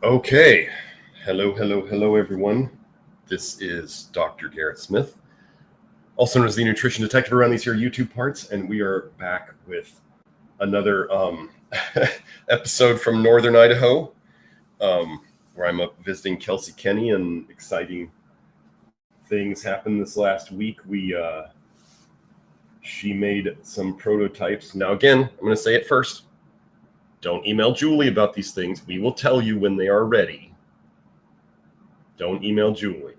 Okay. Hello, everyone. This is Dr. Garrett Smith, also known as the Nutrition Detective around these here YouTube parts, and we are back with another episode from Northern Idaho, where I'm up visiting Kelsey Kenny, and exciting things happened this last week. She made some prototypes. Now, again, I'm going to say it first. Don't email Julie about these things. We will tell you when they are ready. Don't email Julie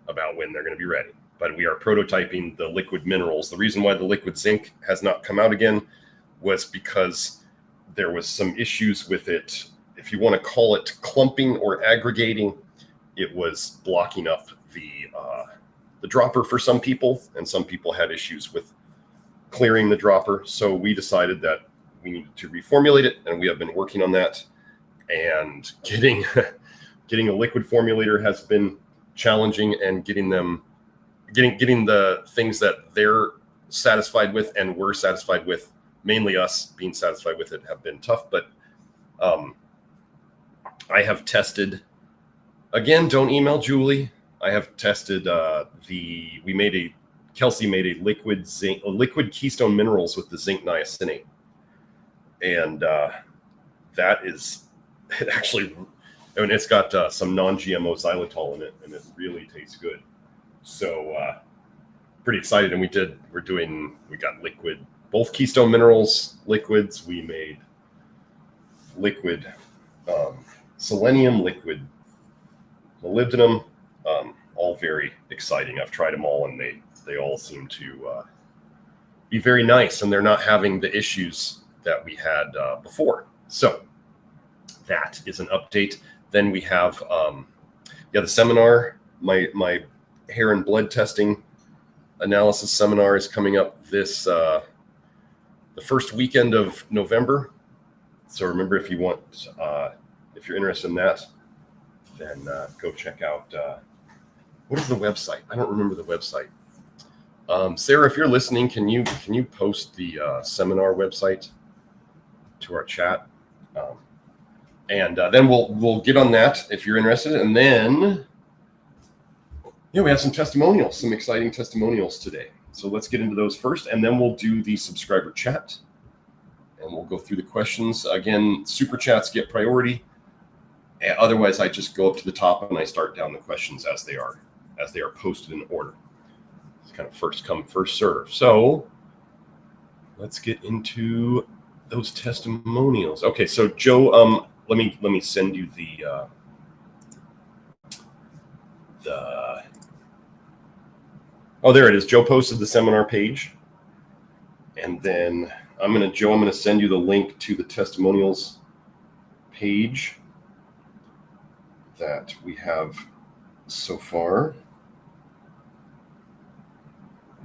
about when they're going to be ready. But we are prototyping the liquid minerals. The reason why the liquid zinc has not come out again was because there was some issues with it. If you want to call it clumping or aggregating, it was blocking up the dropper for some people, and some people had issues with clearing the dropper. So we decided that we needed to reformulate it, and we have been working on that. And getting a liquid formulator has been challenging, and getting the things that they're satisfied with and we're satisfied with, mainly us being satisfied with it, have been tough. But I have tested, again, don't email Julie. I have tested Kelsey made a liquid keystone minerals with the zinc niacinate. And that is, it actually, I mean, it's got some non-GMO xylitol in it, and it really tastes good. So pretty excited. And we got liquid, both keystone minerals liquids. We made liquid selenium, liquid molybdenum, all very exciting. I've tried them all, and they all seem to be very nice, and they're not having the issues that we had before. So that is an update. Then we have the seminar. My hair and blood testing analysis seminar is coming up this the first weekend of November. So remember, if you want, if you're interested in that, then go check out what is the website? I don't remember the website. Sarah, if you're listening, can you post the seminar website to our chat? And then we'll get on that if you're interested. And then we have some testimonials, some exciting testimonials today. So let's get into those first, and then we'll do the subscriber chat, and we'll go through the questions. Again, super chats get priority. Otherwise, I just go up to the top and I start down the questions as they are posted in order. It's kind of first come, first serve. So let's get into those testimonials. Okay, so Joe, let me send you the oh, there it is. Joe posted the seminar page, and then I'm gonna send you the link to the testimonials page that we have so far,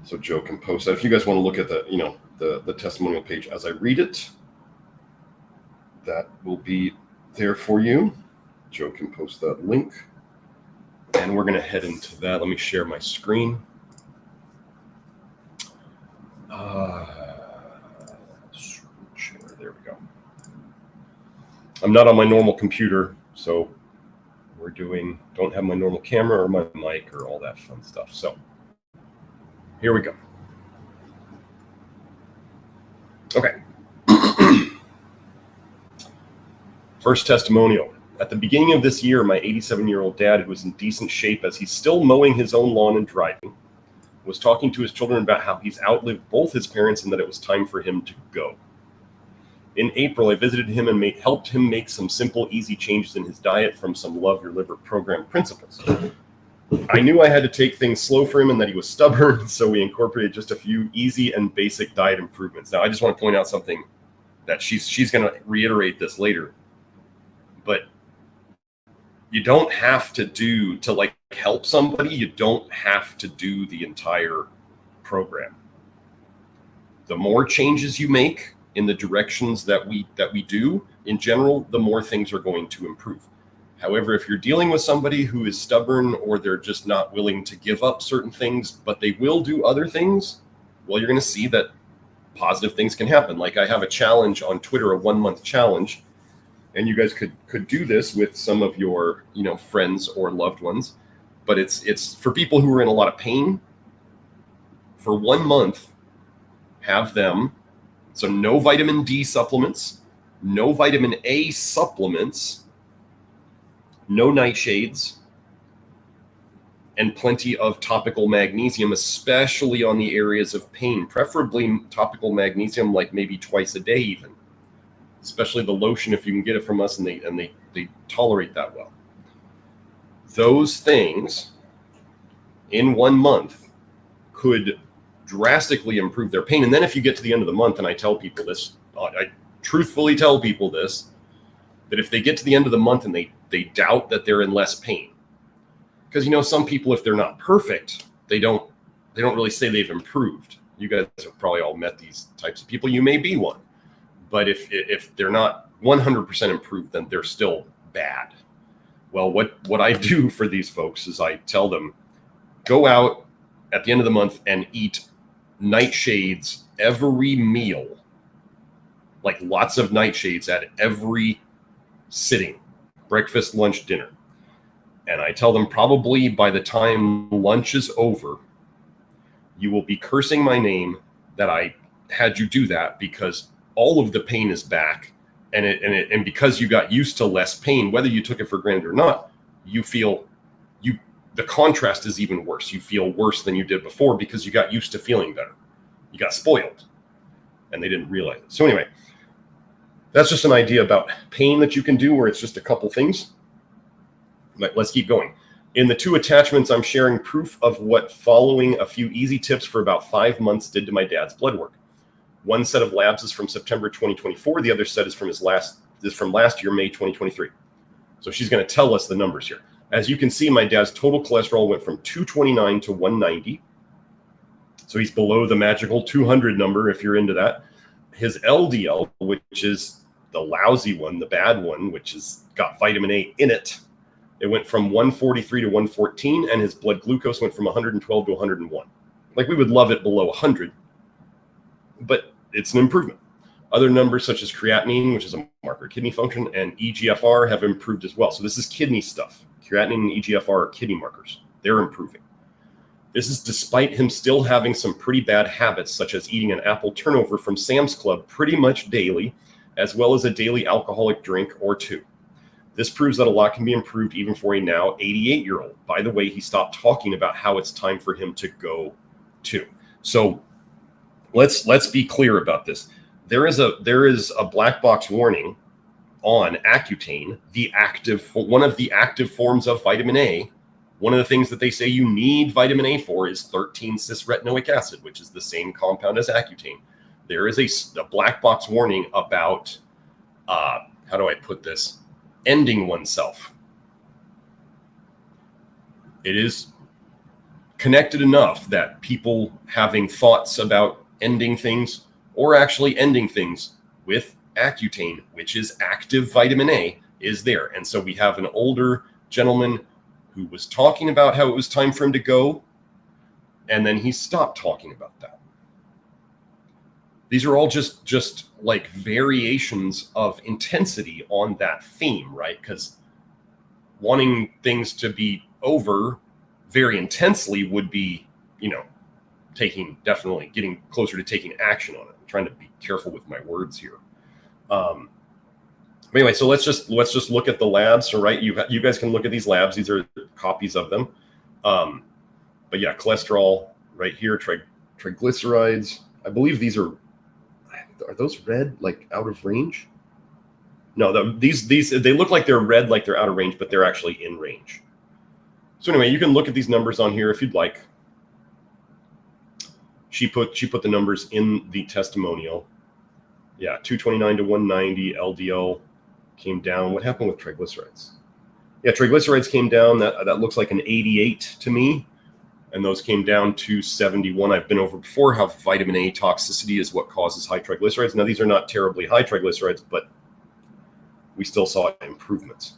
so Joe can post that. If you guys want to look at the testimonial page as I read it, that will be there for you. Joe can post that link, and we're going to head into that. Let me share my screen. There we go. I'm not on my normal computer, so don't have my normal camera or my mic or all that fun stuff. So here we go. Okay. First testimonial. At the beginning of this year, my 87-year-old dad, who was in decent shape as he's still mowing his own lawn and driving, was talking to his children about how he's outlived both his parents and that it was time for him to go. In April, I visited him and helped him make some simple, easy changes in his diet from some Love Your Liver program principles. I knew I had to take things slow for him and that he was stubborn, so we incorporated just a few easy and basic diet improvements. Now, I just want to point out something that she's going to reiterate this later, but you don't have to help somebody. You don't have to do the entire program. The more changes you make in the directions that we do, in general, the more things are going to improve. However, if you're dealing with somebody who is stubborn, or they're just not willing to give up certain things, but they will do other things, well, you're going to see that positive things can happen. Like, I have a challenge on Twitter, a 1-month challenge, and you guys could do this with some of your, friends or loved ones, but it's for people who are in a lot of pain. For 1 month, have them, so no vitamin D supplements, no vitamin A supplements, no nightshades, and plenty of topical magnesium, especially on the areas of pain, preferably topical magnesium, like maybe twice a day even, especially the lotion if you can get it from us, and they tolerate that well. Those things in 1 month could drastically improve their pain. And then if you get to the end of the month, and I tell people this, I truthfully tell people this, that if they get to the end of the month and they doubt that they're in less pain, because some people, if they're not perfect, they don't really say they've improved. You guys have probably all met these types of people. You may be one, but if they're not 100% improved, then they're still bad. Well, what I do for these folks is I tell them, go out at the end of the month and eat nightshades every meal, like lots of nightshades at every sitting, breakfast, lunch, dinner. And I tell them, probably by the time lunch is over, you will be cursing my name that I had you do that, because all of the pain is back. And because you got used to less pain, whether you took it for granted or not, the contrast is even worse. You feel worse than you did before because you got used to feeling better. You got spoiled, and they didn't realize it. So anyway, that's just an idea about pain that you can do, where it's just a couple things. Let's keep going. In the 2 attachments, I'm sharing proof of what following a few easy tips for about 5 months did to my dad's blood work. One set of labs is from September 2024. The other set is from last year, May 2023. So she's going to tell us the numbers here. As you can see, my dad's total cholesterol went from 229 to 190. So he's below the magical 200 number, if you're into that. His LDL, which is the lousy one, the bad one, which has got vitamin A in it, it went from 143 to 114, and his blood glucose went from 112 to 101. Like, we would love it below 100, but it's an improvement. Other numbers such as creatinine, which is a marker of kidney function, and EGFR have improved as well. So this is kidney stuff. Creatinine and EGFR are kidney markers. They're improving. This is despite him still having some pretty bad habits, such as eating an apple turnover from Sam's Club pretty much daily, as well as a daily alcoholic drink or 2. This proves that a lot can be improved even for a now 88-year-old. By the way, he stopped talking about how it's time for him to go too. So let's be clear about this. There is a black box warning on Accutane, one of the active forms of vitamin A. One of the things that they say you need vitamin A for is 13-cis-retinoic acid, which is the same compound as Accutane. There is a black box warning about, how do I put this? Ending oneself. It is connected enough that people having thoughts about ending things, or actually ending things with Accutane, which is active vitamin A, is there. And so we have an older gentleman who was talking about how it was time for him to go, and then he stopped talking about that. These are all just like variations of intensity on that theme, right? Because wanting things to be over very intensely would be, getting closer to taking action on it. I'm trying to be careful with my words here. Anyway, so let's just look at the labs. So, right, you guys can look at these labs. These are copies of them. But yeah, cholesterol right here, triglycerides. I believe these are those red, like out of range? No, these they look like they're red, like they're out of range, but they're actually in range. So anyway, you can look at these numbers on here if you'd like. She put the numbers in the testimonial. Yeah, 229 to 190 LDL came down. What happened with triglycerides? Yeah, triglycerides came down. That looks like an 88 to me. And those came down to 71. I've been over before how vitamin A toxicity is what causes high triglycerides. Now, these are not terribly high triglycerides, but we still saw improvements.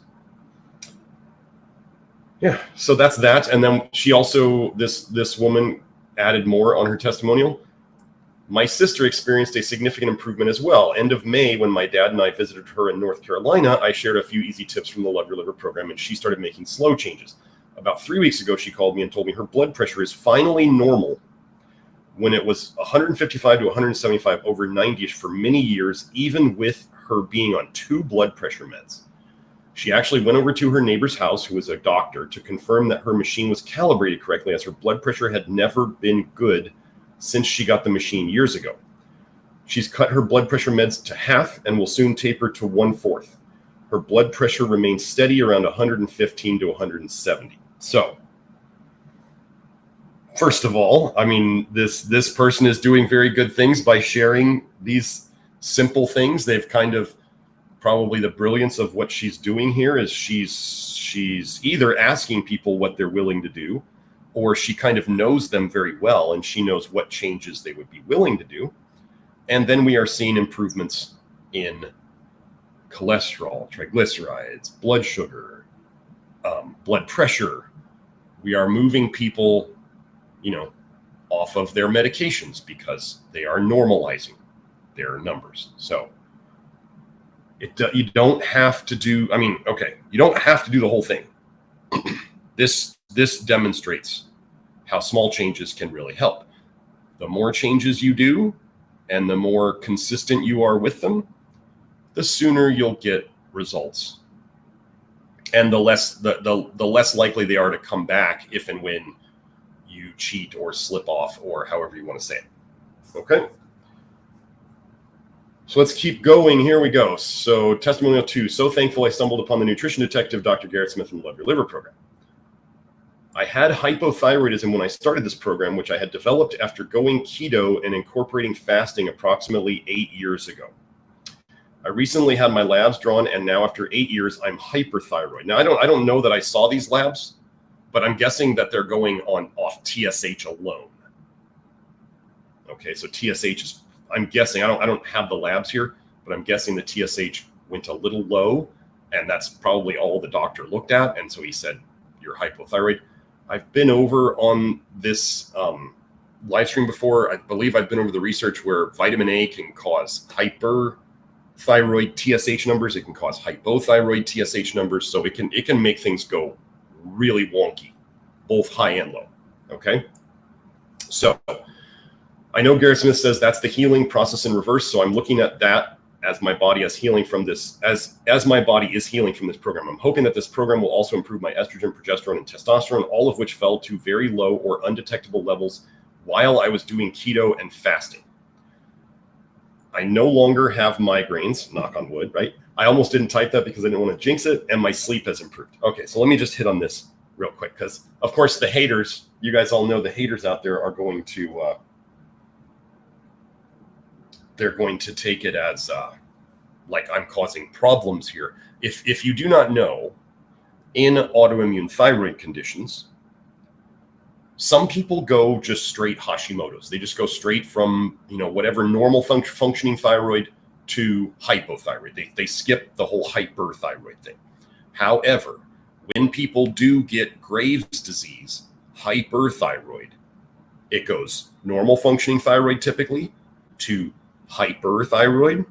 Yeah, so that's that. And then she also, this woman added more on her testimonial. My sister experienced a significant improvement as well. End of May, when my dad and I visited her in North Carolina, I shared a few easy tips from the Love Your Liver program, and she started making slow changes. About 3 weeks ago, she called me and told me her blood pressure is finally normal. When it was 155 to 175 over 90-ish for many years, even with her being on 2 blood pressure meds. She actually went over to her neighbor's house, who was a doctor, to confirm that her machine was calibrated correctly, as her blood pressure had never been good since she got the machine years ago. She's cut her blood pressure meds to half and will soon taper to 1/4. Her blood pressure remains steady around 115 to 170. So, first of all, I mean, this person is doing very good things by sharing these simple things. They've kind of, probably the brilliance of what she's doing here is she's either asking people what they're willing to do, or she kind of knows them very well and she knows what changes they would be willing to do. And then we are seeing improvements in cholesterol, triglycerides, blood sugar, blood pressure. We are moving people, off of their medications because they are normalizing their numbers. So you don't have to do, you don't have to do the whole thing. This demonstrates how small changes can really help. The more changes you do and the more consistent you are with them, the sooner you'll get results. And the less likely they are to come back if and when you cheat or slip off, or however you want to say it. Okay? So let's keep going. Here we go. So testimonial 2. So thankful I stumbled upon the nutrition detective, Dr. Garrett Smith, in the Love Your Liver program. I had hypothyroidism when I started this program, which I had developed after going keto and incorporating fasting approximately 8 years ago. I recently had my labs drawn, and now after 8 years, I'm hyperthyroid. Now, I don't know that I saw these labs, but I'm guessing that they're going off TSH alone. Okay, so TSH is, I'm guessing, I don't have the labs here, but I'm guessing the TSH went a little low, and that's probably all the doctor looked at, and so he said, you're hypothyroid. I've been over on this live stream before. I believe I've been over the research where vitamin A can cause hyperthyroid TSH numbers. It can cause hypothyroid TSH numbers. So it can make things go really wonky, both high and low. Okay. So I know Garrett Smith says that's the healing process in reverse. So I'm looking at that as my body is healing from this, as my body is healing from this program. I'm hoping that this program will also improve my estrogen, progesterone, and testosterone, all of which fell to very low or undetectable levels while I was doing keto and fasting. I no longer have migraines, knock on wood, right? I almost didn't type that because I didn't want to jinx it, and my sleep has improved. Okay, so let me just hit on this real quick, because of course the haters, you guys all know the haters out there are going to they're going to take it as like I'm causing problems here. If you do not know, in autoimmune thyroid conditions, some people go just straight Hashimoto's. They just go straight from whatever normal functioning thyroid to hypothyroid. They skip the whole hyperthyroid thing. However, when people do get Graves' disease, hyperthyroid, it goes normal functioning thyroid typically to hyperthyroid,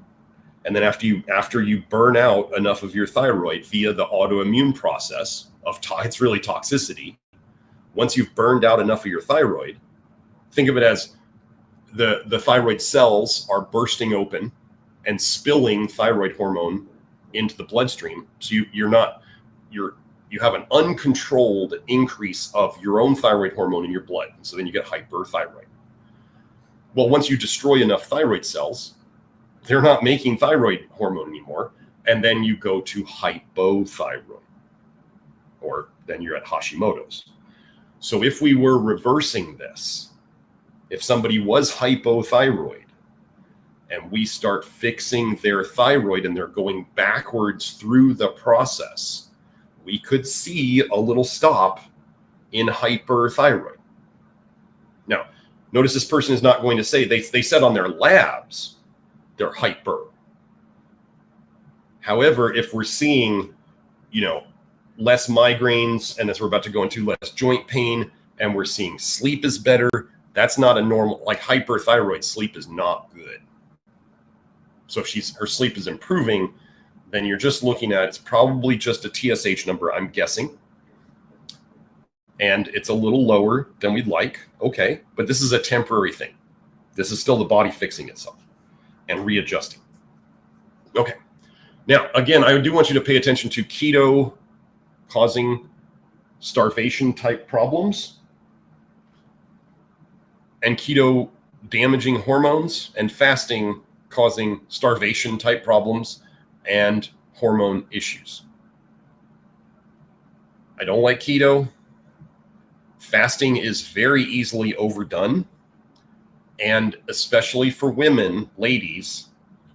and then after you burn out enough of your thyroid via the autoimmune process of it's really toxicity. Once you've burned out enough of your thyroid, think of it as the thyroid cells are bursting open and spilling thyroid hormone into the bloodstream. So you have an uncontrolled increase of your own thyroid hormone in your blood. So then you get hyperthyroid. Well, once you destroy enough thyroid cells, they're not making thyroid hormone anymore. And then you go to hypothyroid, or then you're at Hashimoto's. So if we were reversing this, if somebody was hypothyroid and we start fixing their thyroid and they're going backwards through the process, we could see a little stop in hyperthyroid. Now, notice this person is not going to say, they said on their labs, they're hyper. However, if we're seeing, less migraines, and as we're about to go into, less joint pain, and we're seeing sleep is better, That's not a normal, like hyperthyroid sleep is not good. So if her sleep is improving, then you're just looking at, it's probably just a TSH number, I'm guessing. And it's a little lower than we'd like. Okay. But this is a temporary thing. This is still the body fixing itself and readjusting. Okay. Now, again, I do want you to pay attention to keto causing starvation type problems and keto damaging hormones, and fasting causing starvation type problems and hormone issues. I don't like keto. Fasting is very easily overdone. And especially for women, ladies,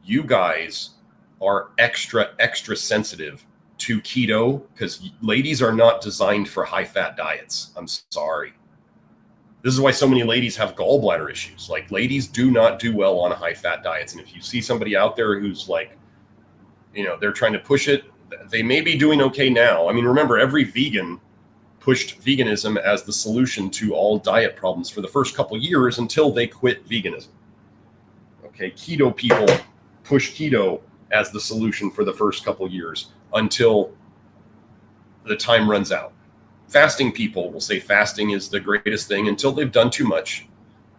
you guys are extra sensitive to keto, because ladies are not designed for high fat diets. I'm sorry. This is why so many ladies have gallbladder issues. Like, ladies do not do well on high fat diets. And if you see somebody out there who's like, they're trying to push it, they may be doing okay now. I mean, remember, every vegan pushed veganism as the solution to all diet problems for the first couple of years until they quit veganism. Okay, keto people push keto as the solution for the first couple of years until the time runs out. Fasting people will say fasting is the greatest thing until they've done too much.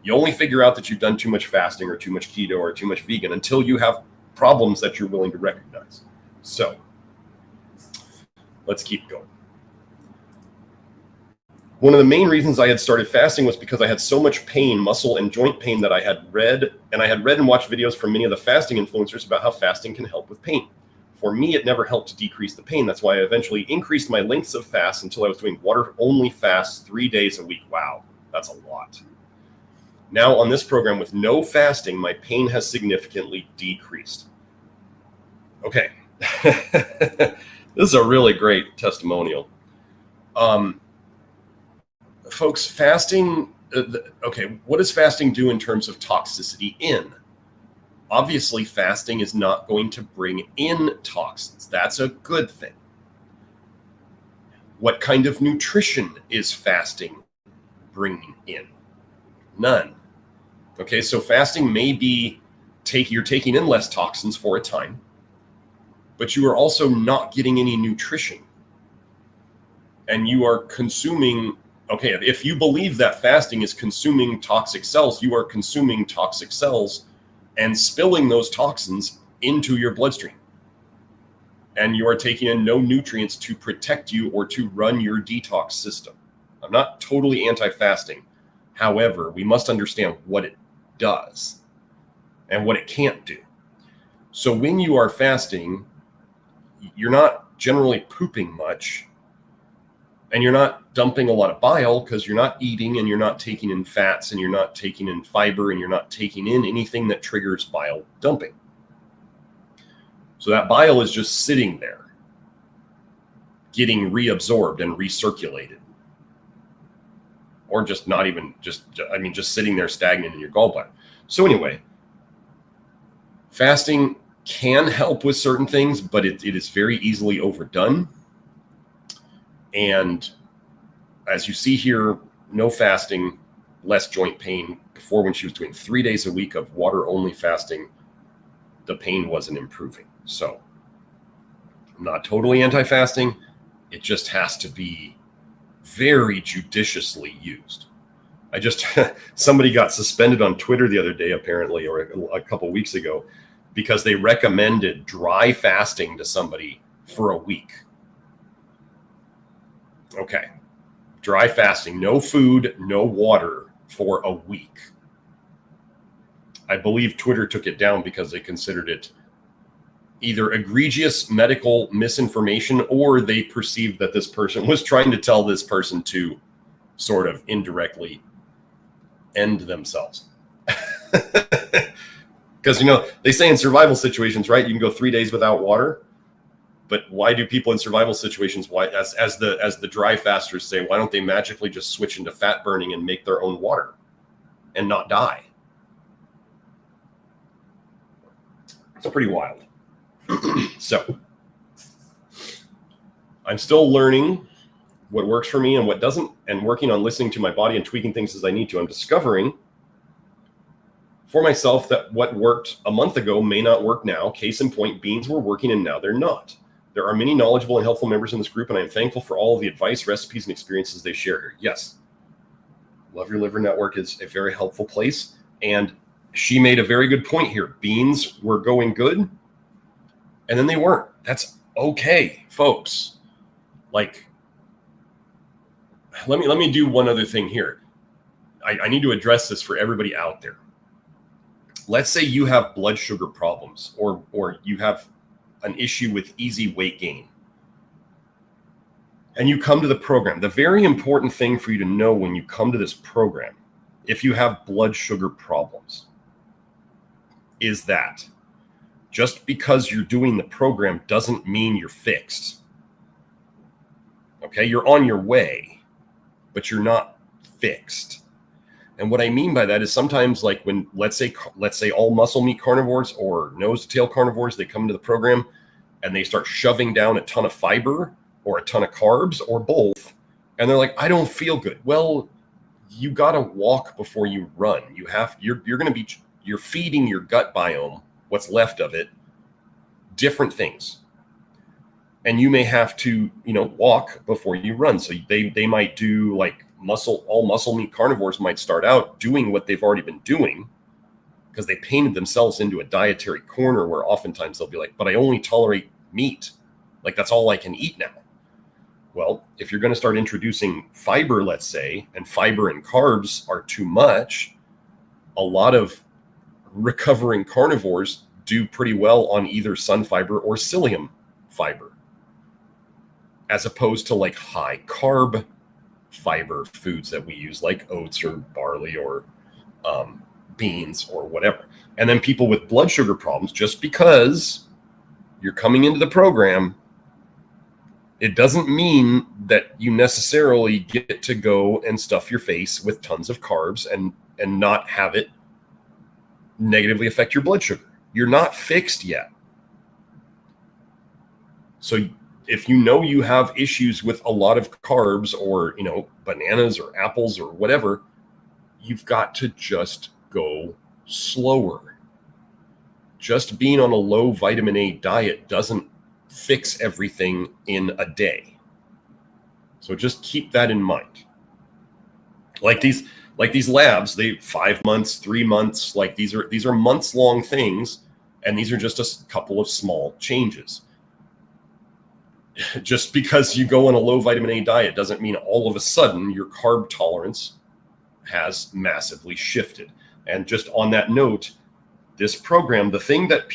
You only figure out that you've done too much fasting or too much keto or too much vegan until you have problems that you're willing to recognize. So let's keep going. One of the main reasons I had started fasting was because I had so much pain, muscle and joint pain, that I had read and watched videos from many of the fasting influencers about how fasting can help with pain. For me, it never helped to decrease the pain. That's why I eventually increased my lengths of fast until I was doing water-only fasts 3 days a week. Wow, that's a lot. Now on this program with no fasting, my pain has significantly decreased. Okay. This is a really great testimonial. Folks, fasting, okay, what does fasting do in terms of toxicity in? Obviously, fasting is not going to bring in toxins. That's a good thing. What kind of nutrition is fasting bringing in? None. Okay, so fasting may be you're taking in less toxins for a time, but you are also not getting any nutrition. And you are consuming, okay, if you believe that fasting is consuming toxic cells, you are consuming toxic cells and spilling those toxins into your bloodstream. And you are taking in no nutrients to protect you or to run your detox system. I'm not totally anti-fasting. However, we must understand what it does and what it can't do. So when you are fasting, you're not generally pooping much, and you're not dumping a lot of bile because you're not eating, and you're not taking in fats, and you're not taking in fiber, and you're not taking in anything that triggers bile dumping. So that bile is just sitting there, getting reabsorbed and recirculated. Or just not even, just sitting there stagnant in your gallbladder. So anyway, fasting can help with certain things, but it is very easily overdone. And as you see here, no fasting, less joint pain. Before, when she was doing 3 days a week of water-only fasting, the pain wasn't improving. So I'm not totally anti-fasting. It just has to be very judiciously used. Somebody got suspended on Twitter the other day, apparently, or a couple weeks ago, because they recommended dry fasting to somebody for a week. Okay. Dry fasting, no food, no water for a week. I believe Twitter took it down because they considered it either egregious medical misinformation, or they perceived that this person was trying to tell this person to sort of indirectly end themselves. Because, they say in survival situations, right, you can go 3 days without water. But why do people in survival situations, as the dry fasters say, why don't they magically just switch into fat burning and make their own water and not die? It's pretty wild. So I'm still learning what works for me and what doesn't, and working on listening to my body and tweaking things as I need to. I'm discovering for myself that what worked a month ago may not work now. Case in point, beans were working and now they're not. There are many knowledgeable and helpful members in this group, and I am thankful for all of the advice, recipes, and experiences they share here. Yes, Love Your Liver Network is a very helpful place. And she made a very good point here. Beans were going good, and then they weren't. That's okay, folks. Like, let me do one other thing here. I need to address this for everybody out there. Let's say you have blood sugar problems, or you have an issue with easy weight gain, and you come to the program. The very important thing for you to know when you come to this program, if you have blood sugar problems, is that just because you're doing the program doesn't mean you're fixed. Okay, you're on your way, but you're not fixed. And what I mean by that is sometimes, like when, let's say all muscle meat carnivores or nose to tail carnivores, they come into the program and they start shoving down a ton of fiber or a ton of carbs or both. And they're like, I don't feel good. Well, you got to walk before you run. You're feeding your gut biome, what's left of it, different things. And you may have to, walk before you run. So they might do like all muscle meat carnivores might start out doing what they've already been doing because they painted themselves into a dietary corner where oftentimes they'll be like, but I only tolerate meat. Like that's all I can eat now. Well, if you're going to start introducing fiber, let's say, and fiber and carbs are too much, a lot of recovering carnivores do pretty well on either sun fiber or psyllium fiber, as opposed to like high carb fiber foods that we use like oats or barley or beans or whatever. And then people with blood sugar problems, just because you're coming into the program, it doesn't mean that you necessarily get to go and stuff your face with tons of carbs and not have it negatively affect your blood sugar. You're not fixed yet. So if you have issues with a lot of carbs or, bananas or apples or whatever, you've got to just go slower. Just being on a low vitamin A diet doesn't fix everything in a day. So just keep that in mind. Like these labs, 5 months, 3 months, like these are months long things. And these are just a couple of small changes. Just because you go on a low vitamin A diet doesn't mean all of a sudden your carb tolerance has massively shifted. And just on that note, this program, the thing that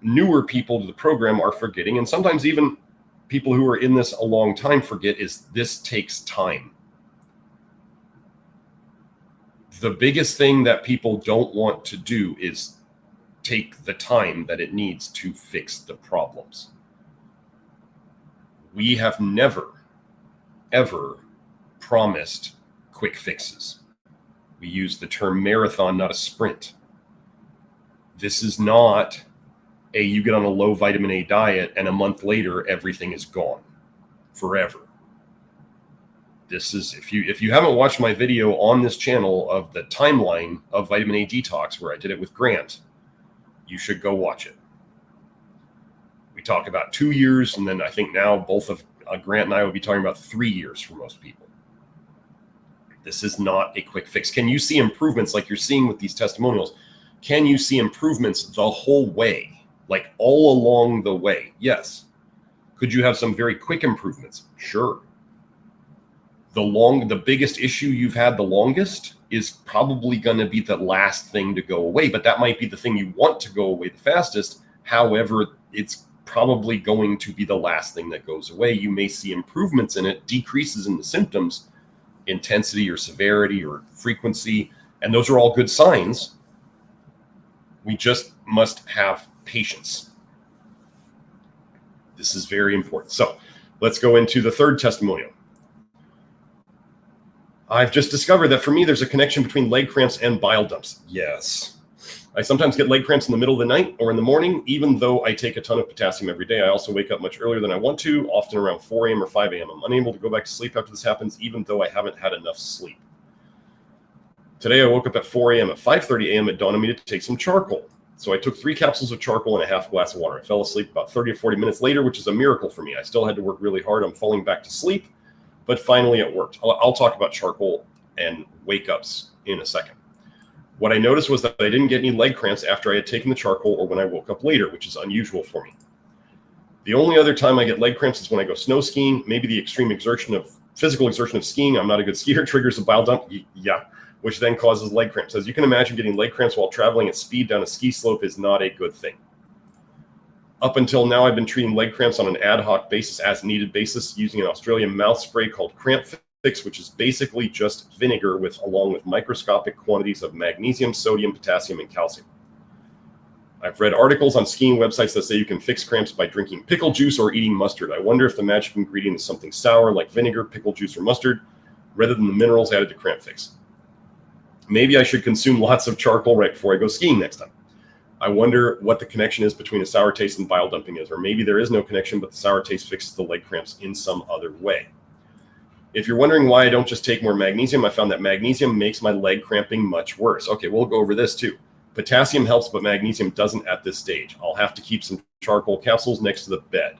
newer people to the program are forgetting, and sometimes even people who are in this a long time forget, is this takes time. The biggest thing that people don't want to do is take the time that it needs to fix the problems. We have never, ever promised quick fixes. We use the term marathon, not a sprint. This is not you get on a low vitamin A diet and a month later, everything is gone forever. This is, if you haven't watched my video on this channel of the timeline of vitamin A detox, where I did it with Grant, you should go watch it. We talk about 2 years, and then I think now both of Grant and I will be talking about 3 years for most people. This is not a quick fix. Can you see improvements like you're seeing with these testimonials? Can you see improvements the whole way, like all along the way? Yes. Could you have some very quick improvements? Sure. The biggest issue you've had the longest is probably going to be the last thing to go away, but that might be the thing you want to go away the fastest. However, it's probably going to be the last thing that goes away. You may see improvements in it, decreases in the symptoms, intensity or severity or frequency, and those are all good signs. We just must have patience. This is very important. So let's go into the third testimonial. I've just discovered that for me, there's a connection between leg cramps and bile dumps. Yes. I sometimes get leg cramps in the middle of the night or in the morning, even though I take a ton of potassium every day. I also wake up much earlier than I want to, often around 4 a.m. or 5 a.m. I'm unable to go back to sleep after this happens, even though I haven't had enough sleep. Today, I woke up at 4 a.m. At 5:30 a.m., it dawned on me to take some charcoal. So I took 3 capsules of charcoal and a half glass of water. I fell asleep about 30 or 40 minutes later, which is a miracle for me. I still had to work really hard on falling back to sleep, but finally it worked. I'll talk about charcoal and wake-ups in a second. What I noticed was that I didn't get any leg cramps after I had taken the charcoal or when I woke up later, which is unusual for me. The only other time I get leg cramps is when I go snow skiing. Maybe the extreme physical exertion of skiing, I'm not a good skier, triggers a bile dump. Yeah. Which then causes leg cramps. As you can imagine, getting leg cramps while traveling at speed down a ski slope is not a good thing. Up until now, I've been treating leg cramps on an ad hoc basis, as needed basis, using an Australian mouth spray called Cramps, which is basically just vinegar along with microscopic quantities of magnesium, sodium, potassium, and calcium. I've read articles on skiing websites that say you can fix cramps by drinking pickle juice or eating mustard. I wonder if the magic ingredient is something sour like vinegar, pickle juice, or mustard, rather than the minerals added to cramp fix. Maybe I should consume lots of charcoal right before I go skiing next time. I wonder what the connection is between a sour taste and bile dumping is, or maybe there is no connection, but the sour taste fixes the leg cramps in some other way. If you're wondering why I don't just take more magnesium, I found that magnesium makes my leg cramping much worse. Okay, we'll go over this too. Potassium helps, but magnesium doesn't at this stage. I'll have to keep some charcoal capsules next to the bed.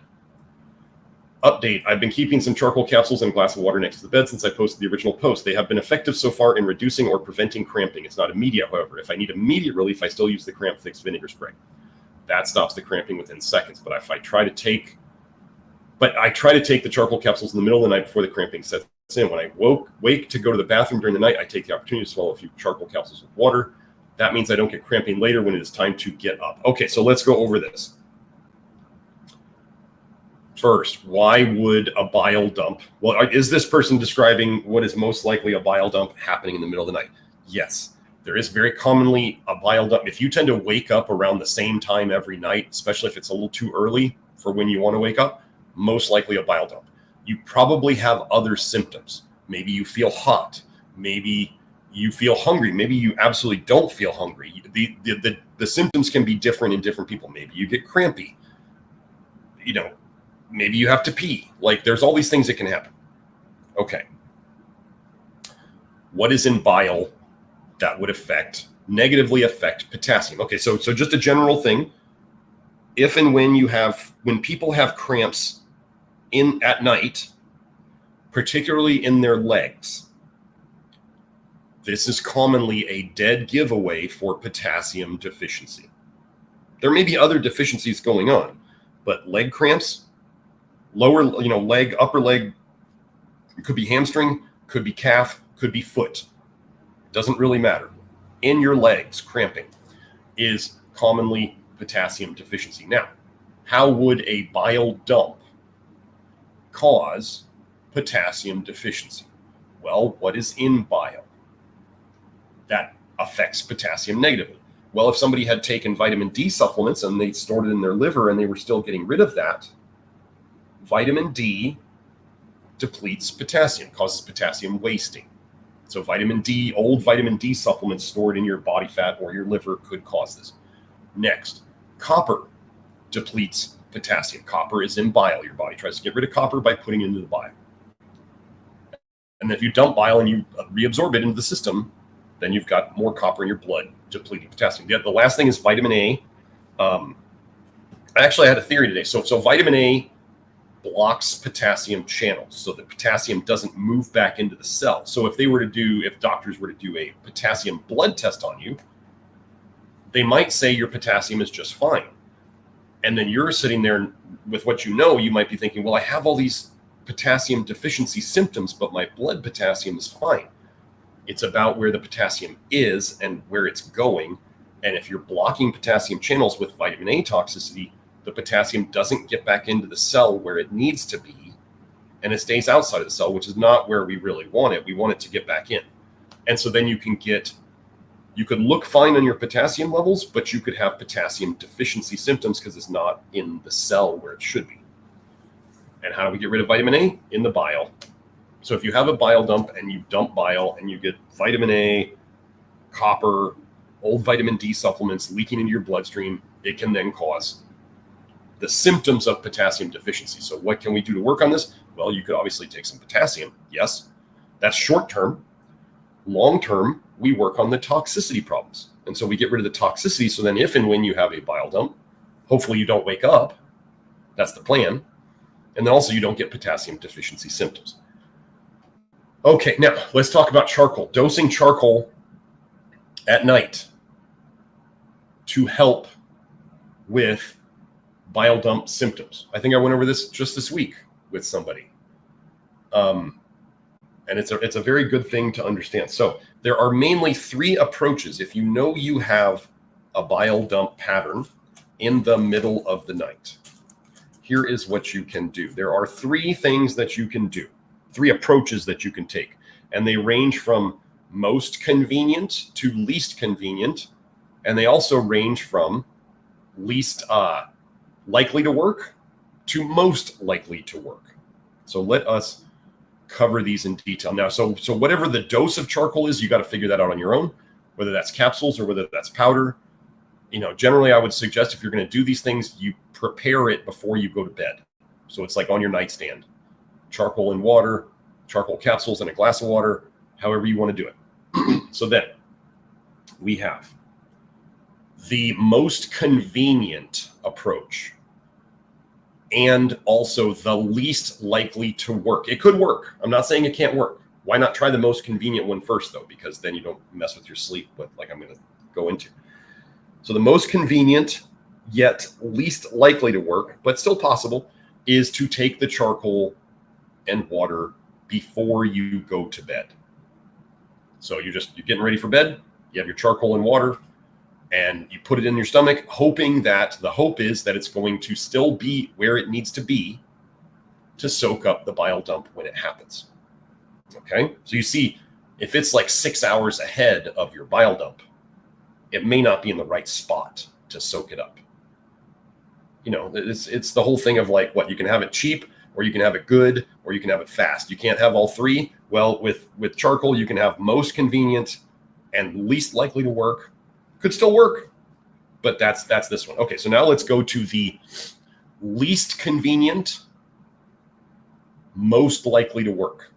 Update, I've been keeping some charcoal capsules and a glass of water next to the bed since I posted the original post. They have been effective so far in reducing or preventing cramping. It's not immediate, however. If I need immediate relief, I still use the Cramp Fix vinegar spray. That stops the cramping within seconds. But I try to take the charcoal capsules in the middle of the night before the cramping sets in. When I wake to go to the bathroom during the night, I take the opportunity to swallow a few charcoal capsules with water. That means I don't get cramping later when it is time to get up. Okay, so let's go over this. First, why would a bile dump? Well, is this person describing what is most likely a bile dump happening in the middle of the night? Yes, there is very commonly a bile dump. If you tend to wake up around the same time every night, especially if it's a little too early for when you want to wake up, most likely a bile dump. You probably have other symptoms. Maybe you feel hot. Maybe you feel hungry. Maybe you absolutely don't feel hungry. The symptoms can be different in different people. Maybe you get crampy. Maybe you have to pee. There's all these things that can happen. Okay. What is in bile that would negatively affect potassium? Okay, so just a general thing. If and when people have cramps at night, particularly in their legs, this is commonly a dead giveaway for potassium deficiency. There may be other deficiencies going on, but leg cramps, lower, leg, upper leg, it could be hamstring, could be calf, could be foot. It doesn't really matter. In your legs, cramping is commonly potassium deficiency. Now, how would a bile dump cause potassium deficiency? Well, what is in bile that affects potassium negatively? Well, if somebody had taken vitamin D supplements and they stored it in their liver and they were still getting rid of that, vitamin D depletes potassium, causes potassium wasting. So old vitamin D supplements stored in your body fat or your liver could cause this. Next, copper depletes potassium. Copper is in bile. Your body tries to get rid of copper by putting it into the bile. And if you dump bile and you reabsorb it into the system, then you've got more copper in your blood depleting potassium. The last thing is vitamin A. I actually had a theory today. So vitamin A blocks potassium channels so that potassium doesn't move back into the cell. So if doctors were to do a potassium blood test on you, they might say your potassium is just fine. And then you're sitting there with what you might be thinking, well, I have all these potassium deficiency symptoms, but my blood potassium is fine. It's about where the potassium is and where it's going. And if you're blocking potassium channels with vitamin A toxicity, the potassium doesn't get back into the cell where it needs to be, and it stays outside of the cell, which is not where we really want it. We want it to get back in. And so then you could look fine on your potassium levels, but you could have potassium deficiency symptoms because it's not in the cell where it should be. And how do we get rid of vitamin A? In the bile. So if you have a bile dump and you dump bile and you get vitamin A, copper, old vitamin D supplements leaking into your bloodstream. It can then cause the symptoms of potassium deficiency. So what can we do to work on this? Well, you could obviously take some potassium. Yes, that's short term. Long term, we work on the toxicity problems. And so we get rid of the toxicity. So then if and when you have a bile dump, hopefully you don't wake up. That's the plan. And then also you don't get potassium deficiency symptoms. Okay, now let's talk about charcoal. Dosing charcoal at night to help with bile dump symptoms. I think I went over this just this week with somebody. And it's a very good thing to understand. So there are mainly 3 approaches. If you know you have a bile dump pattern in the middle of the night, here is what you can do. There are 3 things that you can do, 3 approaches that you can take. And they range from most convenient to least convenient. And they also range from least likely to work to most likely to work. So let us cover these in detail. Now, so whatever the dose of charcoal is, you got to figure that out on your own, whether that's capsules or whether that's powder. Generally I would suggest if you're going to do these things, you prepare it before you go to bed. So it's like on your nightstand, charcoal and water, charcoal capsules and a glass of water, however you want to do it. So then we have the most convenient approach and also the least likely to work. It could work. I'm not saying it can't work. Why not try the most convenient one first, though? Because then you don't mess with your sleep, but like I'm going to go into. So the most convenient yet least likely to work, but still possible, is to take the charcoal and water before you go to bed. So you're getting ready for bed. You have your charcoal and water, and you put it in your stomach, hoping that the hope is that it's going to still be where it needs to be to soak up the bile dump when it happens. Okay. So you see, if it's like 6 hours ahead of your bile dump, it may not be in the right spot to soak it up. It's the whole thing of like, what, you can have it cheap, or you can have it good, or you can have it fast. You can't have all 3. Well, with charcoal, you can have most convenient and least likely to work. Could still work, but that's this one. Okay, so now let's go to the least convenient, most likely to work.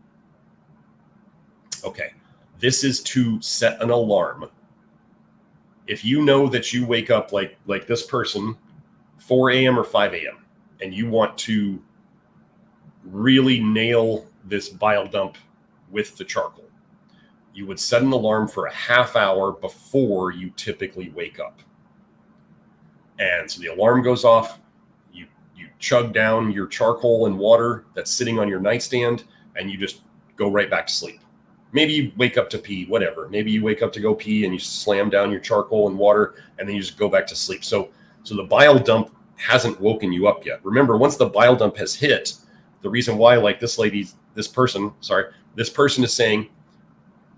Okay, this is to set an alarm. If you know that you wake up like this person, 4 a.m. or 5 a.m., and you want to really nail this bile dump with the charcoal, you would set an alarm for a half hour before you typically wake up. And so the alarm goes off, you chug down your charcoal and water that's sitting on your nightstand, and you just go right back to sleep. Maybe you wake up to pee, whatever. Maybe you wake up to go pee and you slam down your charcoal and water, and then you just go back to sleep. So the bile dump hasn't woken you up yet. Remember, once the bile dump has hit, the reason why, like this person is saying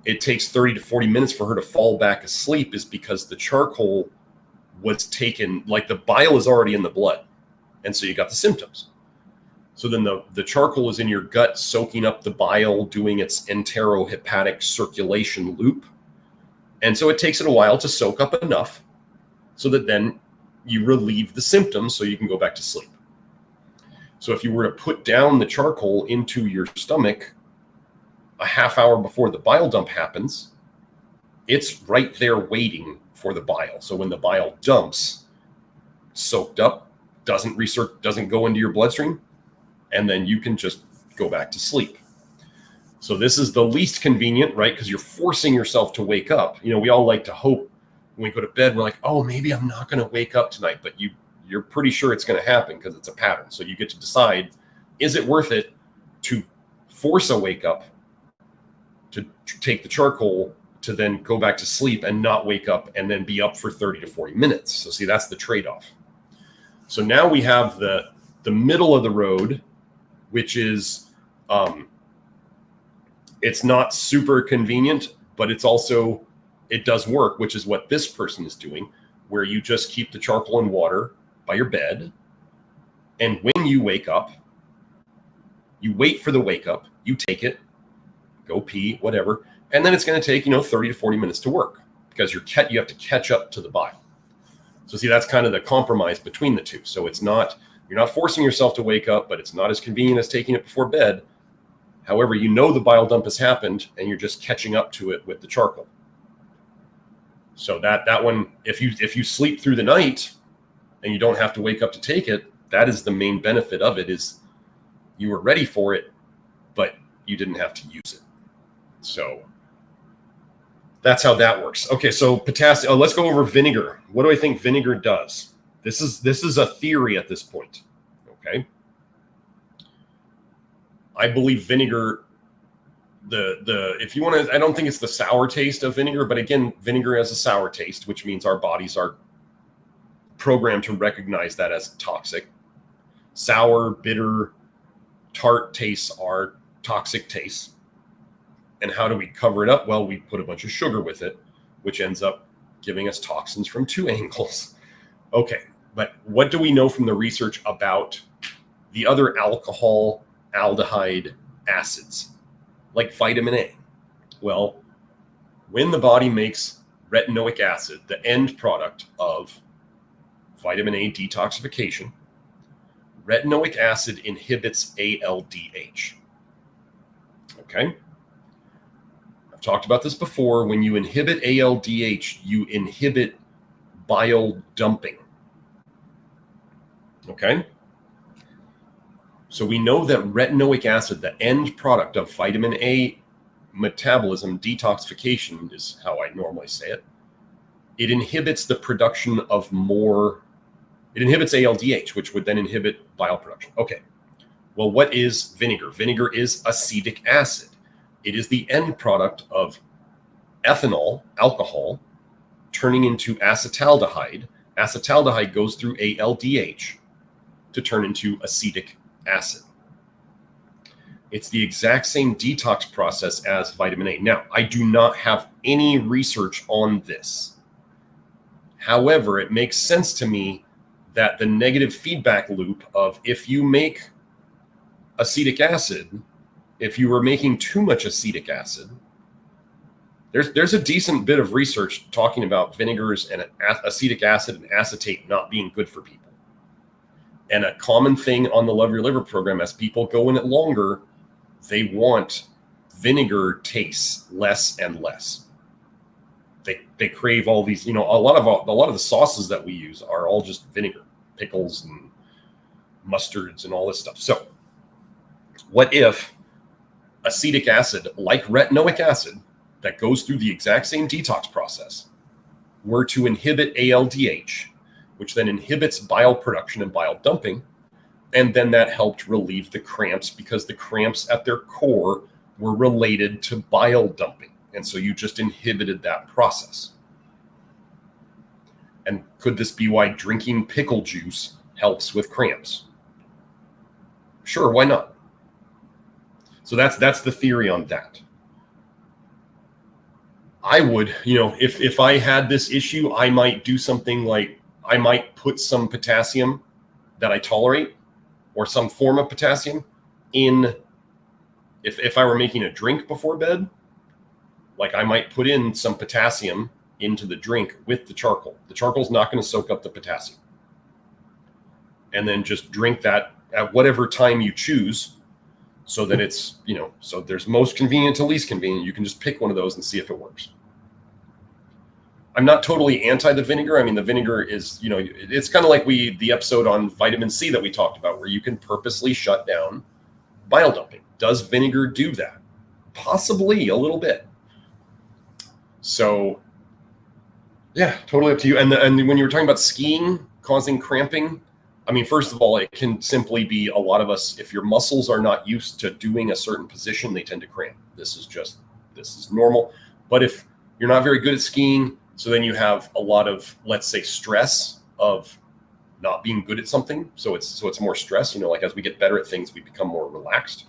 it takes 30 to 40 minutes for her to fall back asleep is because the charcoal was taken, like the bile is already in the blood. And so you got the symptoms. So then the charcoal is in your gut, soaking up the bile, doing its enterohepatic circulation loop. And so it takes it a while to soak up enough so that then you relieve the symptoms so you can go back to sleep. So if you were to put down the charcoal into your stomach a half hour before the bile dump happens, it's right there waiting for the bile. So when the bile dumps, soaked up, doesn't go into your bloodstream, and then you can just go back to sleep. So this is the least convenient, right? Because you're forcing yourself to wake up. We all like to hope when we go to bed, we're like, oh, maybe I'm not going to wake up tonight, but you're pretty sure it's going to happen because it's a pattern. So you get to decide, is it worth it to force a wake up, to take the charcoal, to then go back to sleep and not wake up and then be up for 30 to 40 minutes. So see, that's the trade-off. So now we have the middle of the road, which is, it's not super convenient, but it's also, it does work, which is what this person is doing, where you just keep the charcoal and water by your bed. And when you wake up, you wait for the wake up, you take it, go pee, whatever. And then it's going to take, 30 to 40 minutes to work. because you have to catch up to the bile. So see, that's kind of the compromise between the two. So it's not, you're not forcing yourself to wake up, but it's not as convenient as taking it before bed. However, you know the bile dump has happened and you're just catching up to it with the charcoal. So that one, if you sleep through the night and you don't have to wake up to take it, that is the main benefit of it, is you were ready for it, but you didn't have to use it. So that's how that works. Okay, so potassium. Let's go over vinegar. What do I think vinegar does? This is a theory at this point. Okay, I believe vinegar. If you want to, I don't think it's the sour taste of vinegar, but again, vinegar has a sour taste, which means our bodies are programmed to recognize that as toxic. Sour, bitter, tart tastes are toxic tastes. And how do we cover it up? Well, we put a bunch of sugar with it, which ends up giving us toxins from two angles. Okay, but what do we know from the research about the other alcohol aldehyde acids, like vitamin A? Well, when the body makes retinoic acid, the end product of vitamin A detoxification, retinoic acid inhibits ALDH. Okay? I've talked about this before. When you inhibit ALDH, you inhibit bile dumping. Okay? So we know that retinoic acid, the end product of vitamin A metabolism, detoxification is how I normally say it. It inhibits the production of more, it inhibits ALDH, which would then inhibit bile production. Okay. Well, what is vinegar? Vinegar is acetic acid. It is the end product of ethanol, alcohol, turning into acetaldehyde. Acetaldehyde goes through ALDH to turn into acetic acid. It's the exact same detox process as vitamin A. Now, I do not have any research on this. However, it makes sense to me that the negative feedback loop of if you make acetic acid, if you were making too much acetic acid, there's a decent bit of research talking about vinegars and acetic acid and acetate not being good for people. And a common thing on the Love Your Liver program, as people go in it longer, they want vinegar tastes less and less. They crave all these, a lot of the sauces that we use are all just vinegar, pickles and mustards and all this stuff. So what if acetic acid, like retinoic acid, that goes through the exact same detox process, were to inhibit ALDH, which then inhibits bile production and bile dumping, and then that helped relieve the cramps, because the cramps at their core were related to bile dumping. And so you just inhibited that process. And could this be why drinking pickle juice helps with cramps? Sure, why not? So that's the theory on that. I would, if I had this issue, I might do something like, I might put some potassium that I tolerate, or some form of potassium in, if I were making a drink before bed, like I might put in some potassium into the drink with the charcoal. The charcoal's not going to soak up the potassium. And then just drink that at whatever time you choose, so that it's, so there's most convenient to least convenient. You can just pick one of those and see if it works. I'm not totally anti the vinegar. I mean, the vinegar is, it's kind of like the episode on vitamin C that we talked about, where you can purposely shut down bile dumping. Does vinegar do that? Possibly a little bit. So yeah, totally up to you. And when you were talking about skiing causing cramping, I mean, first of all, it can simply be a lot of us, if your muscles are not used to doing a certain position, they tend to cramp. This is normal. But if you're not very good at skiing, so then you have a lot of, let's say, stress of not being good at something. So it's more stress, like as we get better at things, we become more relaxed.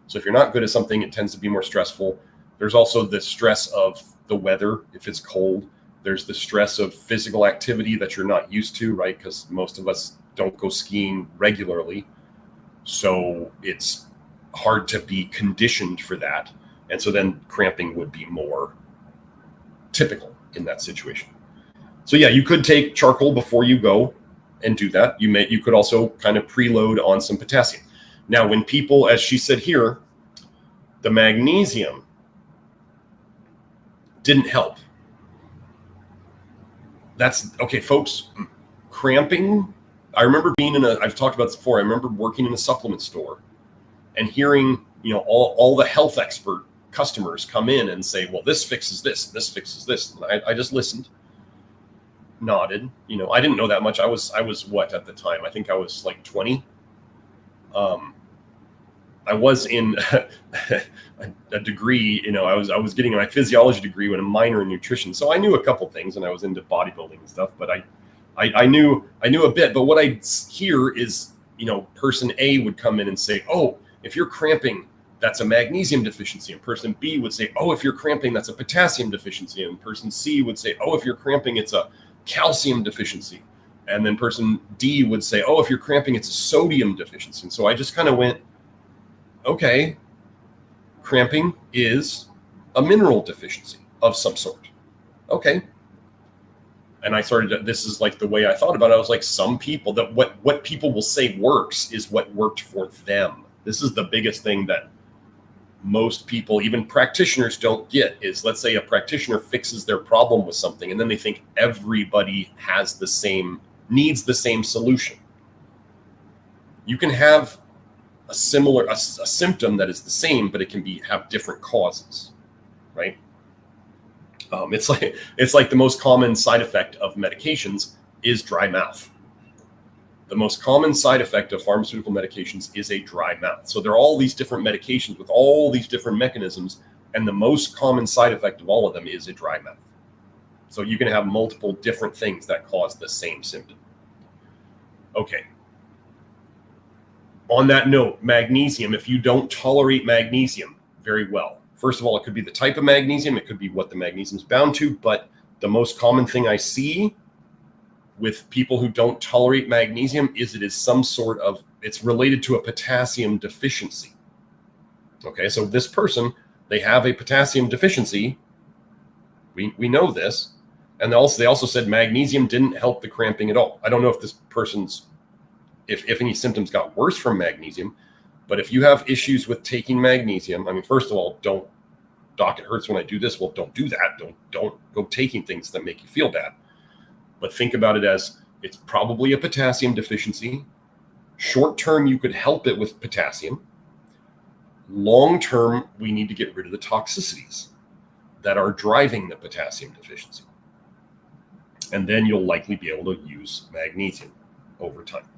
So if you're not good at something, it tends to be more stressful. There's also the stress of the weather. If it's cold, there's the stress of physical activity that you're not used to, right? Because most of us don't go skiing regularly. So it's hard to be conditioned for that. And so then cramping would be more typical in that situation. So yeah, you could take charcoal before you go and do that. You could also kind of preload on some potassium. Now, when people, as she said here, the magnesium didn't help. That's okay, folks. Cramping. I remember being I've talked about this before. I remember working in a supplement store and hearing, all the health expert customers come in and say, well, this fixes this, this fixes this. And I just listened, nodded. I didn't know that much. I was what at the time? I think I was like 20. I was in a degree, I was getting my physiology degree and a minor in nutrition. So I knew a couple things, and I was into bodybuilding and stuff, but I knew a bit. But what I hear is, person A would come in and say, oh, if you're cramping, that's a magnesium deficiency. And person B would say, oh, if you're cramping, that's a potassium deficiency. And person C would say, oh, if you're cramping, it's a calcium deficiency. And then person D would say, oh, if you're cramping, it's a sodium deficiency. And so I just kind of went, okay, cramping is a mineral deficiency of some sort. Okay. And I started, this is like the way I thought about it. I was like, some people, that what people will say works is what worked for them. This is the biggest thing that most people, even practitioners, don't get is, let's say a practitioner fixes their problem with something, and then they think everybody needs the same solution. You can have a symptom that is the same, but it can have different causes, right? It's like the most common side effect of medications is dry mouth. The most common side effect of pharmaceutical medications is a dry mouth. So there are all these different medications with all these different mechanisms, and the most common side effect of all of them is a dry mouth. So you can have multiple different things that cause the same symptom. Okay. On that note, magnesium, if you don't tolerate magnesium very well, first of all, it could be the type of magnesium, it could be what the magnesium is bound to, but the most common thing I see with people who don't tolerate magnesium is it is some sort of, it's related to a potassium deficiency. Okay, so this person, they have a potassium deficiency. We know this. And they also said magnesium didn't help the cramping at all. I don't know if this person's, if any symptoms got worse from magnesium, but if you have issues with taking magnesium, I mean, first of all, doc, it hurts when I do this. Well, don't do that. Don't go taking things that make you feel bad. But think about it as it's probably a potassium deficiency. Short term, you could help it with potassium. Long term, we need to get rid of the toxicities that are driving the potassium deficiency. And then you'll likely be able to use magnesium over time.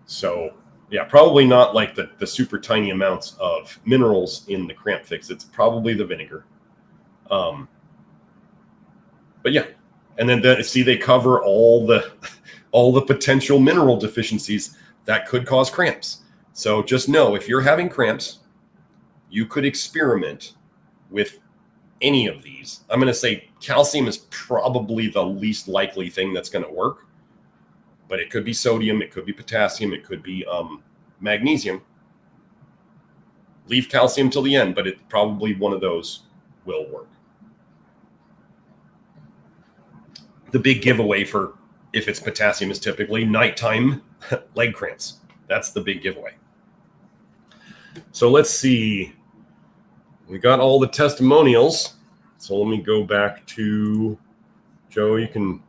So yeah, probably not like the super tiny amounts of minerals in the cramp fix. It's probably the vinegar. But yeah. And then they cover all the potential mineral deficiencies that could cause cramps. So just know, if you're having cramps, you could experiment with any of these. I'm going to say calcium is probably the least likely thing that's going to work, but it could be sodium, it could be potassium, it could be magnesium. Leave calcium till the end, but it probably one of those will work. The big giveaway for if it's potassium is typically nighttime leg cramps. That's the big giveaway. So let's see. We got all the testimonials. So let me go back to Joe. You can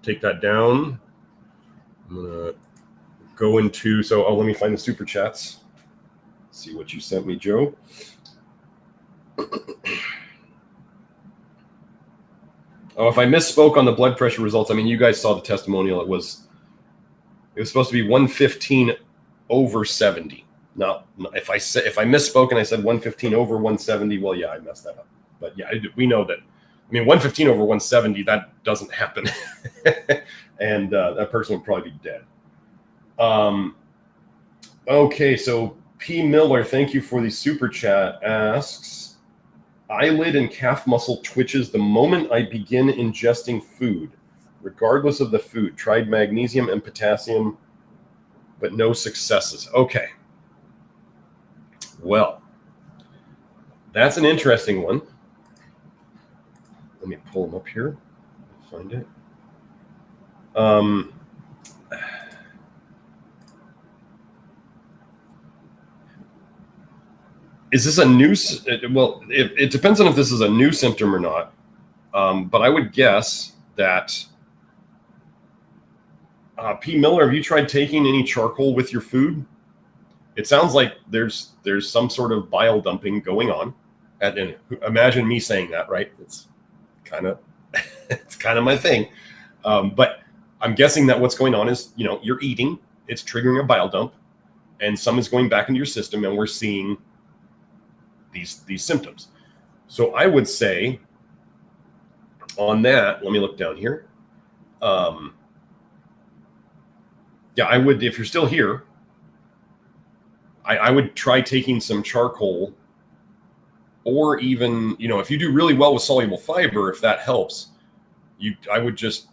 take that down. I'm going to go into, let me find the super chats. See what you sent me, Joe. Oh, if I misspoke on the blood pressure results, I mean, you guys saw the testimonial. It was supposed to be 115 over 70. Now, if I misspoke and I said 115 over 170, well, yeah, I messed that up. But yeah, we know that. I mean, 115 over 170, that doesn't happen, and that person would probably be dead. Okay, so P. Miller, thank you for the super chat. Asks, eyelid and calf muscle twitches the moment I begin ingesting food, regardless of the food. Tried magnesium and potassium, but no successes. Okay. Well, that's an interesting one. Let me pull them up here. Find it. Is this a new? Well, it depends on if this is a new symptom or not. But I would guess that. P. Miller, have you tried taking any charcoal with your food? It sounds like there's some sort of bile dumping going on. And imagine me saying that, right? It's kind of my thing. But I'm guessing that what's going on is, you're eating, it's triggering a bile dump, and some is going back into your system, and we're seeing these symptoms. So I would say on that, let me look down here. Yeah, I would, if you're still here, I would try taking some charcoal, or even, if you do really well with soluble fiber, if that helps, I would just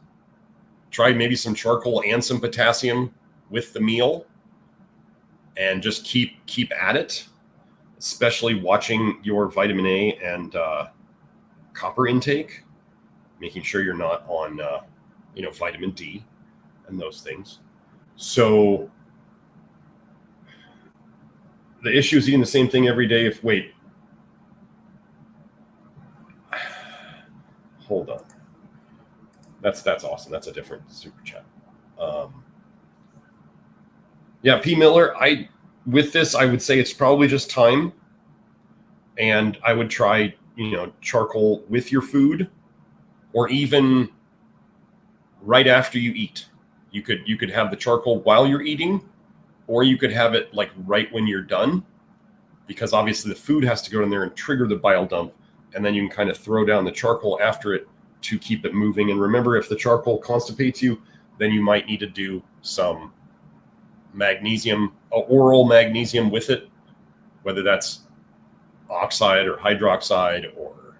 try maybe some charcoal and some potassium with the meal, and just keep at it, especially watching your vitamin A and copper intake, making sure you're not on, vitamin D and those things. So the issue is eating the same thing every day. Hold on. That's awesome. That's a different super chat. Yeah, P. Miller, with this, I would say it's probably just time. And I would try, charcoal with your food, or even right after you eat. You could have the charcoal while you're eating, or you could have it like right when you're done, because obviously the food has to go in there and trigger the bile dump, and then you can kind of throw down the charcoal after it to keep it moving. And remember, if the charcoal constipates you, then you might need to do some magnesium, oral magnesium with it, whether that's oxide or hydroxide or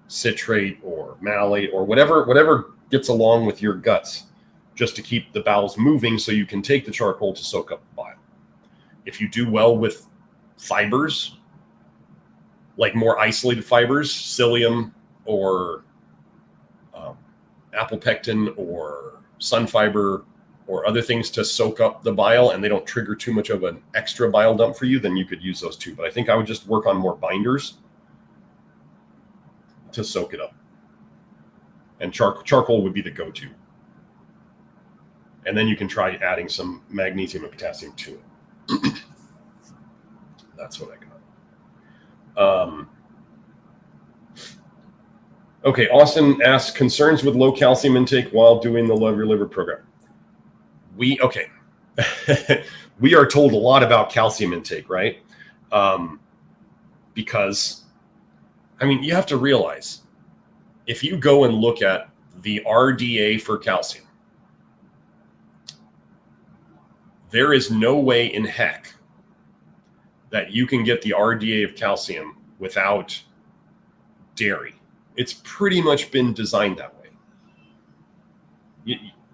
citrate or malate or whatever gets along with your guts, just to keep the bowels moving so you can take the charcoal to soak up the bile. If you do well with fibers, like more isolated fibers, psyllium or apple pectin or sun fiber or other things to soak up the bile, and they don't trigger too much of an extra bile dump for you, then you could use those too. But I think I would just work on more binders to soak it up. And charcoal would be the go-to. And then you can try adding some magnesium and potassium to it. That's what I got. Okay, Austin asks, concerns with low calcium intake while doing the Love Your Liver program. We are told a lot about calcium intake, right? Because, you have to realize, if you go and look at the RDA for calcium, there is no way in heck that you can get the RDA of calcium without dairy. It's pretty much been designed that way.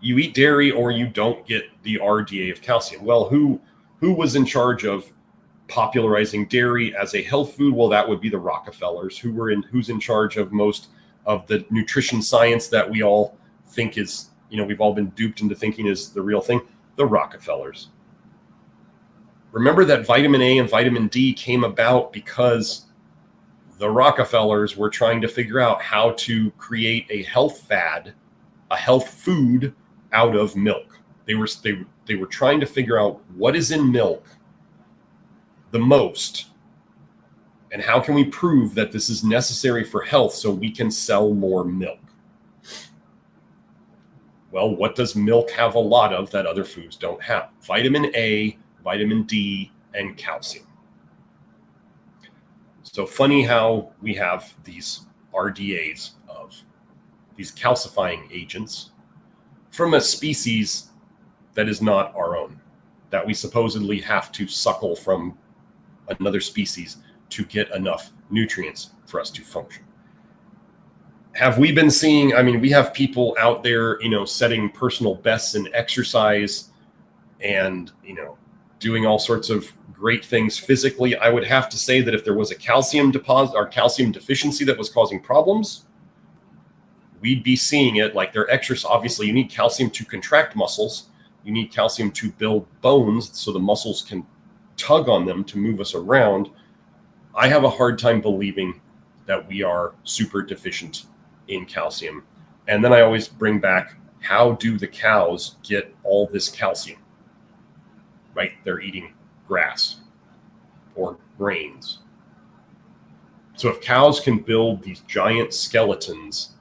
You eat dairy or you don't get the RDA of calcium. Well, who was in charge of popularizing dairy as a health food? Well, that would be the Rockefellers. Who's in charge of most of the nutrition science that we all think is, we've all been duped into thinking is the real thing? The Rockefellers. Remember that vitamin A and vitamin D came about because the Rockefellers were trying to figure out how to create a health fad, a health food out of milk. They were trying to figure out what is in milk the most, and how can we prove that this is necessary for health so we can sell more milk. Well, what does milk have a lot of that other foods don't have? Vitamin A, vitamin D, and calcium. So funny how we have these RDAs of these calcifying agents from a species that is not our own, that we supposedly have to suckle from another species to get enough nutrients for us to function. Have we been seeing, we have people out there, setting personal bests in exercise and, doing all sorts of great things physically. I would have to say that if there was a calcium deposit or calcium deficiency that was causing problems, we'd be seeing it like their exercise. Obviously, you need calcium to contract muscles. You need calcium to build bones so the muscles can tug on them to move us around. I have a hard time believing that we are super deficient in calcium. And then I always bring back, how do the cows get all this calcium? Right? They're eating grass or grains. So if cows can build these giant skeletons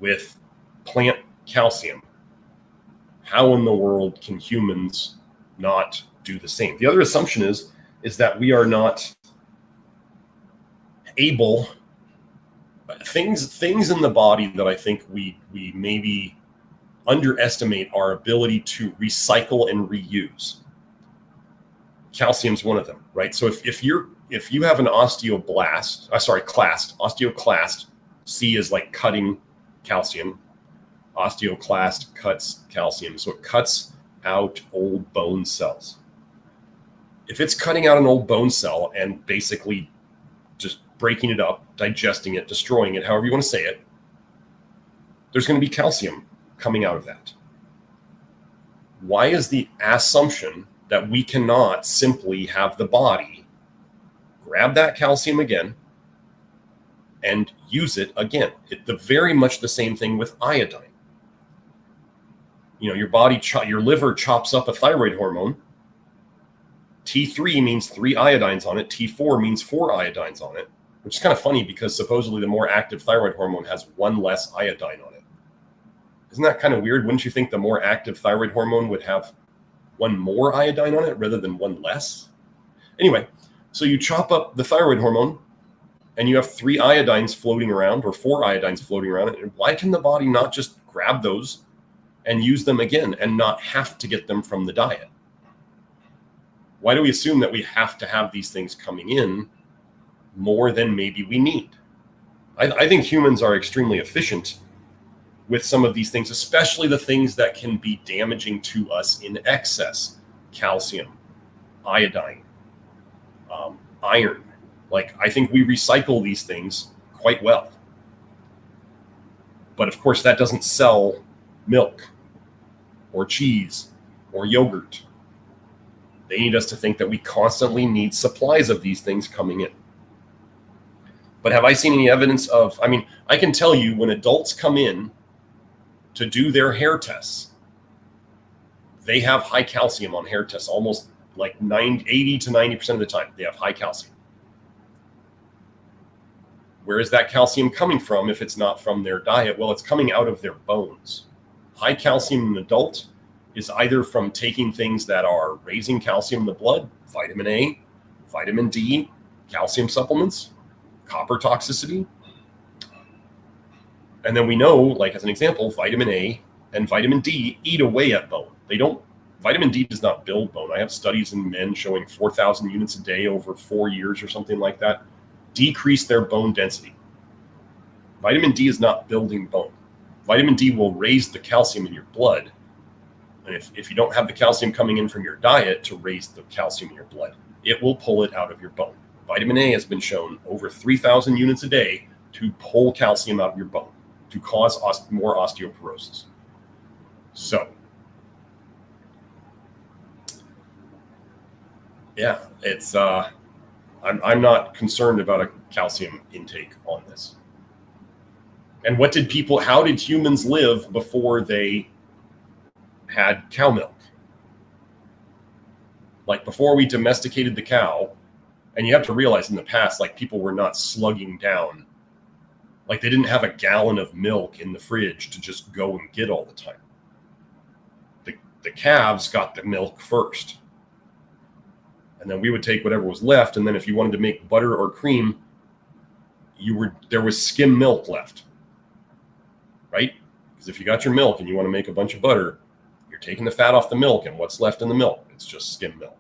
with plant calcium, how in the world can humans not do the same? The other assumption is that we are not able, things in the body that I think we maybe underestimate our ability to recycle and reuse. Calcium's one of them, right? So if you have an osteoclast, C is like cutting calcium. Osteoclast cuts calcium, so it cuts out old bone cells. If it's cutting out an old bone cell and basically just breaking it up, digesting it, destroying it, however you want to say it, there's going to be calcium coming out of that. Why is the assumption that we cannot simply have the body grab that calcium again and use it again? It's very much the same thing with iodine. Your body, your liver chops up a thyroid hormone. T3 means 3 iodines on it. T4 means 4 iodines on it, which is kind of funny because supposedly the more active thyroid hormone has 1 less iodine on it. Isn't that kind of weird? Wouldn't you think the more active thyroid hormone would have 1 more iodine on it rather than 1 less? Anyway, so you chop up the thyroid hormone and you have 3 iodines floating around or 4 iodines floating around. And why can the body not just grab those and use them again and not have to get them from the diet? Why do we assume that we have to have these things coming in more than maybe we need? I think humans are extremely efficient with some of these things, especially the things that can be damaging to us in excess. Calcium, iodine, iron. Like, I think we recycle these things quite well. But of course, that doesn't sell milk or cheese or yogurt. They need us to think that we constantly need supplies of these things coming in. But have I seen any evidence of, I can tell you when adults come in to do their hair tests, they have high calcium on hair tests, almost like 80 to 90% of the time, they have high calcium. Where is that calcium coming from if it's not from their diet? Well, it's coming out of their bones. High calcium in an adult is either from taking things that are raising calcium in the blood, vitamin A, vitamin D, calcium supplements, copper toxicity. And then we know, like as an example, vitamin A and vitamin D eat away at bone. Vitamin D does not build bone. I have studies in men showing 4,000 units a day over 4 years or something like that decrease their bone density. Vitamin D is not building bone. Vitamin D will raise the calcium in your blood. And if you don't have the calcium coming in from your diet to raise the calcium in your blood, it will pull it out of your bone. Vitamin A has been shown over 3,000 units a day to pull calcium out of your bone, to cause more osteoporosis. So, yeah, it's I'm not concerned about a calcium intake on this. And how did humans live before they had cow milk? Like before we domesticated the cow, and you have to realize in the past, like people were not slugging down. Like they didn't have a gallon of milk in the fridge to just go and get all the time. The calves got the milk first. And then we would take whatever was left. And then if you wanted to make butter or cream, there was skim milk left, right? Because if you got your milk and you want to make a bunch of butter, you're taking the fat off the milk, and what's left in the milk? It's just skim milk.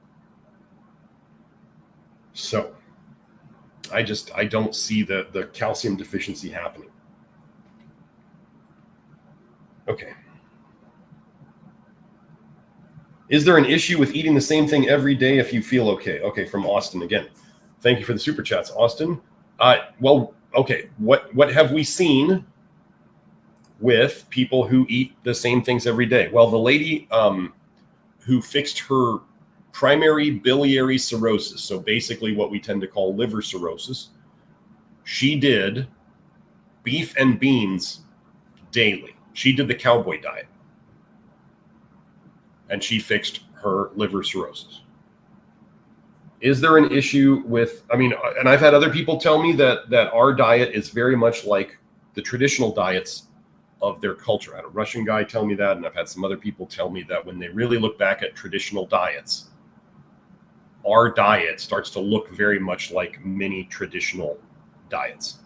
So I don't see the calcium deficiency happening. Okay. Is there an issue with eating the same thing every day if you feel okay? Okay, from Austin again. Thank you for the super chats, Austin. Well, okay. What have we seen with people who eat the same things every day. Well, the lady who fixed her primary biliary cirrhosis, so basically what we tend to call liver cirrhosis, she did beef and beans daily. She did the cowboy diet, and she fixed her liver cirrhosis. Is there an issue with, I mean, and I've had other people tell me that our diet is very much like the traditional diets of their culture. I had a Russian guy tell me that, and I've had some other people tell me that when they really look back at traditional diets, our diet starts to look very much like many traditional diets.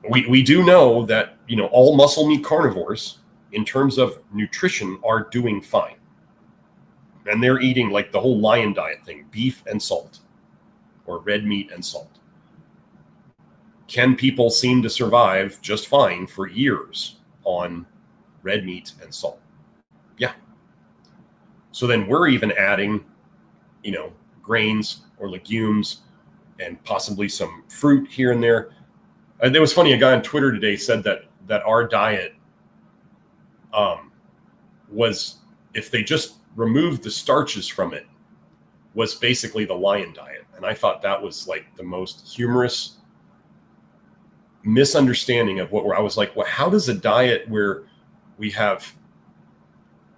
We do know that, you know, all muscle meat carnivores in terms of nutrition are doing fine. And they're eating like the whole lion diet thing, beef and salt, or red meat and salt. Can people seem to survive just fine for years on red meat and salt? Yeah. So then we're even adding, you know, grains or legumes and possibly some fruit here and there. And it was funny, a guy on Twitter today said that our diet was, if they just removed the starches from it, was basically the lion diet. And I thought that was like the most humorous misunderstanding of I was like, well, how does a diet where we have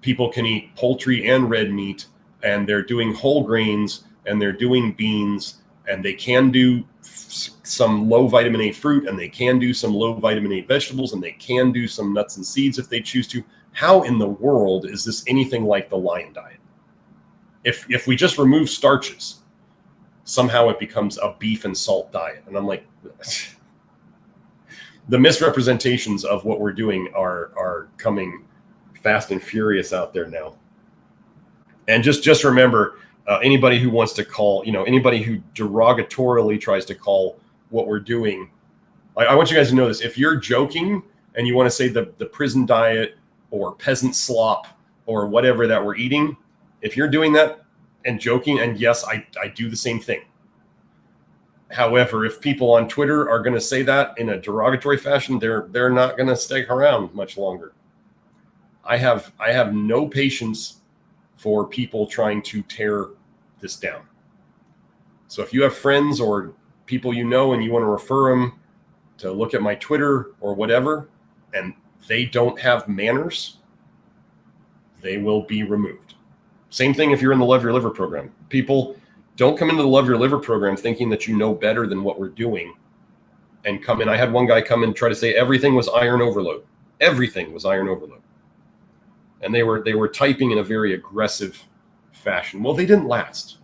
people can eat poultry and red meat, and they're doing whole grains, and they're doing beans, and they can do some low vitamin A fruit, and they can do some low vitamin A vegetables, and they can do some nuts and seeds if they choose to. How in the world is this anything like the lion diet? If we just remove starches, somehow it becomes a beef and salt diet. And I'm like, the misrepresentations of what we're doing are coming fast and furious out there now. And just remember, anybody who wants to call, you know, anybody who derogatorily tries to call what we're doing, I want you guys to know this. If you're joking and you want to say the prison diet or peasant slop or whatever that we're eating, if you're doing that and joking, and yes, I do the same thing. However, if people on Twitter are going to say that in a derogatory fashion, they're not going to stick around much longer. I have no patience for people trying to tear this down. So if you have friends or people you know and you want to refer them to look at my Twitter or whatever, and they don't have manners, they will be removed. Same thing if you're in the Love Your Liver program. People don't come into the Love Your Liver program thinking that you know better than what we're doing and come in. I had one guy come in and try to say everything was iron overload. Everything was iron overload. And they were typing in a very aggressive fashion. Well, they didn't last.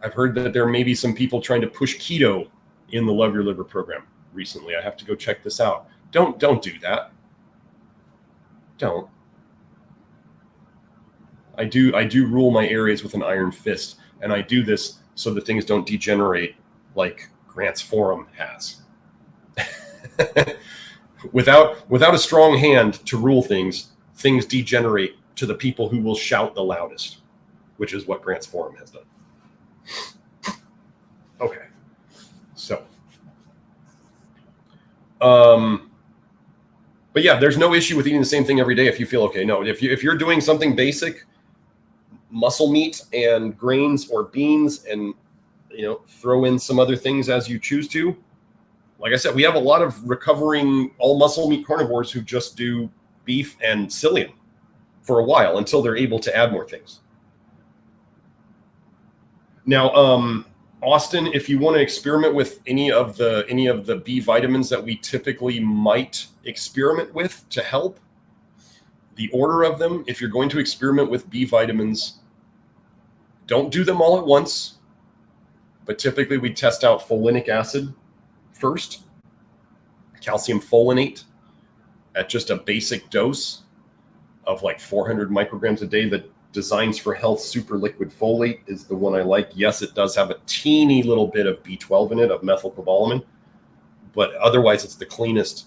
I've heard that there may be some people trying to push keto in the Love Your Liver program recently. I have to go check this out. Don't do that. Don't. I do rule my areas with an iron fist, and I do this so that things don't degenerate like Grant's Forum has. Without a strong hand to rule things degenerate to the people who will shout the loudest, which is what Grant's Forum has done. Okay. So, but yeah, there's no issue with eating the same thing every day if you feel okay. No, if you're doing something basic, muscle meat and grains or beans, and throw in some other things as you choose to. Like I said, we have a lot of recovering all muscle meat carnivores who just do beef and psyllium for a while until they're able to add more things. Now, Austin, if you want to experiment with any of the B vitamins that we typically might experiment with to help, the order of them, if you're going to experiment with B vitamins, don't do them all at once, but typically we test out folinic acid first, calcium folinate at just a basic dose of like 400 micrograms a day. The Designs for Health Super Liquid Folate is the one I like. Yes, it does have a teeny little bit of B12 in it, of methylcobalamin, but otherwise it's the cleanest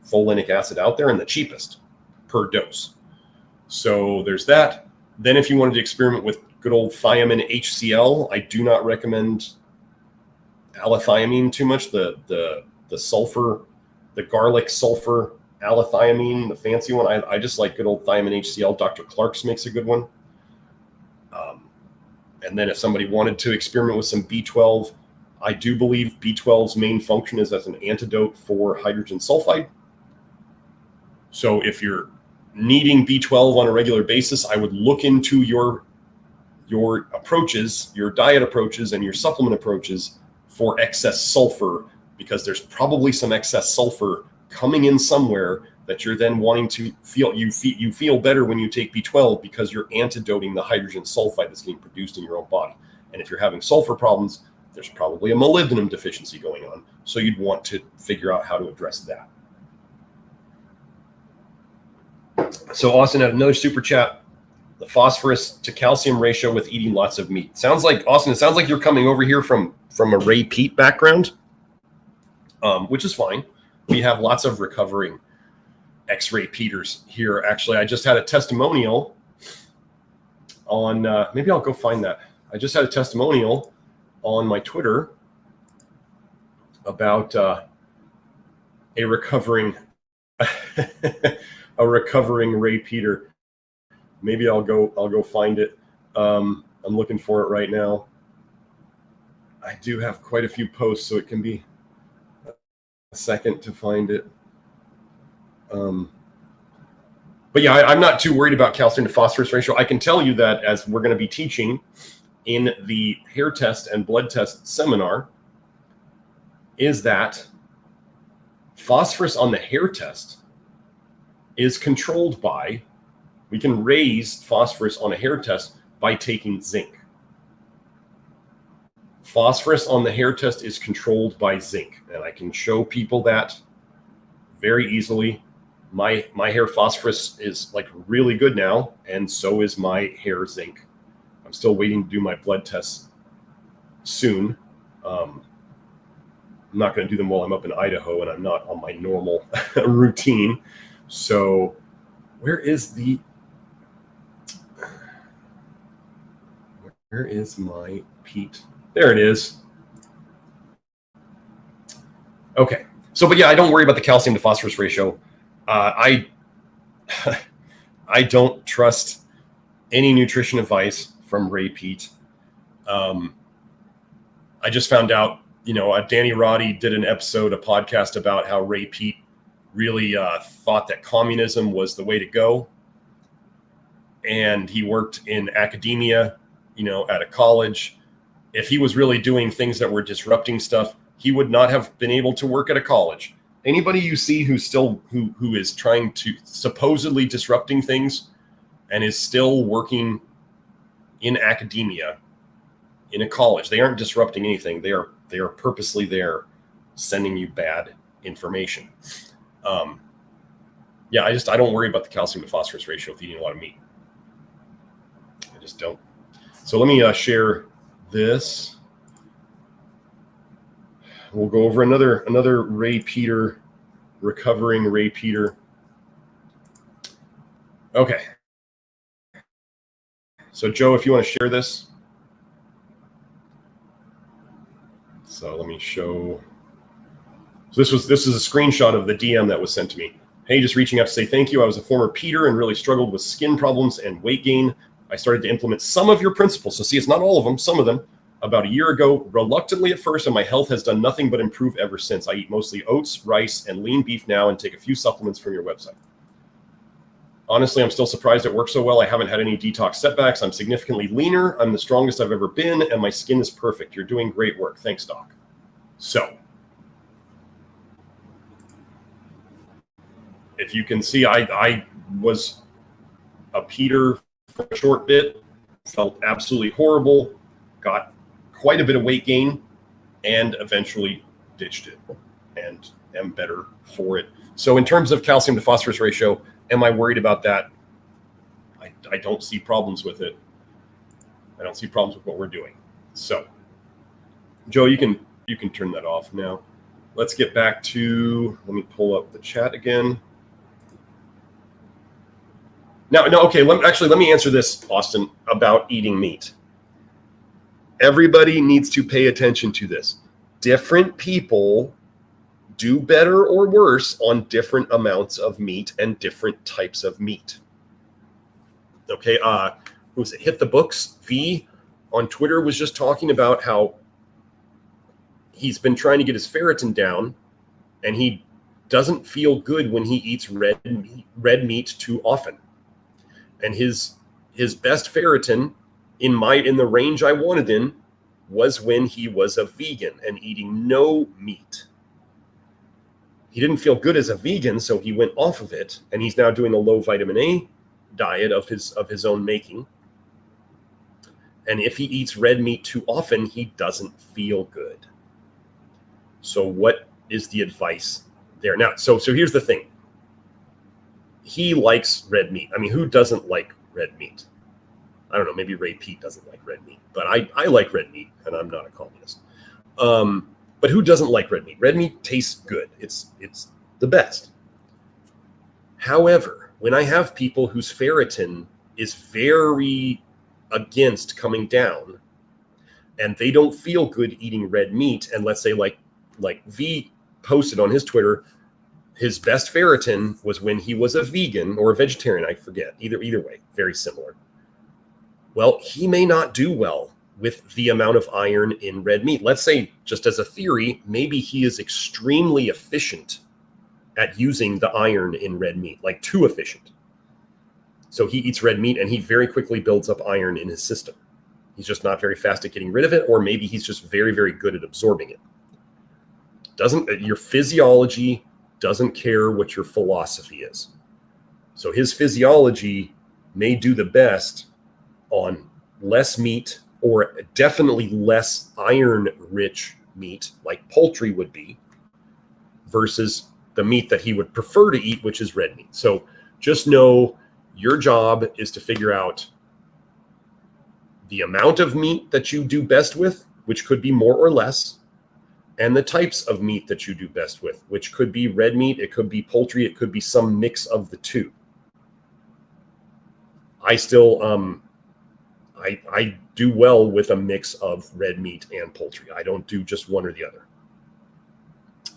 folinic acid out there and the cheapest per dose. So there's that. Then if you wanted to experiment with good old thiamine HCl, I do not recommend L-thiamine too much. The sulfur the garlic sulfur L-thiamine, the fancy one. I just like good old thiamine HCl. Dr. Clark's makes a good one. And then if somebody wanted to experiment with some B12, I do believe B12's main function is as an antidote for hydrogen sulfide. So if you're needing B12 on a regular basis, I would look into your approaches, your diet approaches and your supplement approaches for excess sulfur, because there's probably some excess sulfur coming in somewhere that you're then wanting to feel. You feel better when you take B12 because you're antidoting the hydrogen sulfide that's being produced in your own body. And if you're having sulfur problems, there's probably a molybdenum deficiency going on. So you'd want to figure out how to address that. So Austin had another super chat. The phosphorus to calcium ratio with eating lots of meat. Sounds like, Austin, it sounds like you're coming over here from a Ray Peat background, which is fine. We have lots of recovering X-ray Peters here. Actually, I just had a testimonial on, maybe I'll go find that. I just had a testimonial on my Twitter about a recovering Ray Peter. Maybe I'll go find it. I'm looking for it right now. I do have quite a few posts, so it can be a second to find it. But yeah, I'm not too worried about calcium to phosphorus ratio. I can tell you that as we're going to be teaching in the hair test and blood test seminar, is that phosphorus on the hair test is controlled by, we can raise phosphorus on a hair test by taking zinc. Phosphorus on the hair test is controlled by zinc, and I can show people that very easily. My hair phosphorus is like really good now, and so is my hair zinc. I'm still waiting to do my blood tests soon. I'm not going to do them while I'm up in Idaho, and I'm not on my normal routine. So where is my peat? There it is. Okay. So, but yeah, I don't worry about the calcium to phosphorus ratio. I don't trust any nutrition advice from Ray Peat. I just found out, Danny Roddy did a podcast about how Ray Peat really thought that communism was the way to go. And he worked in academia, at a college. If he was really doing things that were disrupting stuff, he would not have been able to work at a college. Anybody you see who is trying to supposedly disrupting things and is still working in academia in a college, they aren't disrupting anything. They are purposely there sending you bad information. Yeah, I don't worry about the calcium to phosphorus ratio with eating a lot of meat. I just don't. So let me share this. We'll go over another Ray Peter, recovering Ray Peter. Okay. So Joe, if you want to share this. So let me show. So this is a screenshot of the DM that was sent to me. Hey, just reaching out to say thank you. I was a former Peter and really struggled with skin problems and weight gain. I started to implement some of your principles. So see, it's not all of them, some of them, about a year ago, reluctantly at first, and my health has done nothing but improve ever since. I eat mostly oats, rice, and lean beef now and take a few supplements from your website. Honestly, I'm still surprised it works so well. I haven't had any detox setbacks. I'm significantly leaner. I'm the strongest I've ever been, and my skin is perfect. You're doing great work. Thanks, Doc. So, if you can see, I was a Peter for a short bit, felt absolutely horrible, got quite a bit of weight gain, and eventually ditched it and am better for it. So in terms of calcium to phosphorus ratio, am I worried about that? I don't see problems with it. I don't see problems with what we're doing. So, Joe, you can turn that off now. Let's get back to, let me pull up the chat again. No, okay, let me answer this, Austin, about eating meat. Everybody needs to pay attention to this. Different people do better or worse on different amounts of meat and different types of meat. Okay, who was it? Hit the Books V on Twitter was just talking about how he's been trying to get his ferritin down, and he doesn't feel good when he eats red meat too often. And his best ferritin in the range I wanted in was when he was a vegan and eating no meat. He didn't feel good as a vegan, so he went off of it, and he's now doing a low vitamin A diet of his own making. And if he eats red meat too often, he doesn't feel good. So what is the advice there? Now, so here's the thing. He likes red meat. I mean, who doesn't like red meat? I don't know, maybe Ray Pete doesn't like red meat, but I like red meat, and I'm not a communist. But who doesn't like red meat? Red meat tastes good. It's the best. However, when I have people whose ferritin is very against coming down, and they don't feel good eating red meat, and let's say like V posted on his Twitter, his best ferritin was when he was a vegan or a vegetarian, I forget. Either way, very similar. Well, he may not do well with the amount of iron in red meat. Let's say, just as a theory, maybe he is extremely efficient at using the iron in red meat, like too efficient. So he eats red meat and he very quickly builds up iron in his system. He's just not very fast at getting rid of it, or maybe he's just very, very good at absorbing it. Your physiology doesn't care what your philosophy is. So his physiology may do the best on less meat, or definitely less iron-rich meat, like poultry would be, versus the meat that he would prefer to eat, which is red meat. So just know your job is to figure out the amount of meat that you do best with, which could be more or less, and the types of meat that you do best with, which could be red meat, it could be poultry, it could be some mix of the two. I still, I do well with a mix of red meat and poultry. I don't do just one or the other.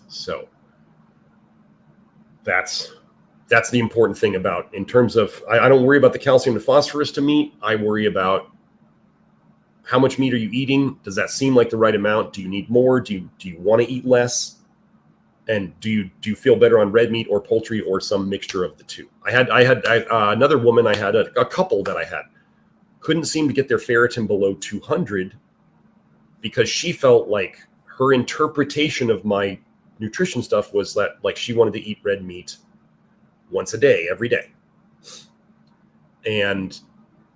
So that's the important thing about, in terms of, I don't worry about the calcium and phosphorus to meat. I worry about how much meat are you eating? Does that seem like the right amount? Do you need more? Do you want to eat less? And do you feel better on red meat or poultry, or some mixture of the two? I had another woman, I had a couple that I had, couldn't seem to get their ferritin below 200 because she felt like her interpretation of my nutrition stuff was that, like, she wanted to eat red meat once a day, every day. And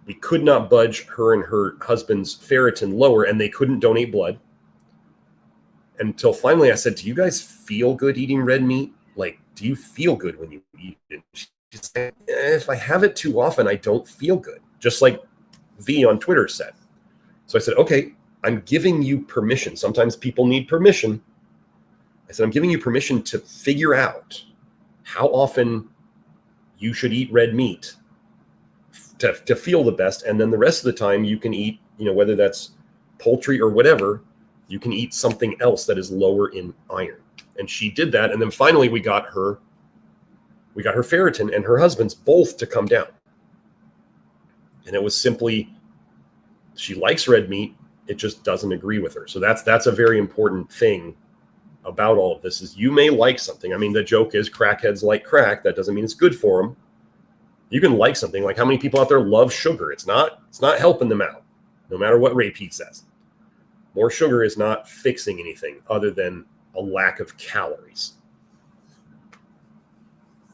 we could not budge her and her husband's ferritin lower, and they couldn't donate blood. Until finally I said, do you guys feel good eating red meat? Like, do you feel good when you eat it? She said, if I have it too often, I don't feel good. Just like V on Twitter said. So I said, okay, I'm giving you permission. Sometimes people need permission. I said, I'm giving you permission to figure out how often you should eat red meat to feel the best. And then the rest of the time you can eat, whether that's poultry or whatever, you can eat something else that is lower in iron. And she did that. And then finally we got her ferritin and her husband's both to come down. And it was simply, she likes red meat. It just doesn't agree with her. So that's a very important thing about all of this, is you may like something. I mean, the joke is crackheads like crack. That doesn't mean it's good for them. You can like something. Like, how many people out there love sugar? It's not helping them out, no matter what Ray Pete says. More sugar is not fixing anything other than a lack of calories.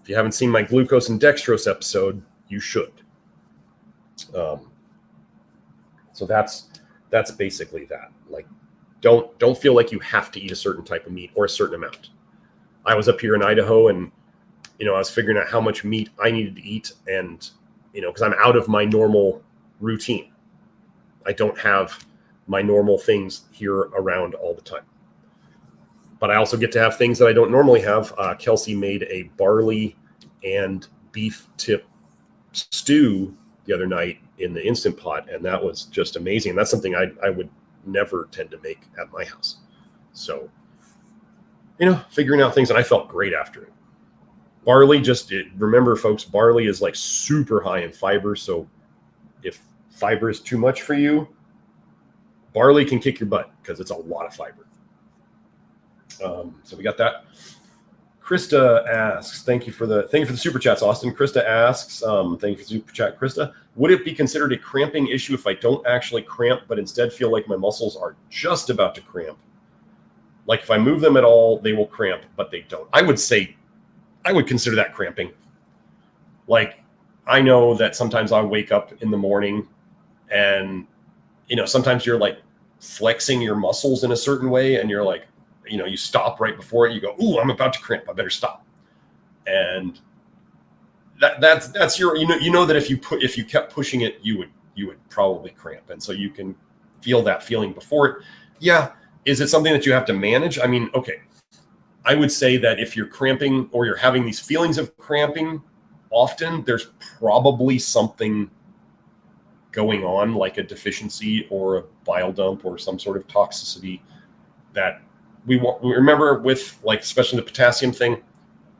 If you haven't seen my glucose and dextrose episode, you should. So that's basically that. Like, don't feel like you have to eat a certain type of meat or a certain amount. I was up here in Idaho, and I was figuring out how much meat I needed to eat, and because I'm out of my normal routine. I don't have my normal things here around all the time. But I also get to have things that I don't normally have. Kelsey made a barley and beef tip stew the other night in the Instant Pot, and that was just amazing. And that's something I would never tend to make at my house. So figuring out things. And I felt great after it. Barley, remember, folks, barley is like super high in fiber. So if fiber is too much for you, barley can kick your butt because it's a lot of fiber. So we got that. Krista asks, thank you for the super chats, Austin. Krista asks, thank you for the super chat, Krista. Would it be considered a cramping issue if I don't actually cramp, but instead feel like my muscles are just about to cramp? Like if I move them at all, they will cramp, but they don't. I would consider that cramping. Like, I know that sometimes I wake up in the morning and, sometimes you're like flexing your muscles in a certain way and you're like, you stop right before it. You go, ooh, I'm about to cramp. I better stop. And that's your, that if you kept pushing it, you would probably cramp. And so you can feel that feeling before it. Yeah. Is it something that you have to manage? I mean, okay. I would say that if you're cramping or you're having these feelings of cramping often, there's probably something going on, like a deficiency or a bile dump or some sort of toxicity that we remember with, like, especially the potassium thing.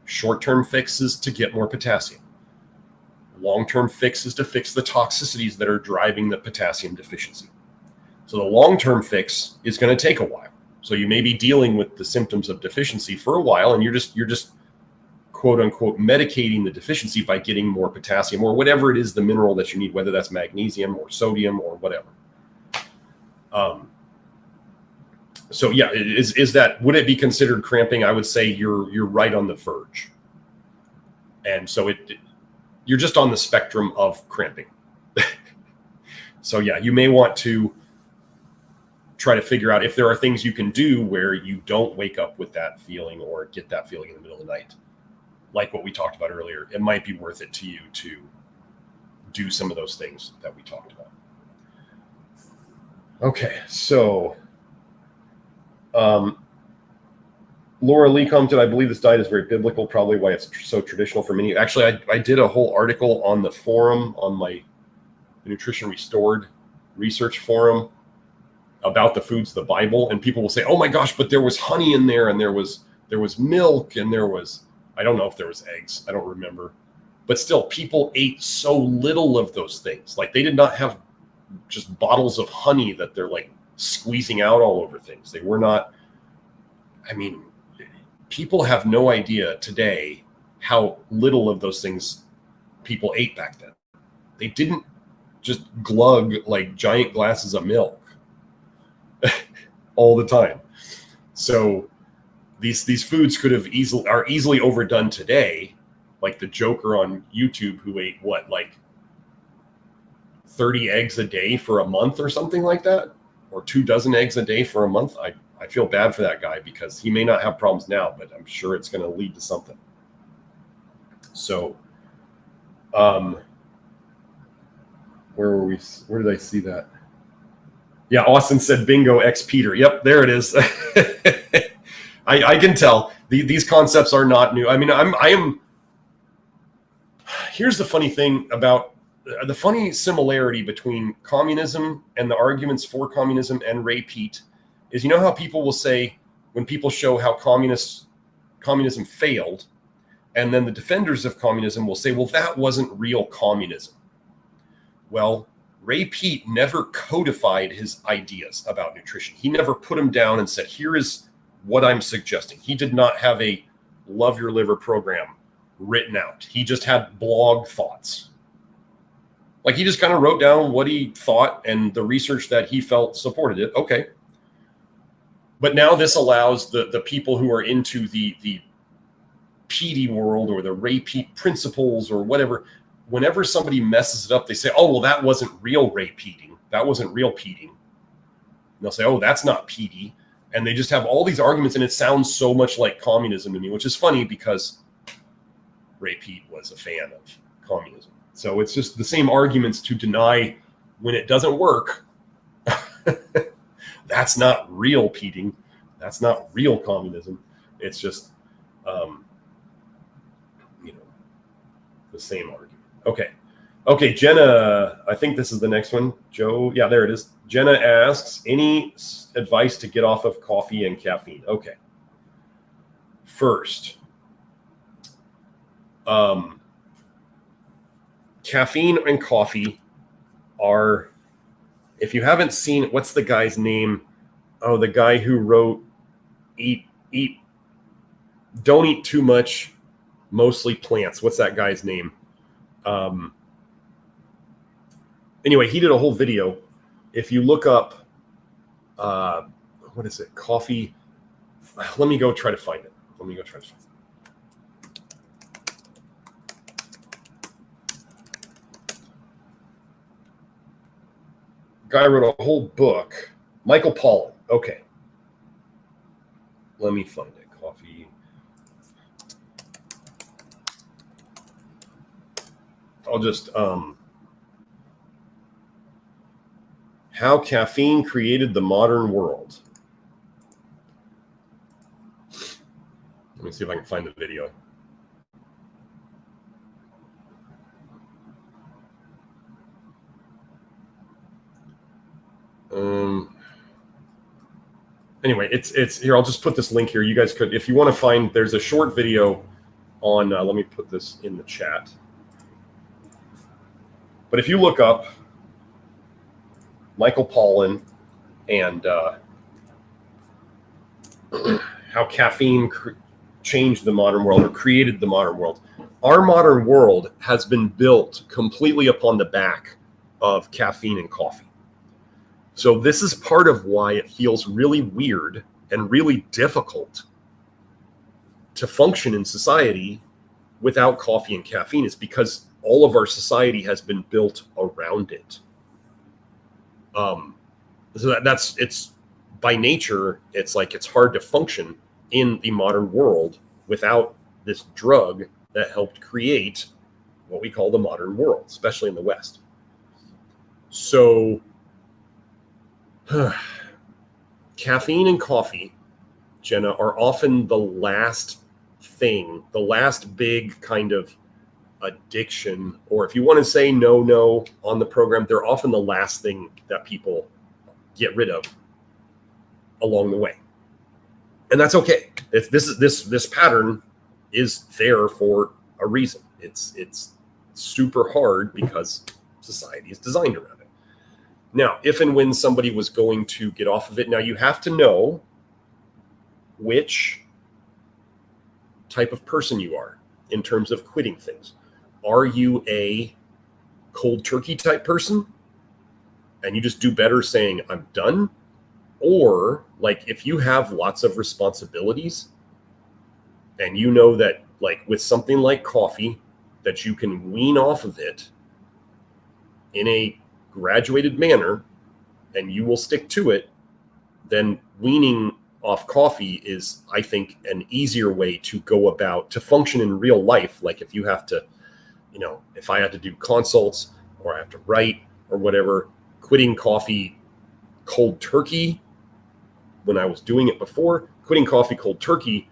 Short-term fix is to get more potassium. Long-term fix is to fix the toxicities that are driving the potassium deficiency. So the long-term fix is going to take a while. So you may be dealing with the symptoms of deficiency for a while, and you're just quote unquote medicating the deficiency by getting more potassium or whatever it is, the mineral that you need, whether that's magnesium or sodium or whatever. So yeah, would it be considered cramping? I would say you're right on the verge. And so you're just on the spectrum of cramping. So yeah, you may want to try to figure out if there are things you can do where you don't wake up with that feeling or get that feeling in the middle of the night. Like what we talked about earlier, it might be worth it to you to do some of those things that we talked about. Okay, so Laura Lee commented, I believe this diet is very biblical, probably why it's so traditional for many. Actually, I did a whole article on the forum, on my Nutrition Restored research forum, about the foods of the Bible, and people will say, oh my gosh, but there was honey in there, and there was milk, and there was, I don't know if there was eggs, I don't remember, but still, people ate so little of those things. Like, they did not have just bottles of honey that they're like squeezing out all over things. They were not, I mean, people have no idea today how little of those things people ate back then. They didn't just glug like giant glasses of milk all the time. So these foods are easily overdone today, like the joker on YouTube who ate like 30 eggs a day for a month or something like that, or 24 eggs a day for a month. I feel bad for that guy because he may not have problems now, but I'm sure it's going to lead to something. So where were we? Where did I see that? Yeah, Austin said bingo X Peter. Yep, there it is. I can tell these concepts are not new. I mean, I am. Here's the funny thing about the funny similarity between communism and the arguments for communism and Ray Peat is, how people will say when people show how communism failed, and then the defenders of communism will say, well, that wasn't real communism. Well, Ray Peat never codified his ideas about nutrition. He never put them down and said, here is what I'm suggesting. He did not have a love your liver program written out. He just had blog thoughts. Like, he just kind of wrote down what he thought and the research that he felt supported it. Okay. But now this allows the people who are into the PD world or the Ray Peat principles or whatever, whenever somebody messes it up, they say, oh, well, that wasn't real Ray Peating. That wasn't real Peating. And they'll say, oh, that's not PD. And they just have all these arguments, and it sounds so much like communism to me, which is funny because Ray Peat was a fan of communism. So it's just the same arguments to deny when it doesn't work. That's not real Peating. That's not real communism. It's just, the same argument. Okay, Jenna, I think this is the next one. Joe, yeah, there it is. Jenna asks, any advice to get off of coffee and caffeine? Okay. First, caffeine and coffee are, if you haven't seen, what's the guy's name? Oh, the guy who wrote Don't Eat Too Much, Mostly Plants. What's that guy's name? Anyway, he did a whole video. If you look up, what is it? Coffee. Let me go try to find it. Guy wrote a whole book. Michael Pollan. Okay. Let me find it. Coffee. I'll just, How Caffeine Created the Modern World. Let me see if I can find the video. Anyway, it's here. I'll just put this link here. You guys could, if you want to find, there's a short video on, let me put this in the chat. But if you look up Michael Pollan and how caffeine changed the modern world or created the modern world, our modern world has been built completely upon the back of caffeine and coffee. So this is part of why it feels really weird and really difficult to function in society without coffee and caffeine, is because all of our society has been built around it. So that's it's by nature, it's like it's hard to function in the modern world without this drug that helped create what we call the modern world, especially in the West. So caffeine and coffee, Jenna, are often the last thing, the last big kind of addiction, or if you want to say no on the program, they're often the last thing that people get rid of along the way. And that's okay. If this pattern is there for a reason. It's super hard because society is designed around it. Now, if and when somebody was going to get off of it, now you have to know which type of person you are in terms of quitting things. Are you a cold turkey type person and you just do better saying, I'm done? Or like if you have lots of responsibilities and you know that like with something like coffee that you can wean off of it in a graduated manner and you will stick to it, then weaning off coffee is, I think, an easier way to go about to function in real life. Like if you have to, if I had to do consults or I have to write or whatever, quitting coffee cold turkey, when I was doing it before, quitting coffee cold turkey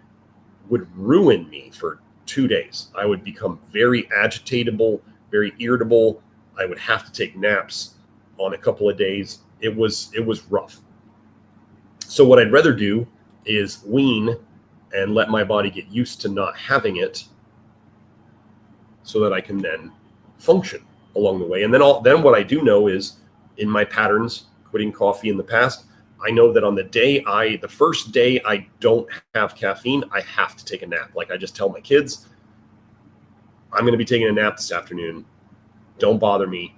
would ruin me for 2 days. I would become very agitatable, very irritable. I would have to take naps on a couple of days. It was rough. So what I'd rather do is wean and let my body get used to not having it so that I can then function along the way. And then what I do know is in my patterns, quitting coffee in the past, I know that on the first day I don't have caffeine, I have to take a nap. Like I just tell my kids, I'm going to be taking a nap this afternoon. Don't bother me.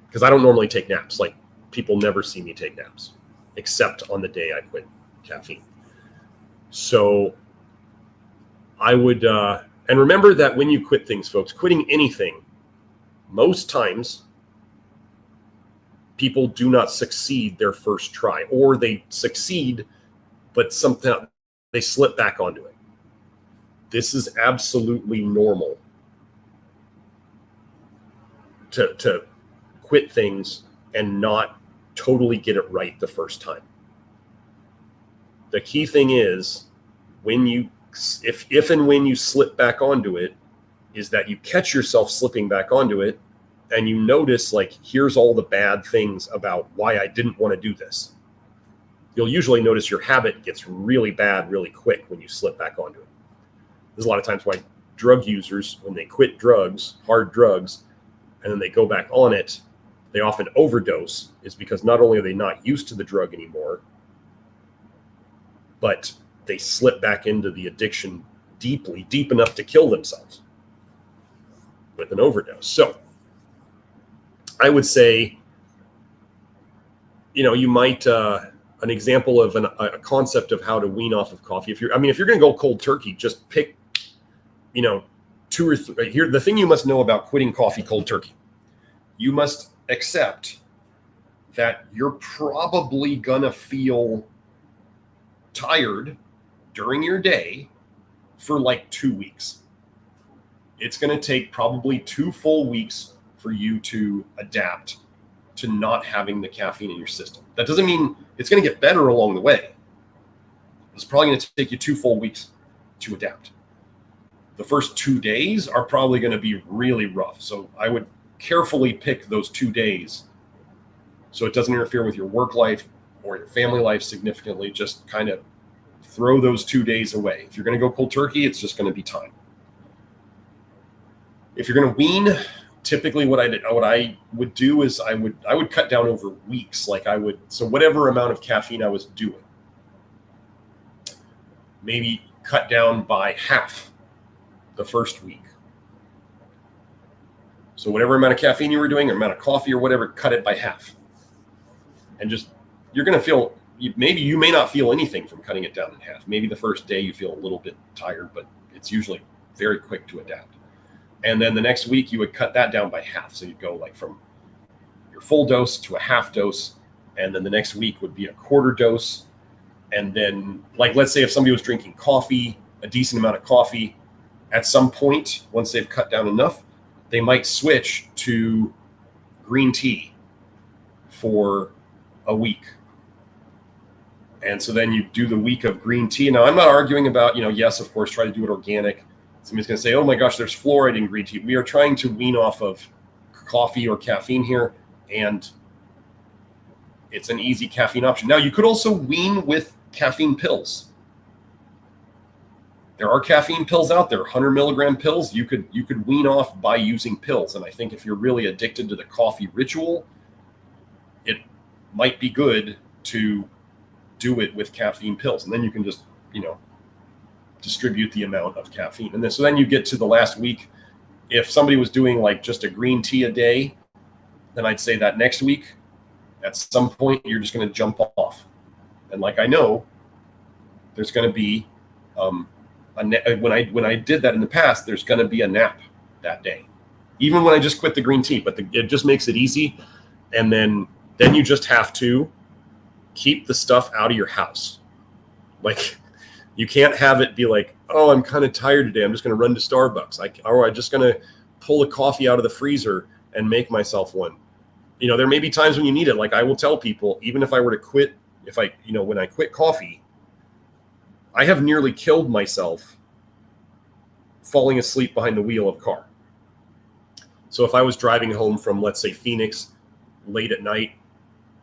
Because I don't normally take naps. Like people never see me take naps, except on the day I quit caffeine. So I would, and remember that when you quit things, folks, quitting anything, most times people do not succeed their first try, or they succeed, but somehow they slip back onto it. This is absolutely normal to quit things and not totally get it right the first time. The key thing is if and when you slip back onto it, is that you catch yourself slipping back onto it and you notice like, here's all the bad things about why I didn't want to do this. You'll usually notice your habit gets really bad really quick when you slip back onto it. There's a lot of times why drug users, when they quit drugs, hard drugs, and then they go back on it, they often overdose, is because not only are they not used to the drug anymore, but they slip back into the addiction deep enough to kill themselves with an overdose. So I would say, you might, an example of a concept of how to wean off of coffee. If you're going to go cold turkey, just pick, 2 or 3. Here, the thing you must know about quitting coffee cold turkey, you must accept that you're probably going to feel tired during your day for like 2 weeks. It's going to take probably 2 full weeks for you to adapt to not having the caffeine in your system. That doesn't mean it's going to get better along the way. It's probably going to take you 2 full weeks to adapt. The first 2 days are probably going to be really rough. So I would carefully pick those 2 days so it doesn't interfere with your work life or your family life significantly. Just kind of throw those 2 days away. If you're going to go cold turkey, it's just going to be time. If you're going to wean, typically what I would do is I would cut down over weeks. So whatever amount of caffeine I was doing, maybe cut down by half the first week. So whatever amount of caffeine you were doing, or amount of coffee or whatever, cut it by half. And just, you're going to feel, maybe you may not feel anything from cutting it down in half. Maybe the first day you feel a little bit tired, but it's usually very quick to adapt. And then the next week you would cut that down by half. So you'd go like from your full dose to a half dose. And then the next week would be a quarter dose. And then, like, let's say if somebody was drinking coffee, a decent amount of coffee, at some point, once they've cut down enough, they might switch to green tea for a week. And so then you do the week of green tea. Now, I'm not arguing about, yes, of course, try to do it organic. Somebody's going to say, oh my gosh, there's fluoride in green tea. We are trying to wean off of coffee or caffeine here, and it's an easy caffeine option. Now, you could also wean with caffeine pills. There are caffeine pills out there, 100 milligram pills. You could wean off by using pills. And I think if you're really addicted to the coffee ritual, it might be good to do it with caffeine pills. And then you can just, distribute the amount of caffeine. And so then you get to the last week. If somebody was doing like just a green tea a day, then I'd say that next week, at some point, you're just going to jump off. And like I know, there's going to be when I did that in the past, there's going to be a nap that day, even when I just quit the green tea. But it just makes it easy, and then you just have to keep the stuff out of your house. Like, you can't have it be like, oh, I'm kind of tired today, I'm just going to run to Starbucks. I'm just going to pull a coffee out of the freezer and make myself one. There may be times when you need it. Like I will tell people, even if I were to quit, when I quit coffee, I have nearly killed myself falling asleep behind the wheel of a car. So if I was driving home from, let's say, Phoenix late at night,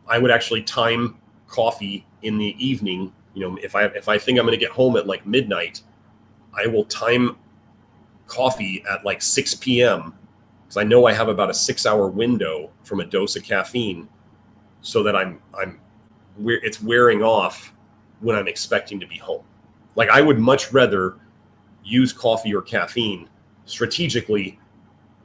I would actually time coffee in the evening. If I think I'm going to get home at like midnight, I will time coffee at like 6 p.m. because I know I have about a 6-hour window from a dose of caffeine, so that it's wearing off when I'm expecting to be home. Like I would much rather use coffee or caffeine strategically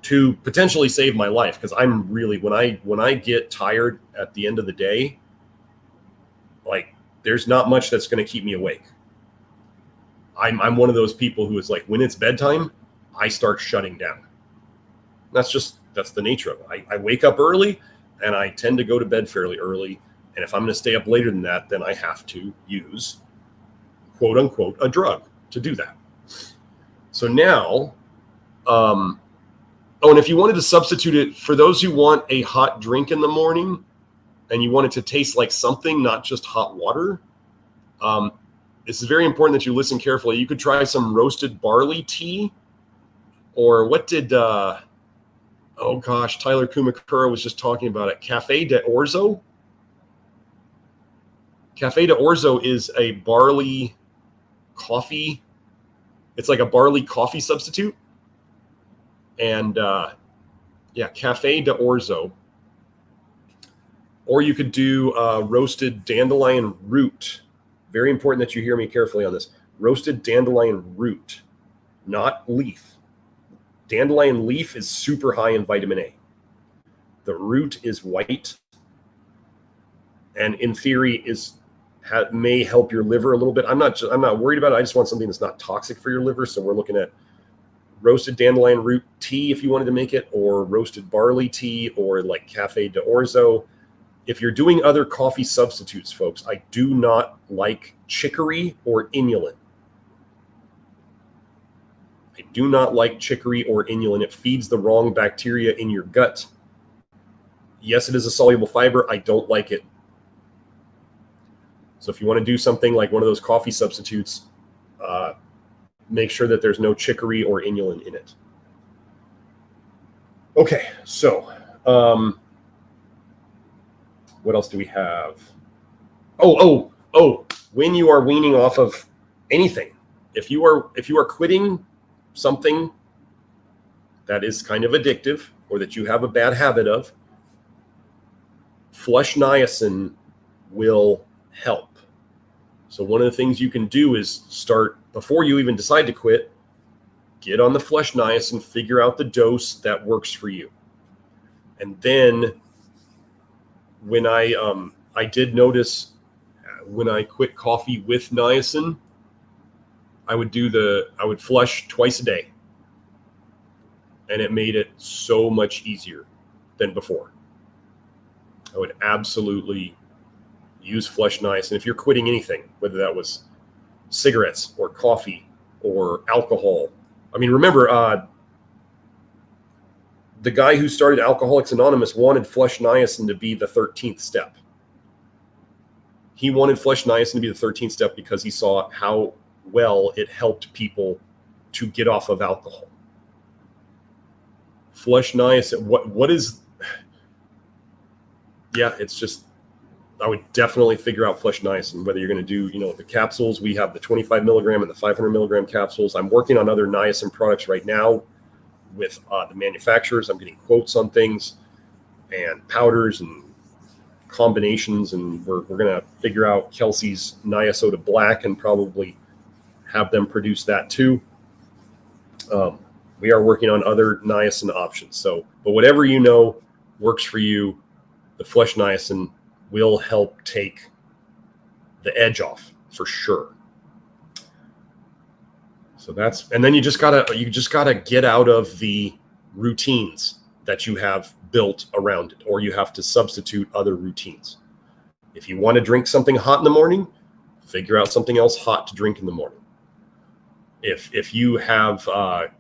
to potentially save my life, because I'm really, when I get tired at the end of the day, like there's not much that's going to keep me awake. I'm one of those people who is like, when it's bedtime, I start shutting down. That's the nature of it. I wake up early and I tend to go to bed fairly early. And if I'm going to stay up later than that, then I have to use, quote unquote, a drug to do that. So now, and if you wanted to substitute it for those who want a hot drink in the morning and you want it to taste like something, not just hot water, this is very important that you listen carefully. You could try some roasted barley tea, or what did, Tyler Kumakura was just talking about it. Café de Orzo. Café de Orzo is a barley coffee It's like a barley coffee substitute. And cafe de orzo. Or you could do roasted dandelion root. Very important that you hear me carefully on this. Roasted dandelion root, not leaf. Dandelion leaf is super high in vitamin A. The root is white, and in theory may help your liver a little bit. I'm not worried about it. I just want something that's not toxic for your liver. So we're looking at roasted dandelion root tea if you wanted to make it, or roasted barley tea, or like cafe de orzo. If you're doing other coffee substitutes, folks, I do not like chicory or inulin. I do not like chicory or inulin. It feeds the wrong bacteria in your gut. Yes, it is a soluble fiber. I don't like it. So if you want to do something like one of those coffee substitutes, make sure that there's no chicory or inulin in it. Okay, so what else do we have? Oh, when you are weaning off of anything, if you are quitting something that is kind of addictive or that you have a bad habit of, flush niacin will help. So one of the things you can do is start, before you even decide to quit, get on the flush niacin, figure out the dose that works for you. And then when I did notice when I quit coffee with niacin, I would flush twice a day, and it made it so much easier than before. I would absolutely use flush niacin if you're quitting anything, whether that was cigarettes or coffee or alcohol. I mean, remember, the guy who started Alcoholics Anonymous wanted flush niacin to be the 13th step. He wanted flush niacin to be the 13th step because he saw how well it helped people to get off of alcohol. Flush niacin, what is... Yeah, it's just, I would definitely figure out flush niacin, whether you're going to do, the capsules. We have the 25 milligram and the 500 milligram capsules. I'm working on other niacin products right now with the manufacturers. I'm getting quotes on things and powders and combinations, and we're going to figure out Kelsey's Niasoda Black and probably have them produce that too. We are working on other niacin options. So, but whatever works for you, the flush niacin will help take the edge off for sure. So and then you just gotta get out of the routines that you have built around it, or you have to substitute other routines. If you want to drink something hot in the morning, figure out something else hot to drink in the morning. If you have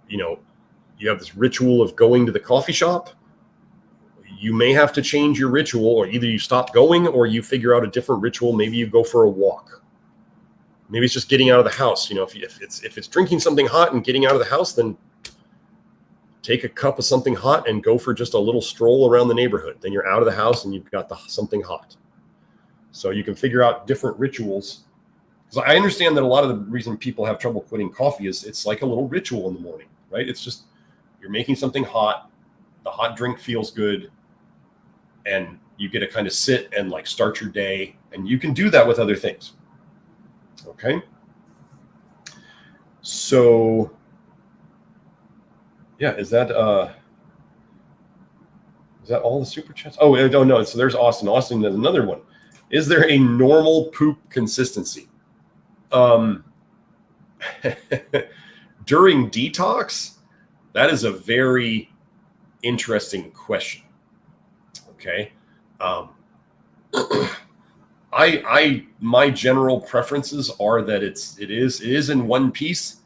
you have this ritual of going to the coffee shop, you may have to change your ritual, or either you stop going or you figure out a different ritual. Maybe you go for a walk. Maybe it's just getting out of the house. If it's drinking something hot and getting out of the house, then take a cup of something hot and go for just a little stroll around the neighborhood. Then you're out of the house and you've got something hot. So you can figure out different rituals. Because I understand that a lot of the reason people have trouble quitting coffee is it's like a little ritual in the morning, right? It's just you're making something hot. The hot drink feels good. And you get to kind of sit and like start your day. And you can do that with other things. Okay. So yeah, is that all the super chats? Oh, no. So there's Austin. Austin has another one. Is there a normal poop consistency? During detox? That is a very interesting question. Okay. My general preferences are that it is in one piece.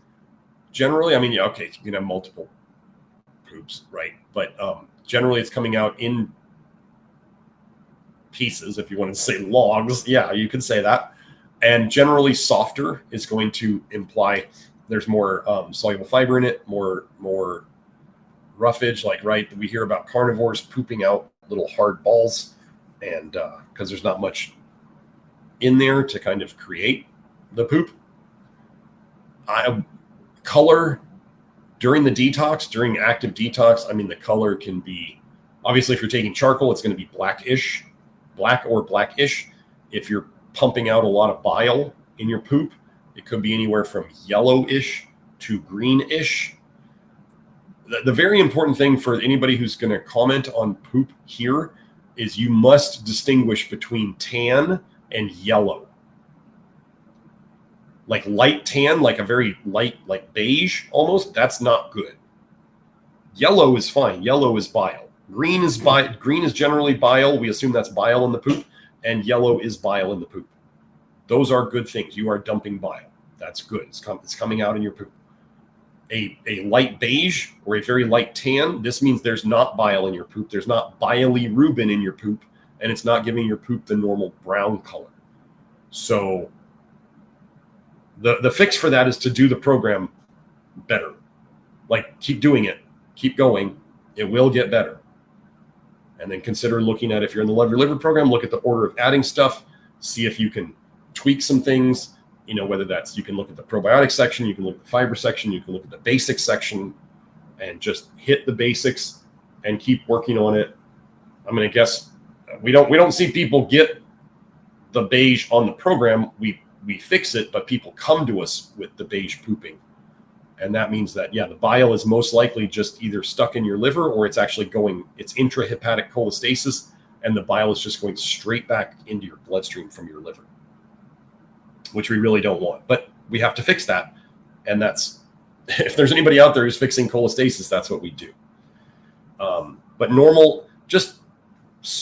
Generally, I mean, okay, you can have multiple poops, right? But generally, it's coming out in pieces. If you want to say logs, yeah, you could say that. And generally, softer is going to imply there's more soluble fiber in it, more roughage. Like, right, we hear about carnivores pooping out little hard balls, and because there's not much in there to kind of create the poop. color during the detox, during active detox, I mean, the color can be, obviously, if you're taking charcoal, it's going to be blackish, black or blackish. If you're pumping out a lot of bile in your poop, it could be anywhere from yellowish to greenish. The very important thing for anybody who's going to comment on poop here is you must distinguish between tan and yellow. Like light tan, like a very light, like beige almost, that's not good. Yellow is fine. Yellow is bile. Green is generally bile. We assume that's bile in the poop, and yellow is bile in the poop. Those are good things. You are dumping bile. That's good. It's coming out in your poop. A light beige or a very light tan, this means there's not bile in your poop. There's not bilirubin in your poop, and it's not giving your poop the normal brown color. So the fix for that is to do the program better. Like, keep doing it. Keep going. It will get better. And then consider looking at, if you're in the Love Your Liver program, look at the order of adding stuff. See if you can tweak some things. You know, whether that's, you can look at the probiotic section, you can look at the fiber section, you can look at the basics section, and just hit the basics and keep working on it. I'm going to guess we don't see people get the beige on the program. We fix it, but people come to us with the beige pooping. And that means that, yeah, the bile is most likely just either stuck in your liver, or it's actually it's intrahepatic cholestasis, and the bile is just going straight back into your bloodstream from your liver, which we really don't want. But we have to fix that. And that's, if there's anybody out there who's fixing cholestasis, that's what we do. But normal, just,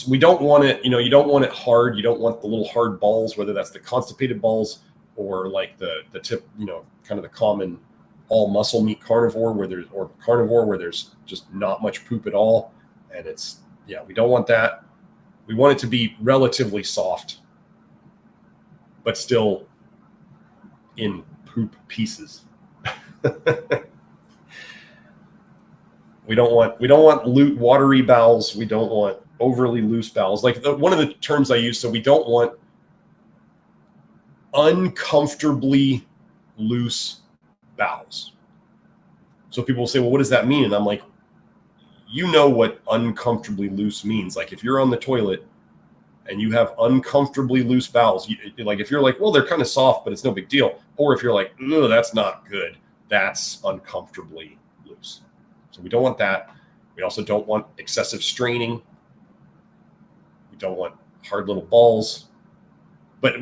we don't want it, you don't want it hard. You don't want the little hard balls, whether that's the constipated balls or like the tip, kind of the common all muscle meat carnivore where there's just not much poop at all. And we don't want that. We want it to be relatively soft, but still in poop pieces. We don't want watery bowels. We don't want overly loose bowels. Like one of the terms I use, so we don't want uncomfortably loose bowels. So people will say, well, what does that mean? And I'm like, you know what uncomfortably loose means. Like if you're on the toilet and you have uncomfortably loose bowels, like if you're like, well, they're kind of soft, but it's no big deal. Or if you're like, no, that's not good. That's uncomfortably loose. So we don't want that. We also don't want excessive straining. We don't want hard little balls. But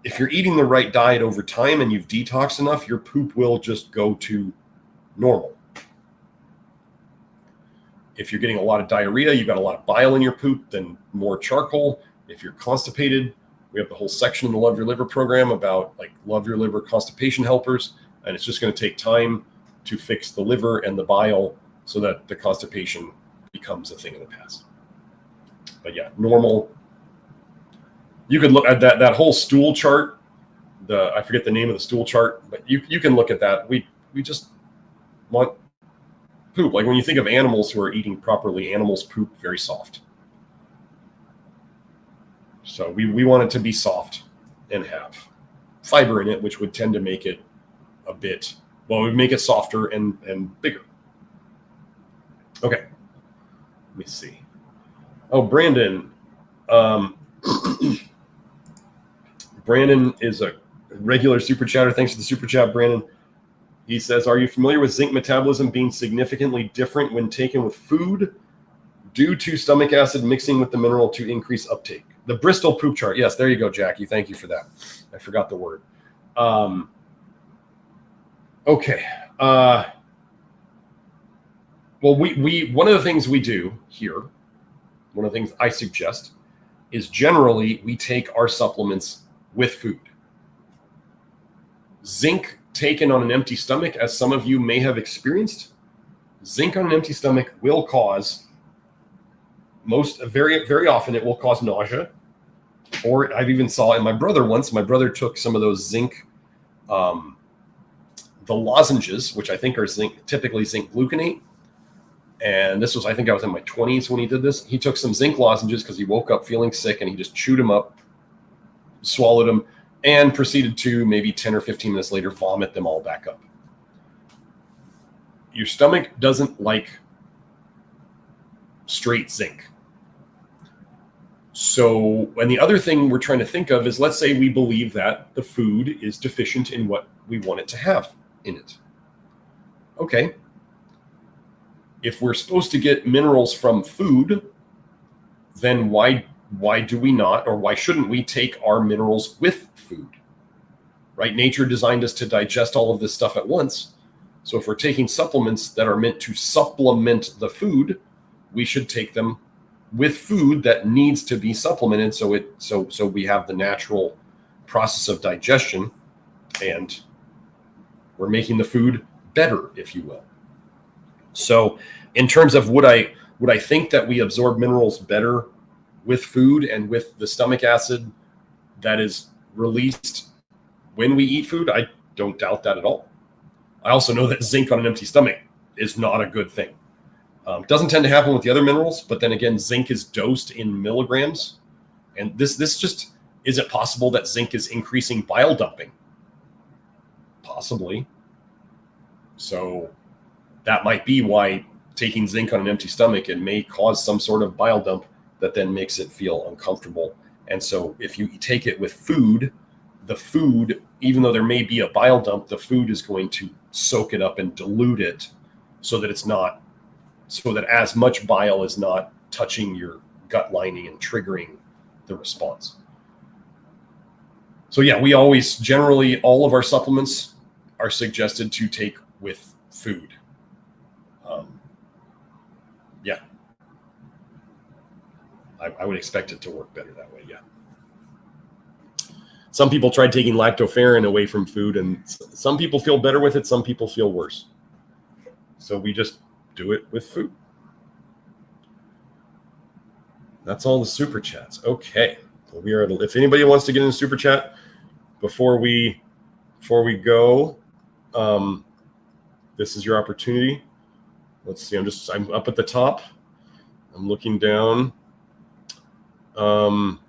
if you're eating the right diet over time and you've detoxed enough, your poop will just go to normal. If you're getting a lot of diarrhea, you've got a lot of bile in your poop, then more charcoal. If you're constipated, we have the whole section in the Love Your Liver program about like Love Your Liver constipation helpers. And it's just going to take time to fix the liver and the bile so that the constipation becomes a thing of the past. But yeah, normal. You could look at that whole stool chart. I forget the name of the stool chart, but you can look at that. We just want poop. Like when you think of animals who are eating properly, animals poop very soft. So we want it to be soft and have fiber in it, which would tend to make it it would make it softer and bigger. Okay. Let me see. Oh, Brandon. Brandon is a regular super chatter. Thanks for the super chat, Brandon. He says, are you familiar with zinc metabolism being significantly different when taken with food due to stomach acid mixing with the mineral to increase uptake? The Bristol poop chart. Yes, there you go, Jackie. Thank you for that. I forgot the word. Okay. Well, we one of the things we do here, one of the things I suggest is generally we take our supplements with food. Zinc taken on an empty stomach, as some of you may have experienced, zinc on an empty stomach will cause very, very often it will cause nausea. Or I've even saw in my brother once, my brother took some of those zinc, the lozenges, which I think are typically zinc gluconate. And this was, I think I was in my 20s when he did this. He took some zinc lozenges because he woke up feeling sick and he just chewed them up, swallowed them. and proceeded to maybe 10 or 15 minutes later vomit them all back up. Your stomach doesn't like straight zinc. So, and the other thing we're trying to think of is, let's say we believe that the food is deficient in what we want it to have in it. Okay. If we're supposed to get minerals from food, then why do we not, or why shouldn't we take our minerals with food? Right? Nature designed us to digest all of this stuff at once. So if we're taking supplements that are meant to supplement the food, we should take them with food that needs to be supplemented, so we have the natural process of digestion, and we're making the food better, if you will. So in terms of would I think that we absorb minerals better with food and with the stomach acid that is released when we eat food? I don't doubt that at all. I also know that zinc on an empty stomach is not a good thing. Doesn't tend to happen with the other minerals, but then again, zinc is dosed in milligrams. And this just, is it possible that zinc is increasing bile dumping? Possibly. So that might be why taking zinc on an empty stomach, it may cause some sort of bile dump that then makes it feel uncomfortable. And so if you take it with food, the food, even though there may be a bile dump, the food is going to soak it up and dilute it so that as much bile is not touching your gut lining and triggering the response. So yeah, we always, generally, all of our supplements are suggested to take with food. Yeah. I would expect it to work better that way, yeah. Some people tried taking lactoferrin away from food, and some people feel better with it, some people feel worse. So we just do it with food. That's all the super chats. Okay. Well, we are at, if anybody wants to get in the super chat before we go, this is your opportunity. Let's see. I'm up at the top. I'm looking down. Hope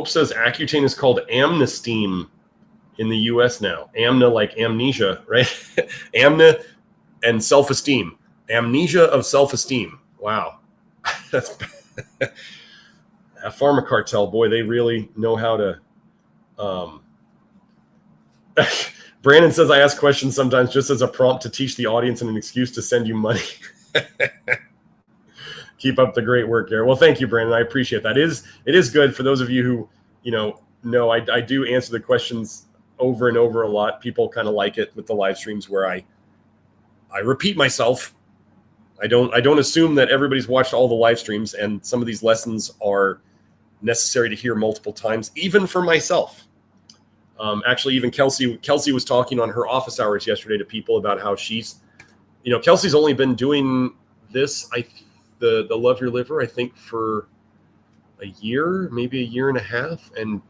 says Accutane is called Amnesteem in the US now. Amna, like amnesia, right? Amna and self-esteem. Amnesia of self-esteem. Wow. That's a pharma cartel, boy, they really know how to. Brandon says, I ask questions sometimes just as a prompt to teach the audience and an excuse to send you money. Keep up the great work, Garrett. Well, thank you, Brandon. I appreciate that. It is good for those of you who, know I do answer the questions over and over a lot. People kind of like it with the live streams where I repeat myself. I don't assume that everybody's watched all the live streams, and some of these lessons are necessary to hear multiple times, even for myself. Actually, even Kelsey was talking on her office hours yesterday to people about how she's, Kelsey's only been doing this, the Love Your Liver, I think for a year, maybe a year and a half. And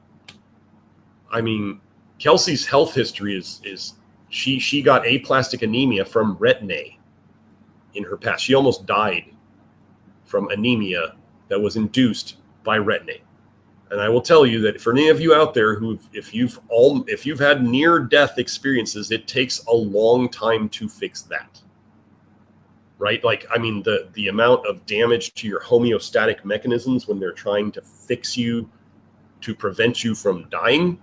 I mean, Kelsey's health history is she got aplastic anemia from retin-A in her past. She almost died from anemia that was induced by retin-A. And I will tell you that for any of you out there if you've had near-death experiences, it takes a long time to fix that. Right? Like, I mean, the amount of damage to your homeostatic mechanisms when they're trying to fix you to prevent you from dying,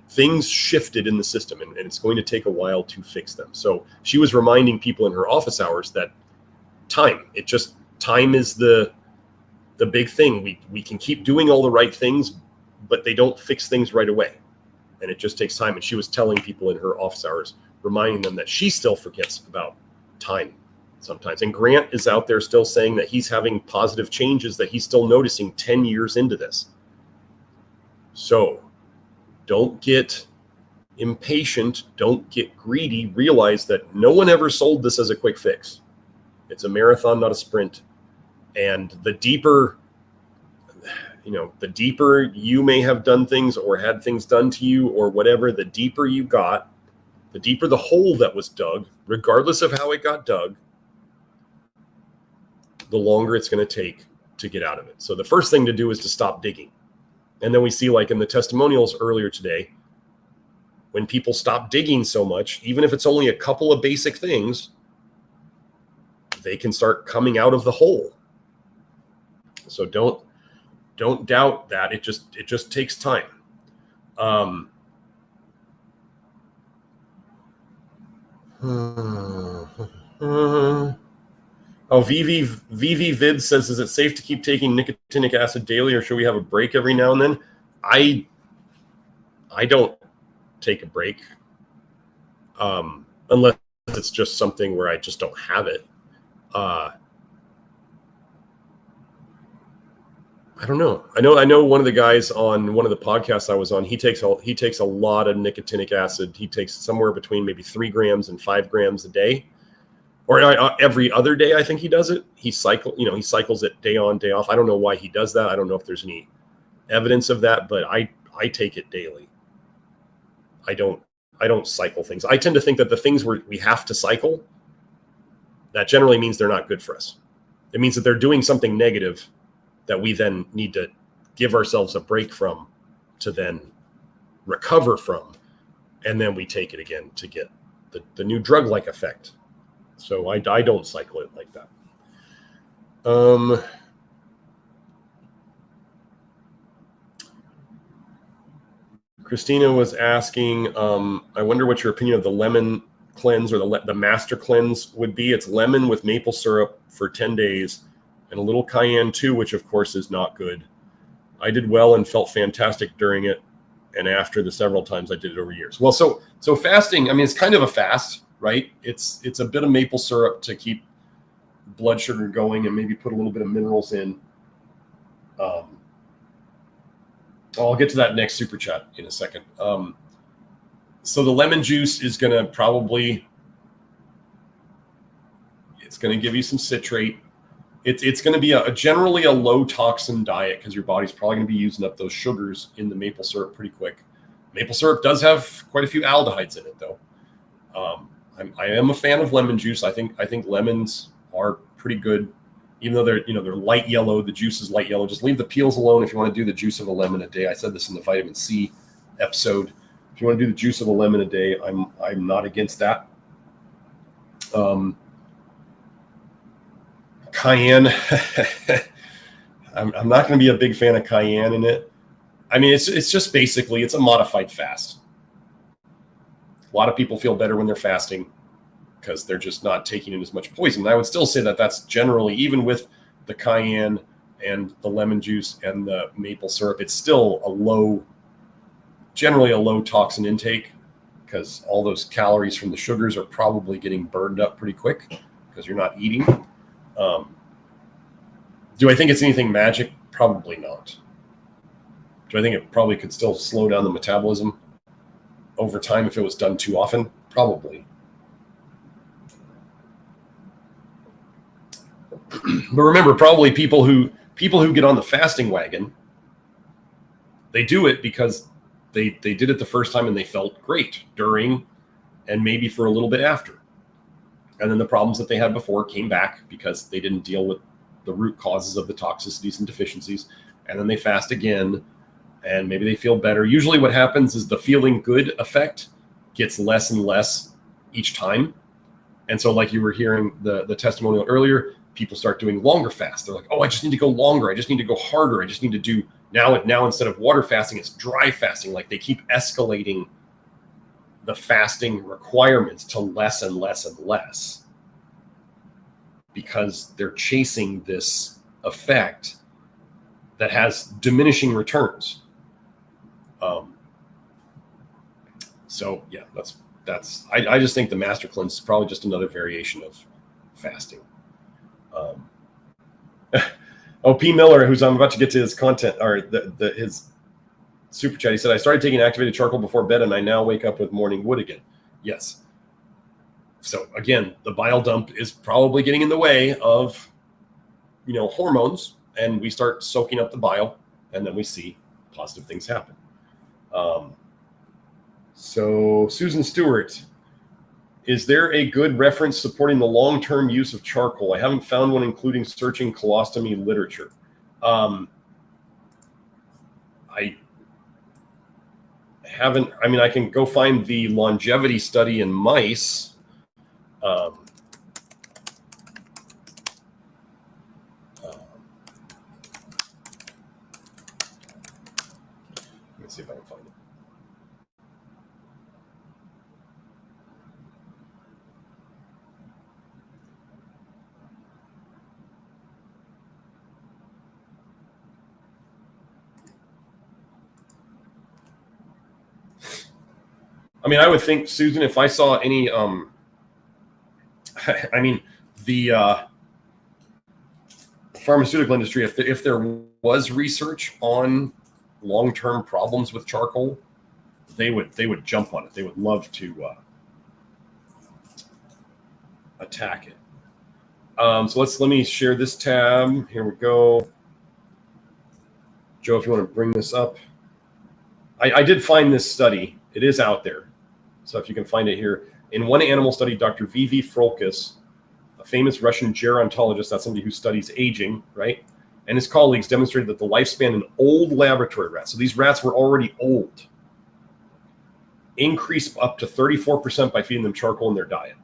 things shifted in the system, and it's going to take a while to fix them. So she was reminding people in her office hours that time is the big thing. We can keep doing all the right things, but they don't fix things right away. And it just takes time. And she was telling people in her office hours, reminding them that she still forgets about time sometimes. And Grant is out there still saying that he's having positive changes that he's still noticing 10 years into this. So don't get impatient. Don't get greedy. Realize that no one ever sold this as a quick fix. It's a marathon, not a sprint. And the deeper you may have done things or had things done to you or whatever, the deeper you got, the deeper the hole that was dug, regardless of how it got dug, the longer it's going to take to get out of it. So the first thing to do is to stop digging And then we see, like in the testimonials earlier today, when people stop digging so much, even if it's only a couple of basic things, they can start coming out of the hole. So don't doubt that. It just takes time. Oh, VV Vid says, is it safe to keep taking nicotinic acid daily, or should we have a break every now and then? I don't take a break unless it's just something where I just don't have it. I don't know. I know one of the guys on one of the podcasts I was on, he takes a lot of nicotinic acid. He takes somewhere between maybe 3 grams and 5 grams a day, or every other day. I think he does it. He cycles it day on, day off. I don't know why he does that. I don't know if there's any evidence of that, but I take it daily. I don't cycle things. I tend to think that the things we have to cycle, that generally means they're not good for us. It means that they're doing something negative that we then need to give ourselves a break from, to then recover from, and then we take it again to get the new drug-like effect. So I don't cycle it like that. Christina was asking, I wonder what your opinion of the lemon cleanse, or the master cleanse would be. It's lemon with maple syrup for 10 days and a little cayenne too, which of course is not good. I did well and felt fantastic during it and after the several times I did it over years. Well, so fasting, I mean, it's kind of a fast, right? It's a bit of maple syrup to keep blood sugar going and maybe put a little bit of minerals in. I'll get to that next super chat in a second. So the lemon juice is going to it's going to give you some citrate. It's going to be generally a low toxin diet, because your body's probably going to be using up those sugars in the maple syrup pretty quick. Maple syrup does have quite a few aldehydes in it, though. I am a fan of lemon juice. I think lemons are pretty good, even though they're light yellow. The juice is light yellow. Just leave the peels alone if you want to do the juice of a lemon a day. I said this in the vitamin C episode. If you want to do the juice of a lemon a day, I'm not against that. Cayenne, I'm not going to be a big fan of cayenne in it. I mean, it's just basically, it's a modified fast. A lot of people feel better when they're fasting because they're just not taking in as much poison. And I would still say that that's generally, even with the cayenne and the lemon juice and the maple syrup, it's still generally a low toxin intake, because all those calories from the sugars are probably getting burned up pretty quick because you're not eating. Do I think it's anything magic? Probably not. Do I think it probably could still slow down the metabolism over time if it was done too often? Probably. But remember, probably people who get on the fasting wagon, they do it because they did it the first time and they felt great during and maybe for a little bit after. And then the problems that they had before came back because they didn't deal with the root causes of the toxicities and deficiencies. And then they fast again, and maybe they feel better. Usually what happens is the feeling good effect gets less and less each time. And so, like you were hearing the testimonial earlier, people start doing longer fasts. They're like, oh, I just need to go longer. I just need to go harder. I just need to do now instead of water fasting, it's dry fasting. Like, they keep escalating the fasting requirements to less and less and less, because they're chasing this effect that has diminishing returns. So yeah, that's I just think the master cleanse is probably just another variation of fasting. P. Miller, who's I'm about to get to his content, or his super chat, he said, I started taking activated charcoal before bed and I now wake up with morning wood again. Yes. So again, the bile dump is probably getting in the way of, hormones, and we start soaking up the bile, and then we see positive things happen. So Susan Stewart, is there a good reference supporting the long-term use of charcoal? I haven't found one, including searching colostomy literature. I haven't, I mean, I can go find the longevity study in mice. Let me see if I can find it. I mean, I would think, Susan, if I saw any, I mean, the pharmaceutical industry, if there was research on long-term problems with charcoal, they would jump on it. They would love to attack it. So let me share this tab. Here we go. Joe, if you want to bring this up. I did find this study. It is out there. So if you can find it here. In one animal study, Dr. V.V. Frolkis, a famous Russian gerontologist, that's somebody who studies aging, right? And his colleagues demonstrated that the lifespan in old laboratory rats, so these rats were already old, increased up to 34% by feeding them charcoal in their diet.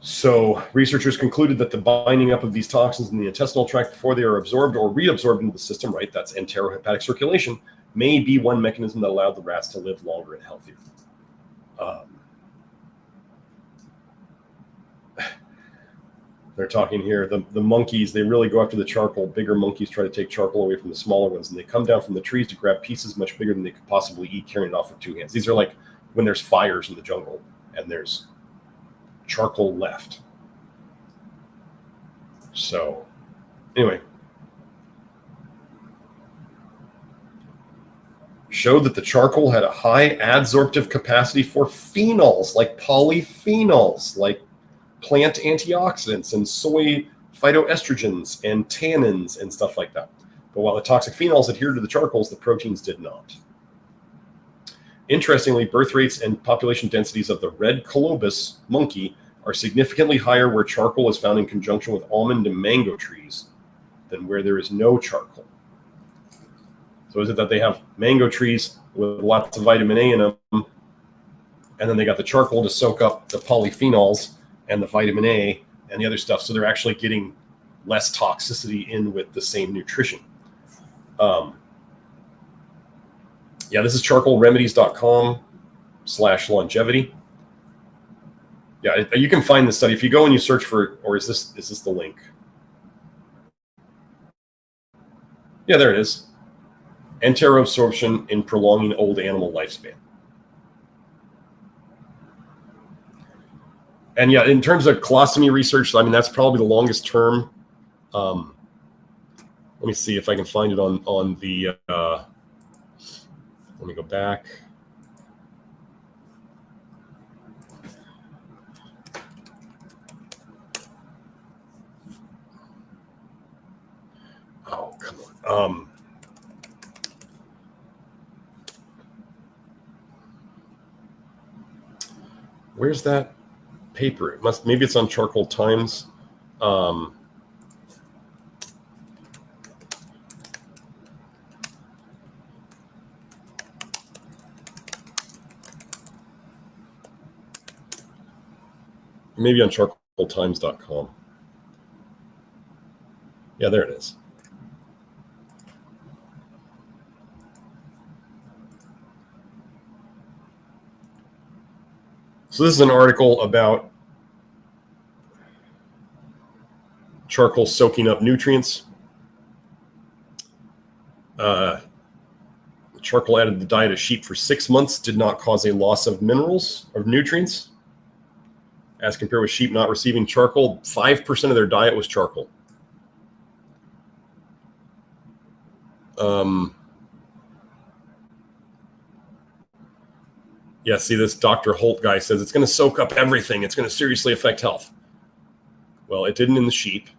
So researchers concluded that the binding up of these toxins in the intestinal tract before they are absorbed or reabsorbed into the system, right, that's enterohepatic circulation, may be one mechanism that allowed the rats to live longer and healthier. They're talking here, the monkeys, they really go after the charcoal. Bigger monkeys try to take charcoal away from the smaller ones, and they come down from the trees to grab pieces much bigger than they could possibly eat, carrying it off with two hands. These are like when there's fires in the jungle and there's charcoal left. So anyway, showed that the charcoal had a high adsorptive capacity for phenols, like polyphenols, like plant antioxidants and soy phytoestrogens and tannins and stuff like that. But while the toxic phenols adhered to the charcoals, the proteins did not. Interestingly, birth rates and population densities of the red colobus monkey are significantly higher where charcoal is found in conjunction with almond and mango trees than where there is no charcoal. So is it that they have mango trees with lots of vitamin A in them, and then they got the charcoal to soak up the polyphenols and the vitamin A and the other stuff, so they're actually getting less toxicity in with the same nutrition. Yeah, this is charcoalremedies.com/longevity. Yeah, you can find this study if you go and you search for, or is this the link? Yeah, there it is. Enteroabsorption in prolonging old animal lifespan. And yeah, in terms of colostomy research, I mean, that's probably the longest term. Let me see if I can find it on the, let me go back. Oh, come on. Where's that paper? Maybe it's on Charcoal Times. Maybe on charcoaltimes.com. Yeah, there it is. So this is an article about charcoal soaking up nutrients. Charcoal added to the diet of sheep for 6 months did not cause a loss of minerals or nutrients. As compared with sheep not receiving charcoal, 5% of their diet was charcoal. Yeah, see, this Dr. Holt guy says it's going to soak up everything. It's going to seriously affect health. Well, it didn't in the sheep.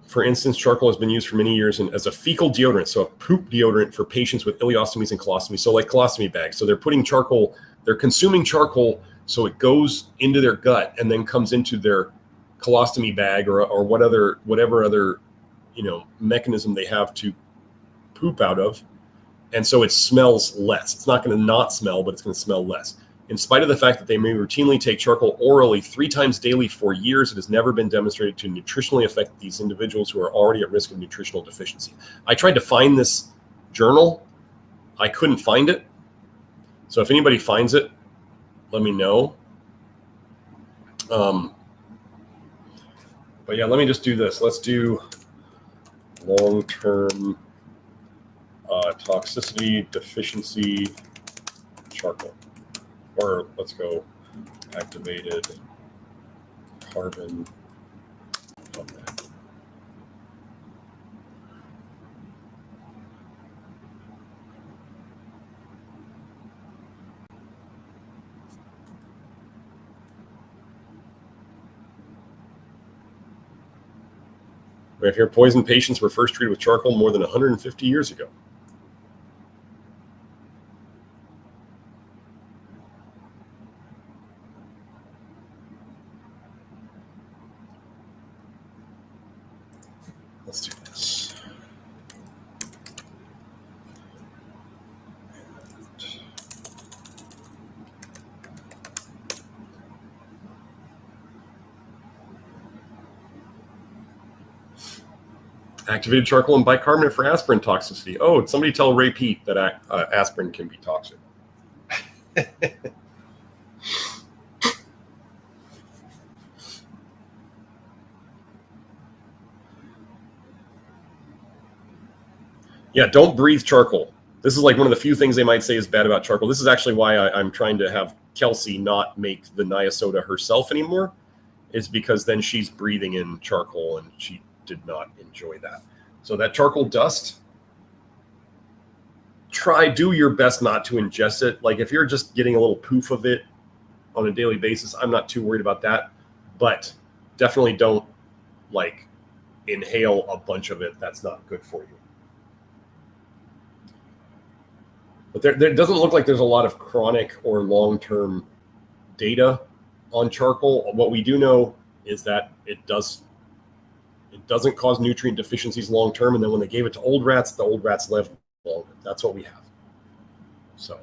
For instance, charcoal has been used for many years as a fecal deodorant, so a poop deodorant for patients with ileostomies and colostomies, so like colostomy bags. So they're putting charcoal, they're consuming charcoal, so it goes into their gut and then comes into their colostomy bag or whatever other, mechanism they have to poop out of. And so it smells less. It's not going to not smell, but it's going to smell less. In spite of the fact that they may routinely take charcoal orally 3 times daily for years, it has never been demonstrated to nutritionally affect these individuals who are already at risk of nutritional deficiency. I tried to find this journal. I couldn't find it. So if anybody finds it, let me know. But yeah, let me just do this. Let's do long-term toxicity deficiency charcoal. Or let's go activated carbon. We have here poison patients were first treated with charcoal more than 150 years ago. Let's do this. Activated charcoal and bicarbonate for aspirin toxicity. Oh, somebody tell Ray Pete that aspirin can be toxic. Yeah, don't breathe charcoal. This is like one of the few things they might say is bad about charcoal. This is actually why I'm trying to have Kelsey not make the Naya-Soda herself anymore, is because then she's breathing in charcoal and she did not enjoy that. So that charcoal dust, do your best not to ingest it. Like if you're just getting a little poof of it on a daily basis, I'm not too worried about that, but definitely don't like inhale a bunch of it. That's not good for you. But there doesn't look like there's a lot of chronic or long-term data on charcoal. What we do know is that it doesn't cause nutrient deficiencies long-term. And then when they gave it to old rats, the old rats lived longer. That's what we have. So,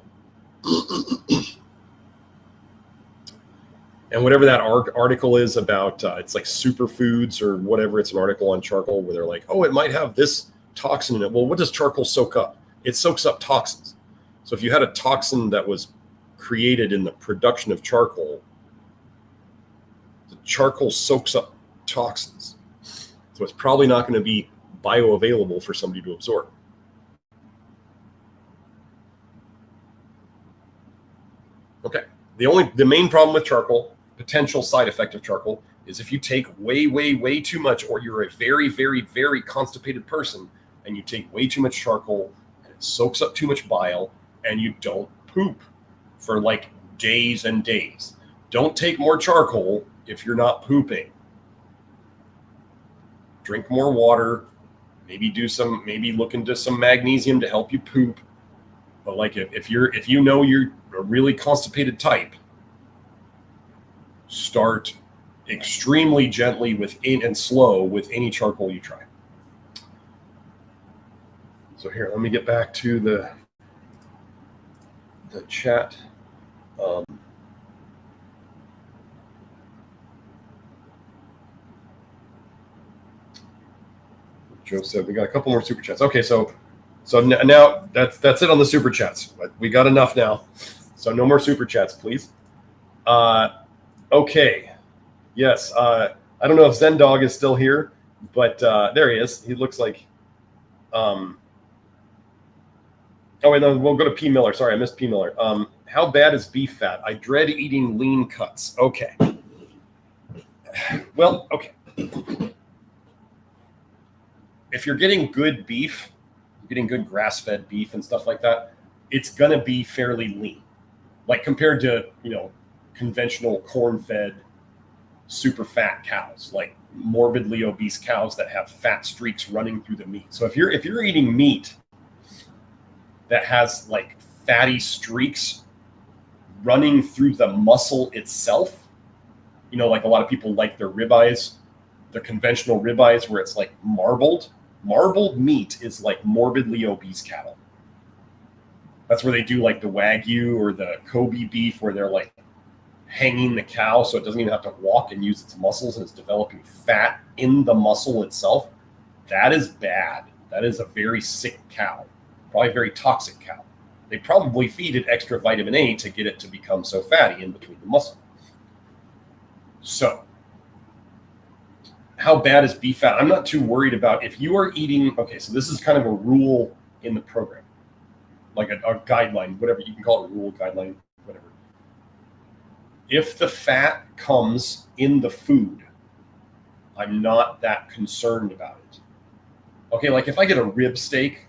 and whatever that article is about, it's like superfoods or whatever. It's an article on charcoal where they're like, oh, it might have this toxin in it. Well, what does charcoal soak up? It soaks up toxins. So if you had a toxin that was created in the production of charcoal, the charcoal soaks up toxins. So it's probably not going to be bioavailable for somebody to absorb. Okay. The main problem with charcoal, potential side effect of charcoal, is if you take way too much, or you're a very, very, very constipated person and you take way too much charcoal and it soaks up too much bile, and you don't poop for like days and days. Don't take more charcoal if you're not pooping. Drink more water, maybe look into some magnesium to help you poop. But like if you know you're a really constipated type, start extremely gently and slow with any charcoal you try. So here, let me get back to the chat. Joe said we got a couple more super chats. Okay, so now that's it on the super chats. We got enough now, so no more super chats, please. Okay, yes. I don't know if Zen Dog is still here, but there he is. He looks like. Oh wait, no, we'll go to P. Miller. Sorry, I missed P. Miller. How bad is beef fat? I dread eating lean cuts. Okay. Well, okay. If you're getting good beef, getting good grass-fed beef and stuff like that, it's gonna be fairly lean, like compared to conventional corn-fed, super fat cows, like morbidly obese cows that have fat streaks running through the meat. So if you're eating meat that has like fatty streaks running through the muscle itself, You know, like a lot of people like their ribeyes, their conventional ribeyes where it's like marbled. Marbled meat is like morbidly obese cattle. That's where they do like the Wagyu or the Kobe beef where they're like hanging the cow so it doesn't even have to walk and use its muscles and it's developing fat in the muscle itself. That is bad. That is a very sick cow, probably a very toxic cow. They probably feed it extra vitamin A to get it to become so fatty in between the muscle. So how bad is beef fat? I'm not too worried about if you are eating. Okay, so this is kind of a rule in the program, like a guideline, whatever you can call it, a rule, guideline, whatever. If the fat comes in the food, I'm not that concerned about it. Okay, like if I get a rib steak,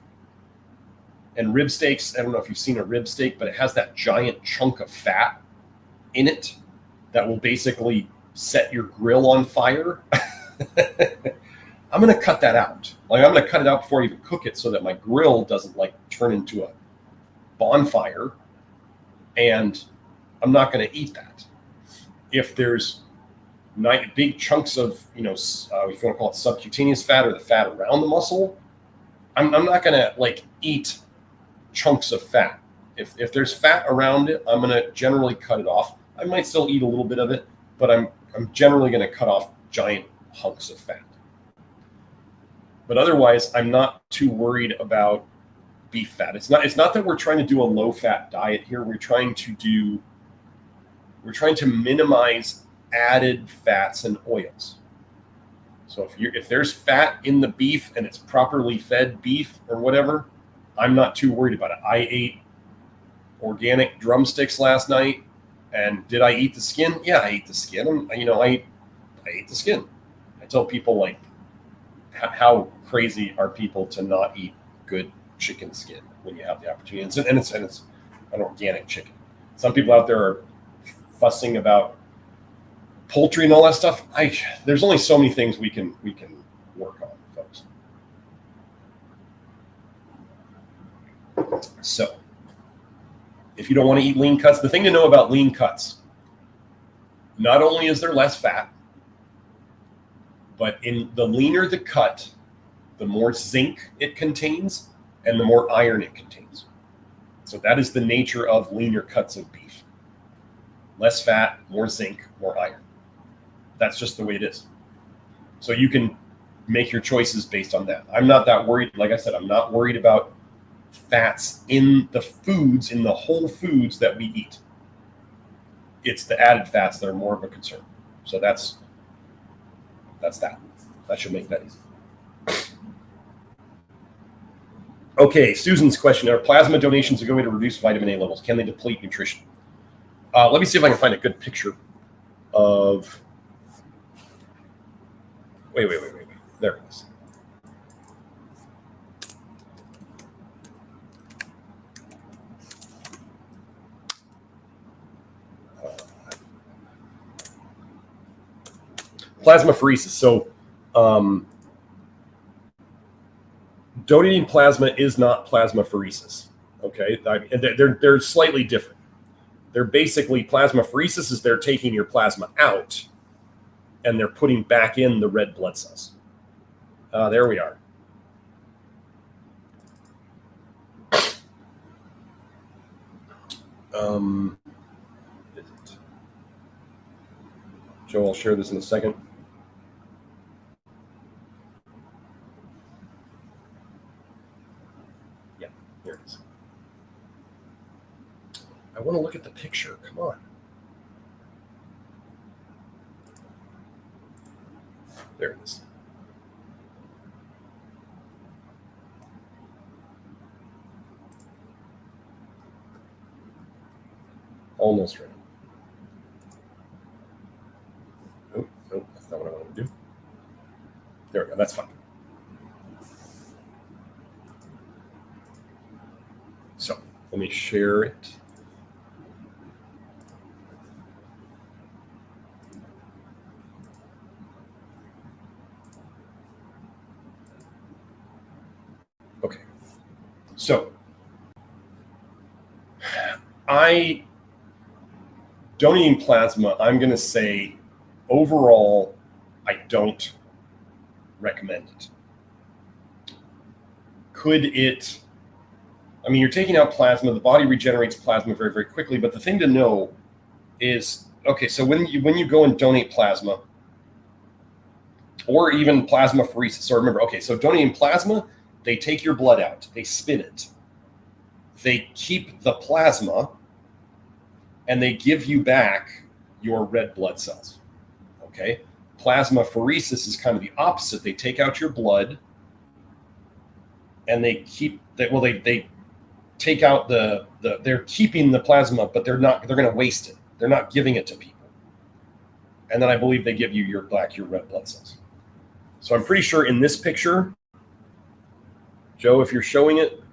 and rib steaks, I don't know if you've seen a rib steak, but it has that giant chunk of fat in it that will basically set your grill on fire. I'm going to cut that out. Like I'm going to cut it out before I even cook it so that my grill doesn't like turn into a bonfire, and I'm not going to eat that. If there's big chunks of, if you want to call it subcutaneous fat or the fat around the muscle, I'm not going to like eat chunks of fat. If there's fat around it, I'm going to generally cut it off. I might still eat a little bit of it, but I'm generally going to cut off giant hunks of fat. But otherwise, I'm not too worried about beef fat. It's not that we're trying to do a low fat diet here. We're trying to minimize added fats and oils. So if there's fat in the beef and it's properly fed beef or whatever, I'm not too worried about it. I ate organic drumsticks last night, and did I eat the skin? Yeah, I ate the skin. I ate the skin. I tell people, like, how crazy are people to not eat good chicken skin when you have the opportunity? And it's an organic chicken. Some people out there are fussing about poultry and all that stuff. There's only so many things we can work on, folks. So if you don't want to eat lean cuts, the thing to know about lean cuts, not only is there less fat, but in the leaner the cut, the more zinc it contains and the more iron it contains. So that is the nature of leaner cuts of beef. Less fat, more zinc, more iron. That's just the way it is. So you can make your choices based on that. I'm not that worried. Like I said, I'm not worried about fats in the foods, in the whole foods that we eat. It's the added fats that are more of a concern. So that's that. That should make that easy. Okay, Susan's question: are plasma donations a good way to reduce vitamin A levels? Can they deplete nutrition? Let me see if I can find a good picture of. Wait. There it is. Plasmapheresis. So donating plasma is not plasmapheresis. Okay, they're slightly different. They're basically, plasmapheresis is they're taking your plasma out and they're putting back in the red blood cells. There we are. Joe, I'll share this in a second. Yeah, here it is. I want to look at the picture. Come on. There it is. Almost ready. Oh, that's not what I want to do. There we go. That's fine. So let me share it. Okay. So donating plasma, I'm going to say overall, I don't recommend it. Could it, I mean, you're taking out plasma, the body regenerates plasma very, very quickly, but the thing to know is, okay, so when you go and donate plasma, or even plasmapheresis, so remember, okay, so donating plasma, they take your blood out, they spin it, they keep the plasma, and they give you back your red blood cells, okay? Plasmapheresis is kind of the opposite. They take out your blood, and they keep that. Well, they take out they're keeping the plasma, but they're going to waste it. They're not giving it to people. And then I believe they give you your red blood cells. So I'm pretty sure in this picture, Joe, if you're showing it,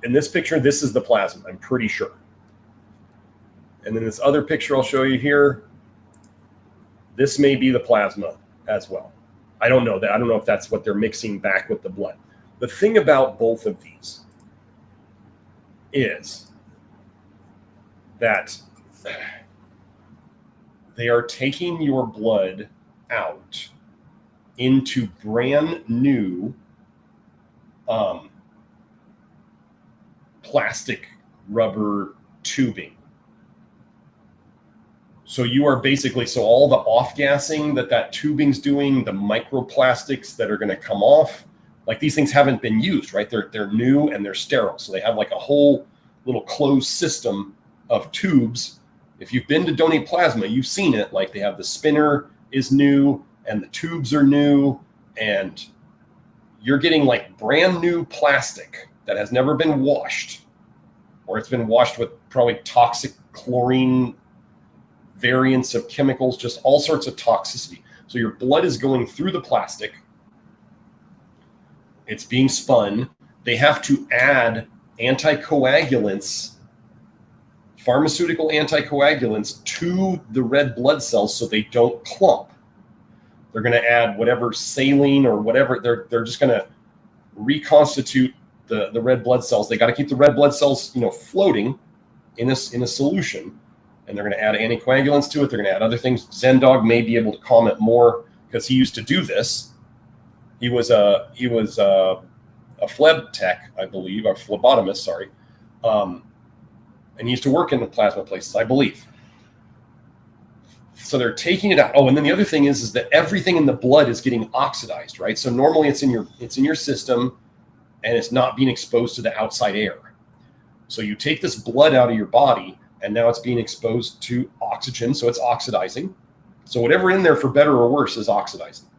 in this picture, this is the plasma, I'm pretty sure. And then this other picture I'll show you here, this may be the plasma as well. I don't know that. I don't know if that's what they're mixing back with the blood. The thing about both of these is that they are taking your blood out into brand new plastic rubber tubing. So you are basically, so all the off-gassing that tubing's doing, the microplastics that are going to come off, like these things haven't been used, right? They're new and they're sterile. So they have like a whole little closed system of tubes. If you've been to donate plasma, you've seen it. Like they have the spinner is new and the tubes are new, and you're getting like brand new plastic that has never been washed, or it's been washed with probably toxic chlorine variants of chemicals, just all sorts of toxicity. So your blood is going through the plastic. It's being spun. They have to add anticoagulants, pharmaceutical anticoagulants, to the red blood cells so they don't clump. They're going to add whatever saline or whatever. They're just going to reconstitute the red blood cells. They got to keep the red blood cells, floating in a solution. And they're going to add anticoagulants to it. They're going to add other things. Zendog may be able to comment more because he used to do this. He was a phleb tech, I believe, a phlebotomist, sorry. And he used to work in the plasma places, I believe. So they're taking it out. Oh, and then the other thing is that everything in the blood is getting oxidized, right? So normally it's in your system and it's not being exposed to the outside air. So you take this blood out of your body, and now it's being exposed to oxygen, so it's oxidizing. So whatever in there, for better or worse, is oxidizing.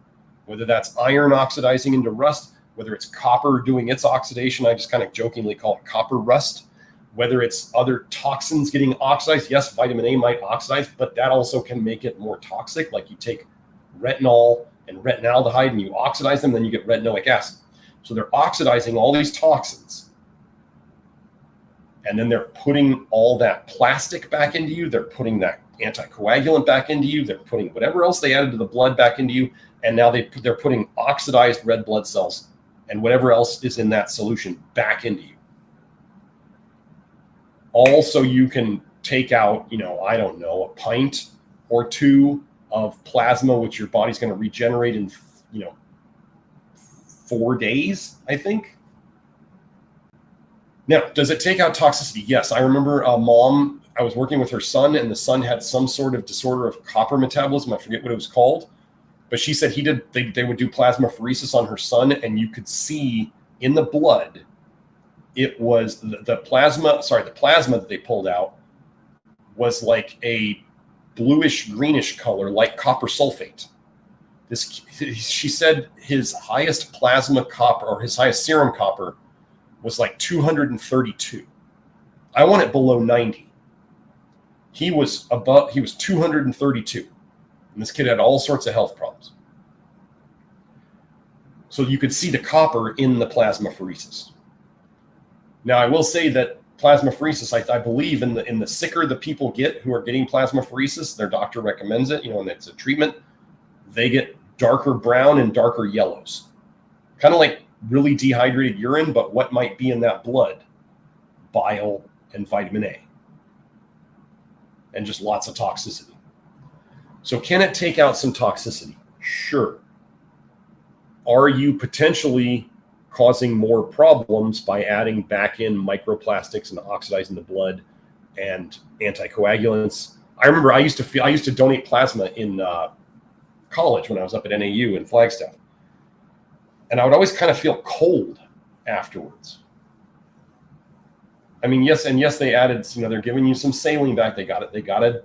Whether that's iron oxidizing into rust, whether it's copper doing its oxidation, I just kind of jokingly call it copper rust. Whether it's other toxins getting oxidized, yes, vitamin A might oxidize, but that also can make it more toxic. Like you take retinol and retinaldehyde and you oxidize them, then you get retinoic acid. So they're oxidizing all these toxins. And then they're putting all that plastic back into you. They're putting that anticoagulant back into you. They're putting whatever else they added to the blood back into you. And now they're putting oxidized red blood cells and whatever else is in that solution back into you. Also, you can take out, I don't know, a pint or two of plasma, which your body's going to regenerate in, 4 days, I think. Now, does it take out toxicity? Yes. I remember a mom, I was working with her son, and the son had some sort of disorder of copper metabolism. I forget what it was called. But she said they would do plasmapheresis on her son, and you could see in the blood, it was the plasma that they pulled out was like a bluish greenish color, like copper sulfate. She said his highest plasma copper, or his highest serum copper, was like 232. I want it below 90. He was 232. And this kid had all sorts of health problems. So you could see the copper in the plasmapheresis. Now, I will say that plasmapheresis, I believe in the sicker the people get who are getting plasmapheresis, their doctor recommends it, and it's a treatment, they get darker brown and darker yellows. Kind of like really dehydrated urine, but what might be in that blood? Bile and vitamin A. And just lots of toxicity. So can it take out some toxicity? Sure. Are you potentially causing more problems by adding back in microplastics and oxidizing the blood and anticoagulants? I remember I used to donate plasma in college when I was up at NAU in Flagstaff, and I would always kind of feel cold afterwards. I mean, yes, they added, they're giving you some saline back. They got to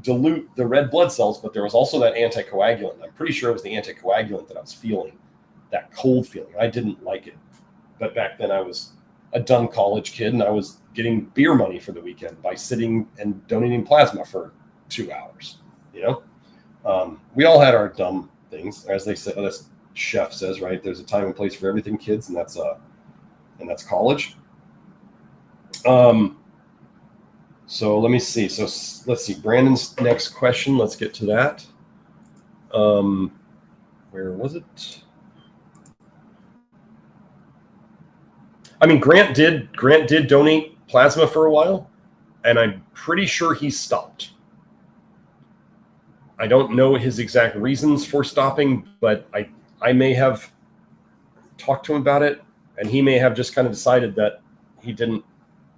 dilute the red blood cells, but there was also that anticoagulant. I'm pretty sure it was the anticoagulant that I was feeling, that cold feeling. I didn't like it, but back then I was a dumb college kid, and I was getting beer money for the weekend by sitting and donating plasma for 2 hours. We all had our dumb things, as they said. This chef says, right? There's a time and place for everything, kids, and that's college. So let me see. So let's see. Brandon's next question. Let's get to that. Where was it? I mean, Grant did donate plasma for a while, and I'm pretty sure he stopped. I don't know his exact reasons for stopping, but I may have talked to him about it, and he may have just kind of decided that he didn't,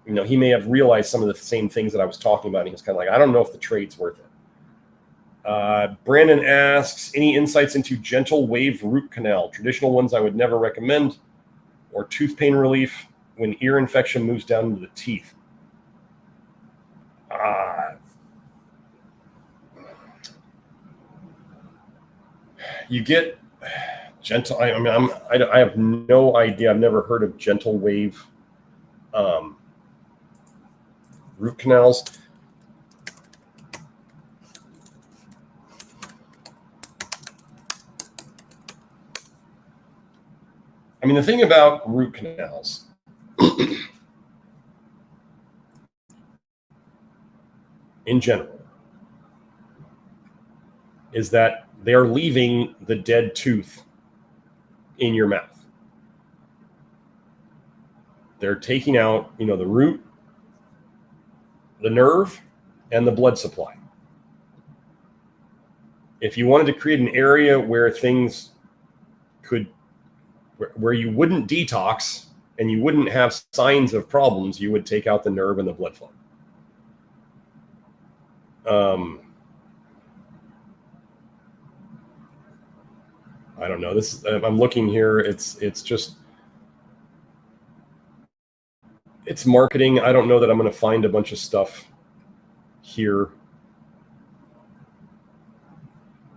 he may have realized some of the same things that I was talking about. And he was kind of like, I don't know if the trade's worth it. Brandon asks, any insights into gentle wave root canal? Traditional ones I would never recommend, or tooth pain relief when ear infection moves down into the teeth. You get gentle. I have no idea. I've never heard of gentle wave root canals. I mean, the thing about root canals in general is that they're leaving the dead tooth in your mouth. They're taking out, the root, the nerve, and the blood supply. If you wanted to create an area where things where you wouldn't detox and you wouldn't have signs of problems, you would take out the nerve and the blood flow. I don't know. I'm looking here. It's marketing. I don't know that I'm going to find a bunch of stuff here.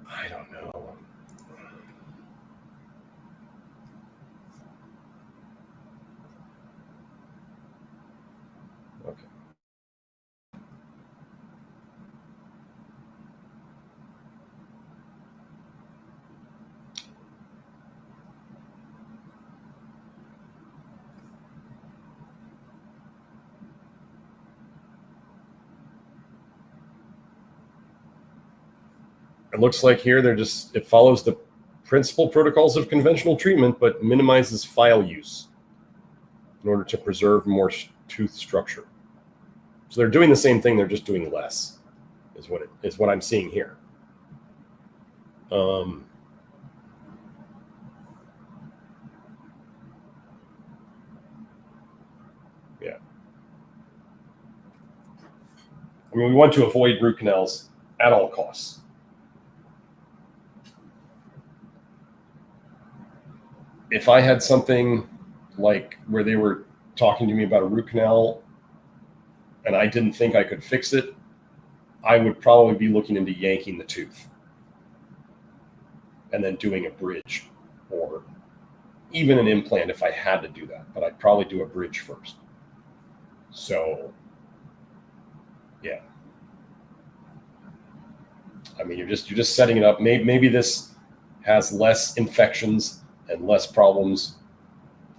I don't know. Okay. It looks like here it follows the principal protocols of conventional treatment, but minimizes file use in order to preserve more tooth structure. So they're doing the same thing, they're just doing less, is what I'm seeing here. Yeah. I mean, we want to avoid root canals at all costs. If I had something like where they were talking to me about a root canal and I didn't think I could fix it, I would probably be looking into yanking the tooth and then doing a bridge, or even an implant if I had to do that, but I'd probably do a bridge first. So, yeah. I mean, you're just setting it up. Maybe this has less infections and less problems.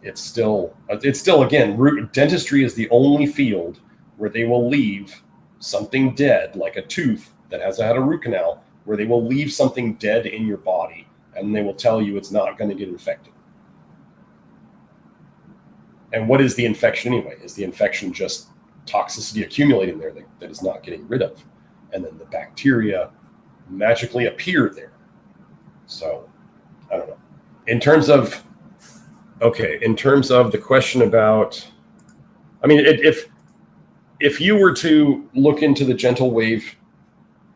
It's still again, dentistry is the only field where they will leave something dead, like a tooth that has had a root canal, where they will leave something dead in your body and they will tell you it's not going to get infected. And what is the infection anyway? Is the infection just toxicity accumulating there that is not getting rid of? And then the bacteria magically appear there. So I don't know. In terms of the question about, I mean, if you were to look into the gentle wave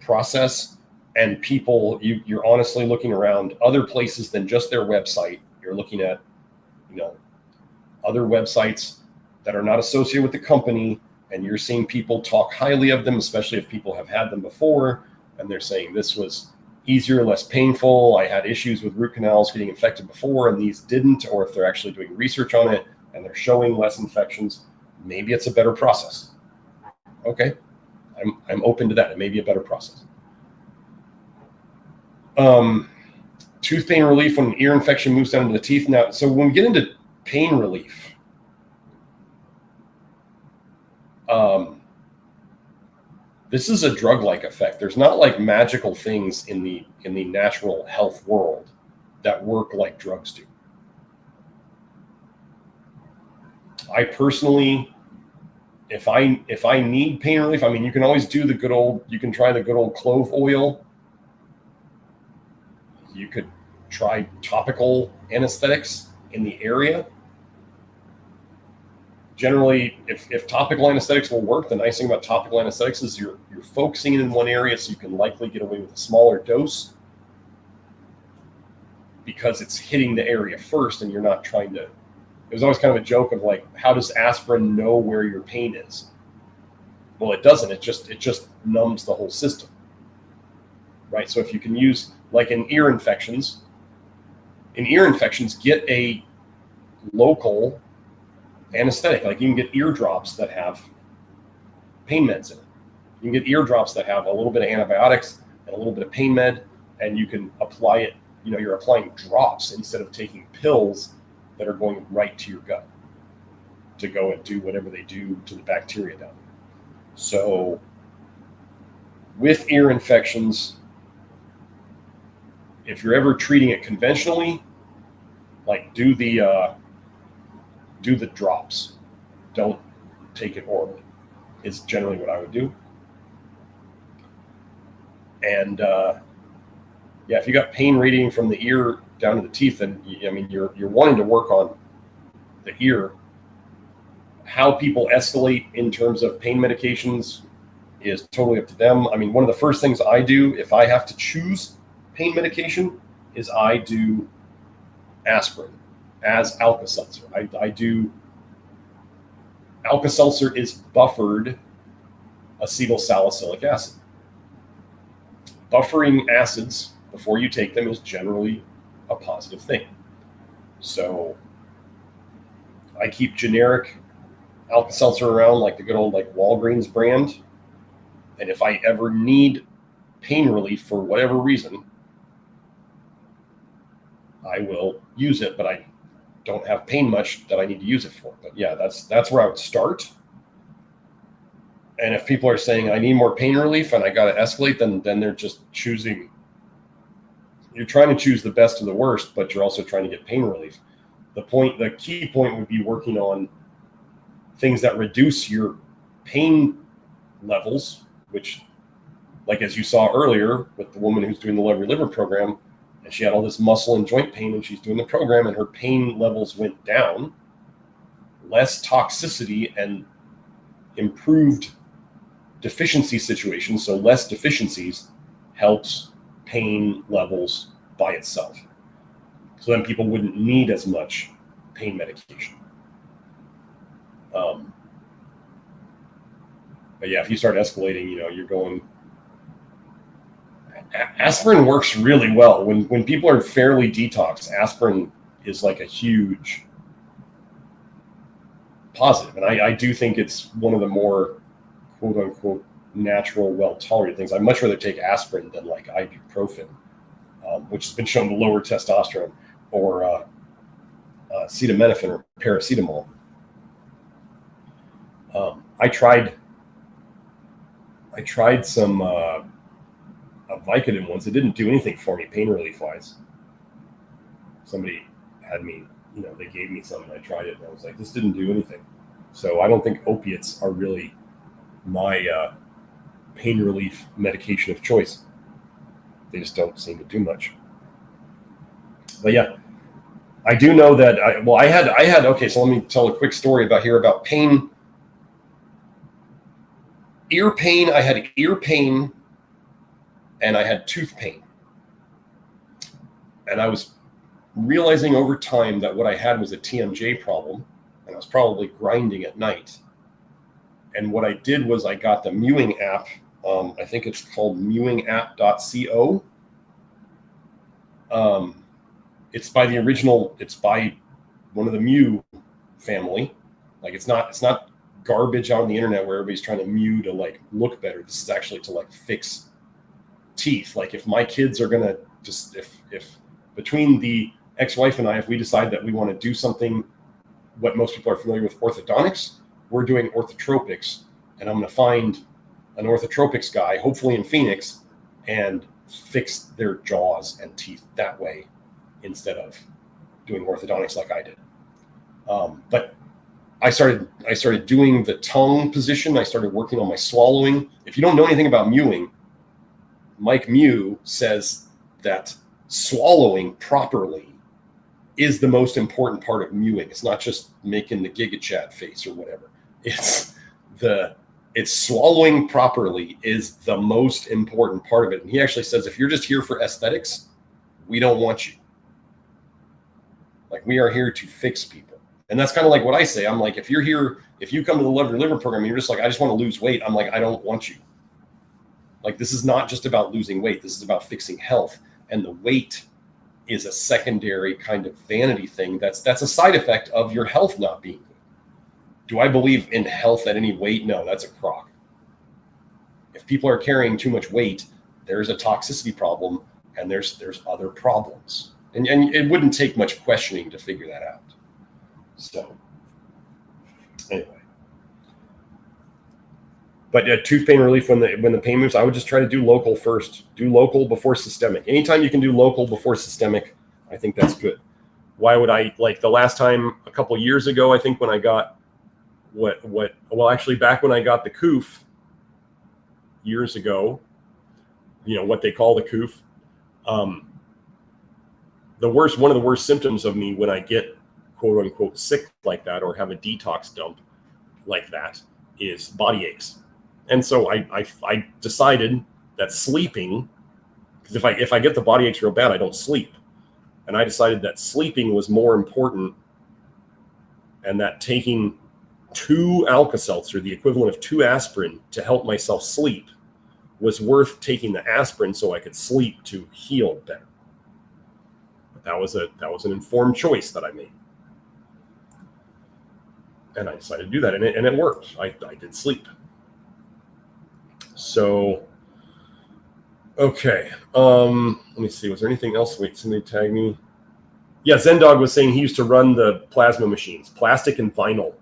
process and people, you're honestly looking around other places than just their website. You're looking at, other websites that are not associated with the company, and you're seeing people talk highly of them, especially if people have had them before, and they're saying this was easier, less painful. I had issues with root canals getting infected before, and these didn't. Or if they're actually doing research on it and they're showing less infections, maybe it's a better process. Okay, I'm open to that. It may be a better process. Tooth pain relief when an ear infection moves down into the teeth. Now, so when we get into pain relief, this is a drug-like effect. There's not like magical things in the natural health world that work like drugs do. I personally, if I need pain relief, I mean, you can always do you can try the good old clove oil. You could try topical anesthetics in the area. Generally, if topical anesthetics will work, the nice thing about topical anesthetics is you're focusing in one area, so you can likely get away with a smaller dose because it's hitting the area first, and you're not trying to. It was always kind of a joke of like, how does aspirin know where your pain is? Well, it doesn't. It just numbs the whole system, right? So if you can use, like in ear infections, get a local anesthetic. Like you can get eardrops that have pain meds in it. You can get eardrops that have a little bit of antibiotics and a little bit of pain med, and you can apply it. You're applying drops instead of taking pills that are going right to your gut to go and do whatever they do to the bacteria down there. So with ear infections, if you're ever treating it conventionally, like do the drops. Don't take it orally is generally what I would do. And if you got pain radiating from the ear down to the teeth, then you're wanting to work on the ear. How people escalate in terms of pain medications is totally up to them. I mean, one of the first things I do if I have to choose pain medication is I do aspirin as Alka-Seltzer. I do Alka-Seltzer is buffered acetylsalicylic acid. Buffering acids before you take them is generally a positive thing. So I keep generic Alka-Seltzer around, like the good old Walgreens brand. And if I ever need pain relief for whatever reason, I will use it, but I don't have pain much that I need to use it for. But yeah, that's where I would start. And if people are saying I need more pain relief and I got to escalate, then they're just choosing. You're trying to choose the best of the worst, but you're also trying to get pain relief. The key point would be working on things that reduce your pain levels, which, like as you saw earlier with the woman who's doing the Love Your Liver program, and she had all this muscle and joint pain, and she's doing the program, and her pain levels went down, less toxicity and improved deficiency situations. So less deficiencies helps pain levels by itself. So then people wouldn't need as much pain medication. But yeah, if you start escalating, you're going. Aspirin works really well when people are fairly detoxed. Aspirin is like a huge positive, and I do think it's one of the more quote unquote natural, well tolerated things. I'd much rather take aspirin than like ibuprofen, which has been shown to lower testosterone, or acetaminophen or paracetamol. I tried some Vicodin ones. It didn't do anything for me pain relief wise. Somebody had me, they gave me some and I tried it and I was like, this didn't do anything. So I don't think opiates are really my pain relief medication of choice. They just don't seem to do much. But yeah, I do know that I had okay, so let me tell a quick story about pain. Ear pain, I had ear pain and I had tooth pain. And I was realizing over time that what I had was a TMJ problem, and I was probably grinding at night. And what I did was I got the mewing app. I think it's called mewingapp.co. It's by one of the Mew family. Like it's not garbage on the internet where everybody's trying to mew to like look better. This is actually to like fix teeth. Like if my kids are gonna just if between the ex-wife and I, if we decide that we want to do something, what most people are familiar with orthodontics, we're doing orthotropics, and I'm going to find an orthotropics guy, hopefully in Phoenix, and fix their jaws and teeth that way instead of doing orthodontics like I did. But I started doing the tongue position. I started working on my swallowing. If you don't know anything about mewing, Mike Mew says that swallowing properly is the most important part of mewing. It's not just making the Giga Chat face or whatever. It's swallowing properly is the most important part of it. And he actually says, if you're just here for aesthetics, we don't want you. Like, we are here to fix people. And that's kind of like what I say. I'm like, if you're here, if you come to the Love Your Liver program and you're just like, I just want to lose weight, I'm like, I don't want you. Like, this is not just about losing weight. This is about fixing health. And the weight is a secondary kind of vanity thing. That's a side effect of your health not being good. Do I believe in health at any weight? No, that's a crock. If people are carrying too much weight, there's a toxicity problem, and there's other problems. And it wouldn't take much questioning to figure that out. So anyway. But tooth pain relief, when the pain moves, I would just try to do local first. Do local before systemic. Anytime you can do local before systemic, I think that's good. Why would I, like the last time a couple years ago, I think when I got back when I got the coof years ago, what they call the coof, one of the worst symptoms of me when I get quote unquote sick like that or have a detox dump like that is body aches. And so I decided that sleeping, because if I get the body aches real bad, I don't sleep. And I decided that sleeping was more important, and that taking 2 Alka-Seltzer, the equivalent of 2 aspirin, to help myself sleep was worth taking the aspirin so I could sleep to heal better. But that was an informed choice that I made. And I decided to do that, and it worked. I did sleep. So, okay. Let me see. Was there anything else? Wait, somebody tagged me. Yeah, Zendog was saying he used to run the plasma machines, plastic and vinyl,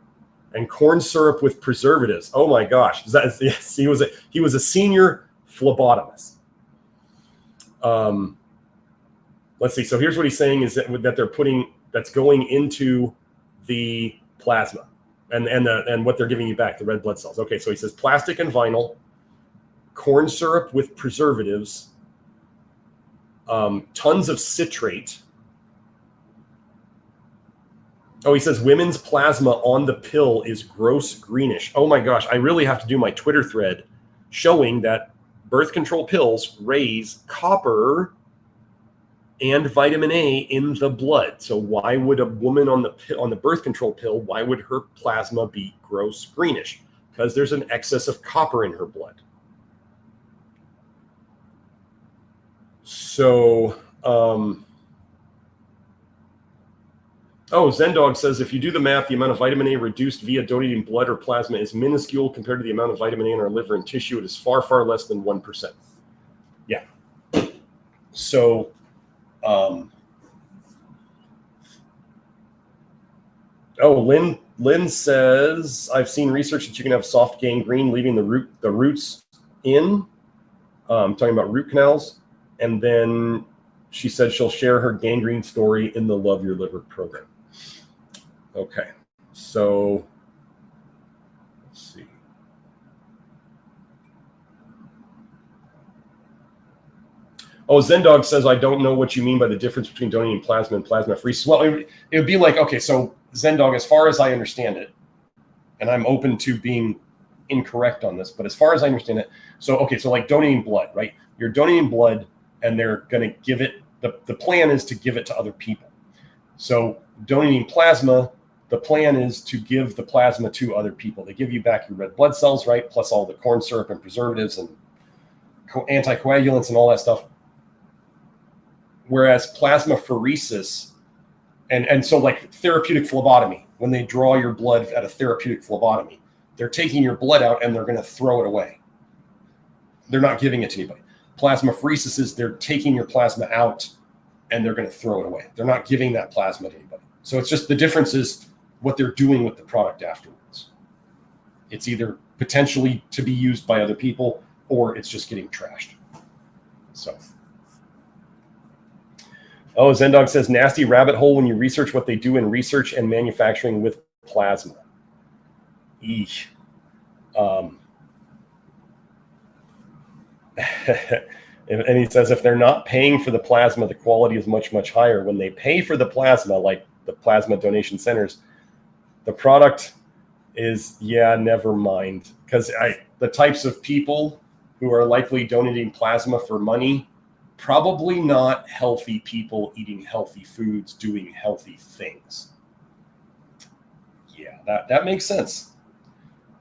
and corn syrup with preservatives. Oh my gosh! Yes, he was a senior phlebotomist. Let's see. So here's what he's saying is that they're putting that's going into the plasma, and what they're giving you back, the red blood cells. Okay, so he says plastic and vinyl, corn syrup with preservatives, tons of citrate. Oh, he says women's plasma on the pill is gross greenish. Oh my gosh, I really have to do my Twitter thread showing that birth control pills raise copper and vitamin A in the blood. So why would a woman on the birth control pill, why would her plasma be gross greenish? Because there's an excess of copper in her blood. So, Zendog says, if you do the math, the amount of vitamin A reduced via donating blood or plasma is minuscule compared to the amount of vitamin A in our liver and tissue. It is far, far less than 1%. Yeah. So, Lynn says, I've seen research that you can have soft gangrene leaving the roots in. Talking about root canals. And then she said she'll share her gangrene story in the Love Your Liver program. Okay, so let's see. Oh, Zendog says, I don't know what you mean by the difference between donating plasma and plasmapheresis. Well, it would be like, okay, so Zendog, as far as I understand it, and I'm open to being incorrect on this, but as far as I understand it, so, okay, so like donating blood, right? You're donating blood and they're going to give it, the plan is to give it to other people. So donating plasma, the plan is to give the plasma to other people. They give you back your red blood cells, right? Plus all the corn syrup and preservatives and anticoagulants and all that stuff. Whereas plasmapheresis, and so like therapeutic phlebotomy, when they draw your blood at a therapeutic phlebotomy, they're taking your blood out and they're going to throw it away. They're not giving it to anybody. Plasmapheresis is they're taking your plasma out and they're going to throw it away. They're not giving that plasma to anybody. So it's just the difference is what they're doing with the product afterwards. It's either potentially to be used by other people or it's just getting trashed. So. Oh, Zendog says, nasty rabbit hole when you research what they do in research and manufacturing with plasma. Eesh. And he says, if they're not paying for the plasma, the quality is much, much higher. When they pay for the plasma, like the plasma donation centers, the product is, yeah, never mind. Because the types of people who are likely donating plasma for money, probably not healthy people eating healthy foods, doing healthy things. Yeah, that makes sense.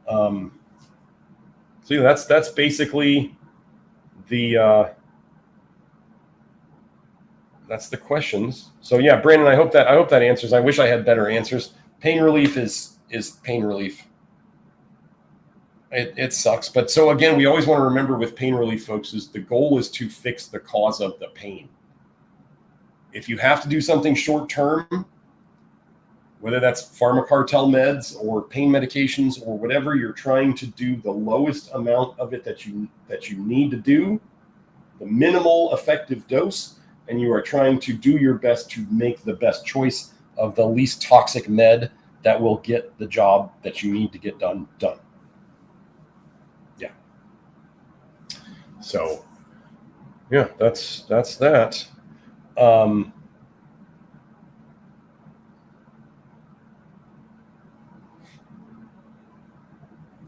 So yeah, that's basically the that's the questions. So yeah, Brandon, I hope that answers. I wish I had better answers. Pain relief is pain relief. It sucks. But so again, we always want to remember with pain relief, folks, is the goal is to fix the cause of the pain. If you have to do something short term, whether that's pharma cartel meds or pain medications or whatever, you're trying to do the lowest amount of it that you need to do, the minimal effective dose, and you are trying to do your best to make the best choice of the least toxic med that will get the job that you need to get done. Yeah. So, yeah, that's that.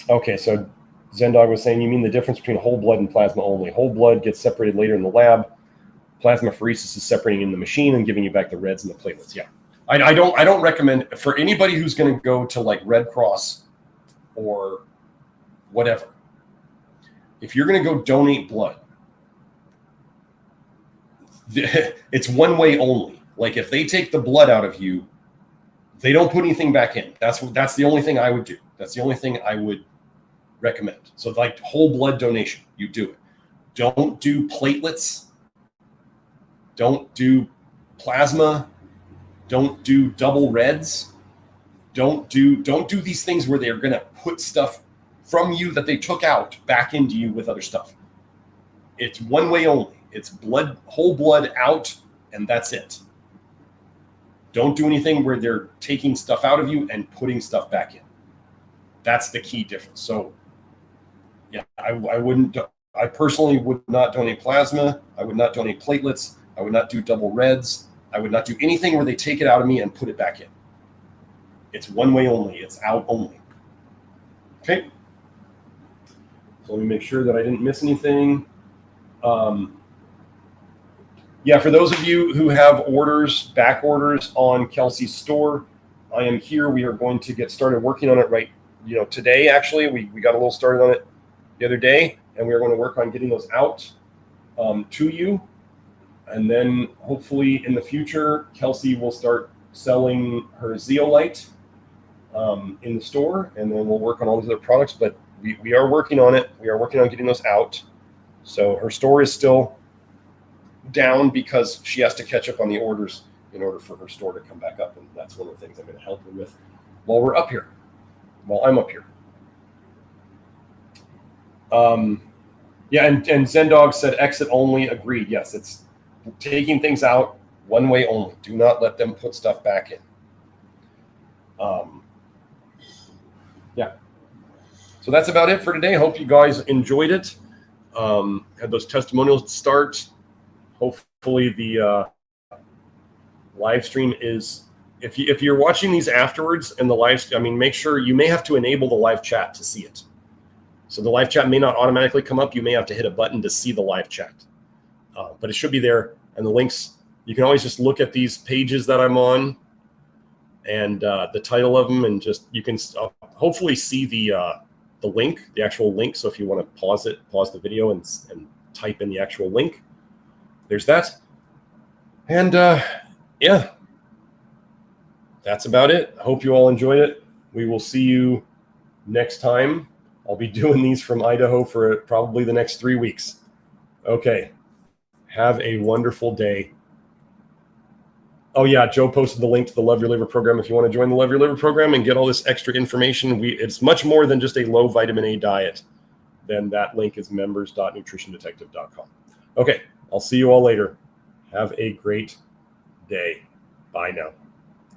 Okay, so Zendog was saying, you mean the difference between whole blood and plasma only? Whole blood gets separated later in the lab. Plasmapheresis is separating in the machine and giving you back the reds and the platelets. Yeah, I don't recommend for anybody who's going to go to like Red Cross or whatever. If you're going to go donate blood, it's one way only. Like if they take the blood out of you, they don't put anything back in. That's the only thing I would do. That's the only thing I would recommend. So like whole blood donation, you do it. Don't do platelets. Don't do plasma. Don't do double reds. Don't do these things where they're going to put stuff from you that they took out back into you with other stuff. It's one way only. It's blood, whole blood out, and that's it. Don't do anything where they're taking stuff out of you and putting stuff back in. That's the key difference. So, yeah, I personally would not donate plasma. I would not donate platelets. I would not do double reds. I would not do anything where they take it out of me and put it back in. It's one way only. It's out only. Okay. So let me make sure that I didn't miss anything. Yeah, for those of you who have back orders on Kelsey's store, I am here. We are going to get started working on it today, actually. We got a little started on it the other day, and we are going to work on getting those out to you. And then hopefully in the future, Kelsey will start selling her zeolite in the store, and then we'll work on all these other products. But we are working on it. We are working on getting those out. So her store is still down because she has to catch up on the orders in order for her store to come back up. And that's one of the things I'm going to help her with while I'm up here. Yeah, and Zendog said exit only. Agreed. Yes, it's taking things out one way only. Do not let them put stuff back in. Yeah. So that's about it for today. Hope you guys enjoyed it. Had those testimonials to start. hopefully the live stream is, if you're watching these afterwards and the live, I mean, make sure you may have to enable the live chat to see it. So the live chat may not automatically come up. You may have to hit a button to see the live chat, but it should be there. And the links, you can always just look at these pages that I'm on and the title of them, and just, you can hopefully see the link, the actual link. So if you want to pause the video and type in the actual link, there's that. And yeah, that's about it. I hope you all enjoyed it. We will see you next time. I'll be doing these from Idaho for probably the next 3 weeks. Okay. Have a wonderful day. Oh yeah, Joe posted the link to the Love Your Liver program. If you want to join the Love Your Liver program and get all this extra information, it's much more than just a low vitamin A diet. Then that link is members.nutritiondetective.com. Okay, I'll see you all later. Have a great day. Bye now.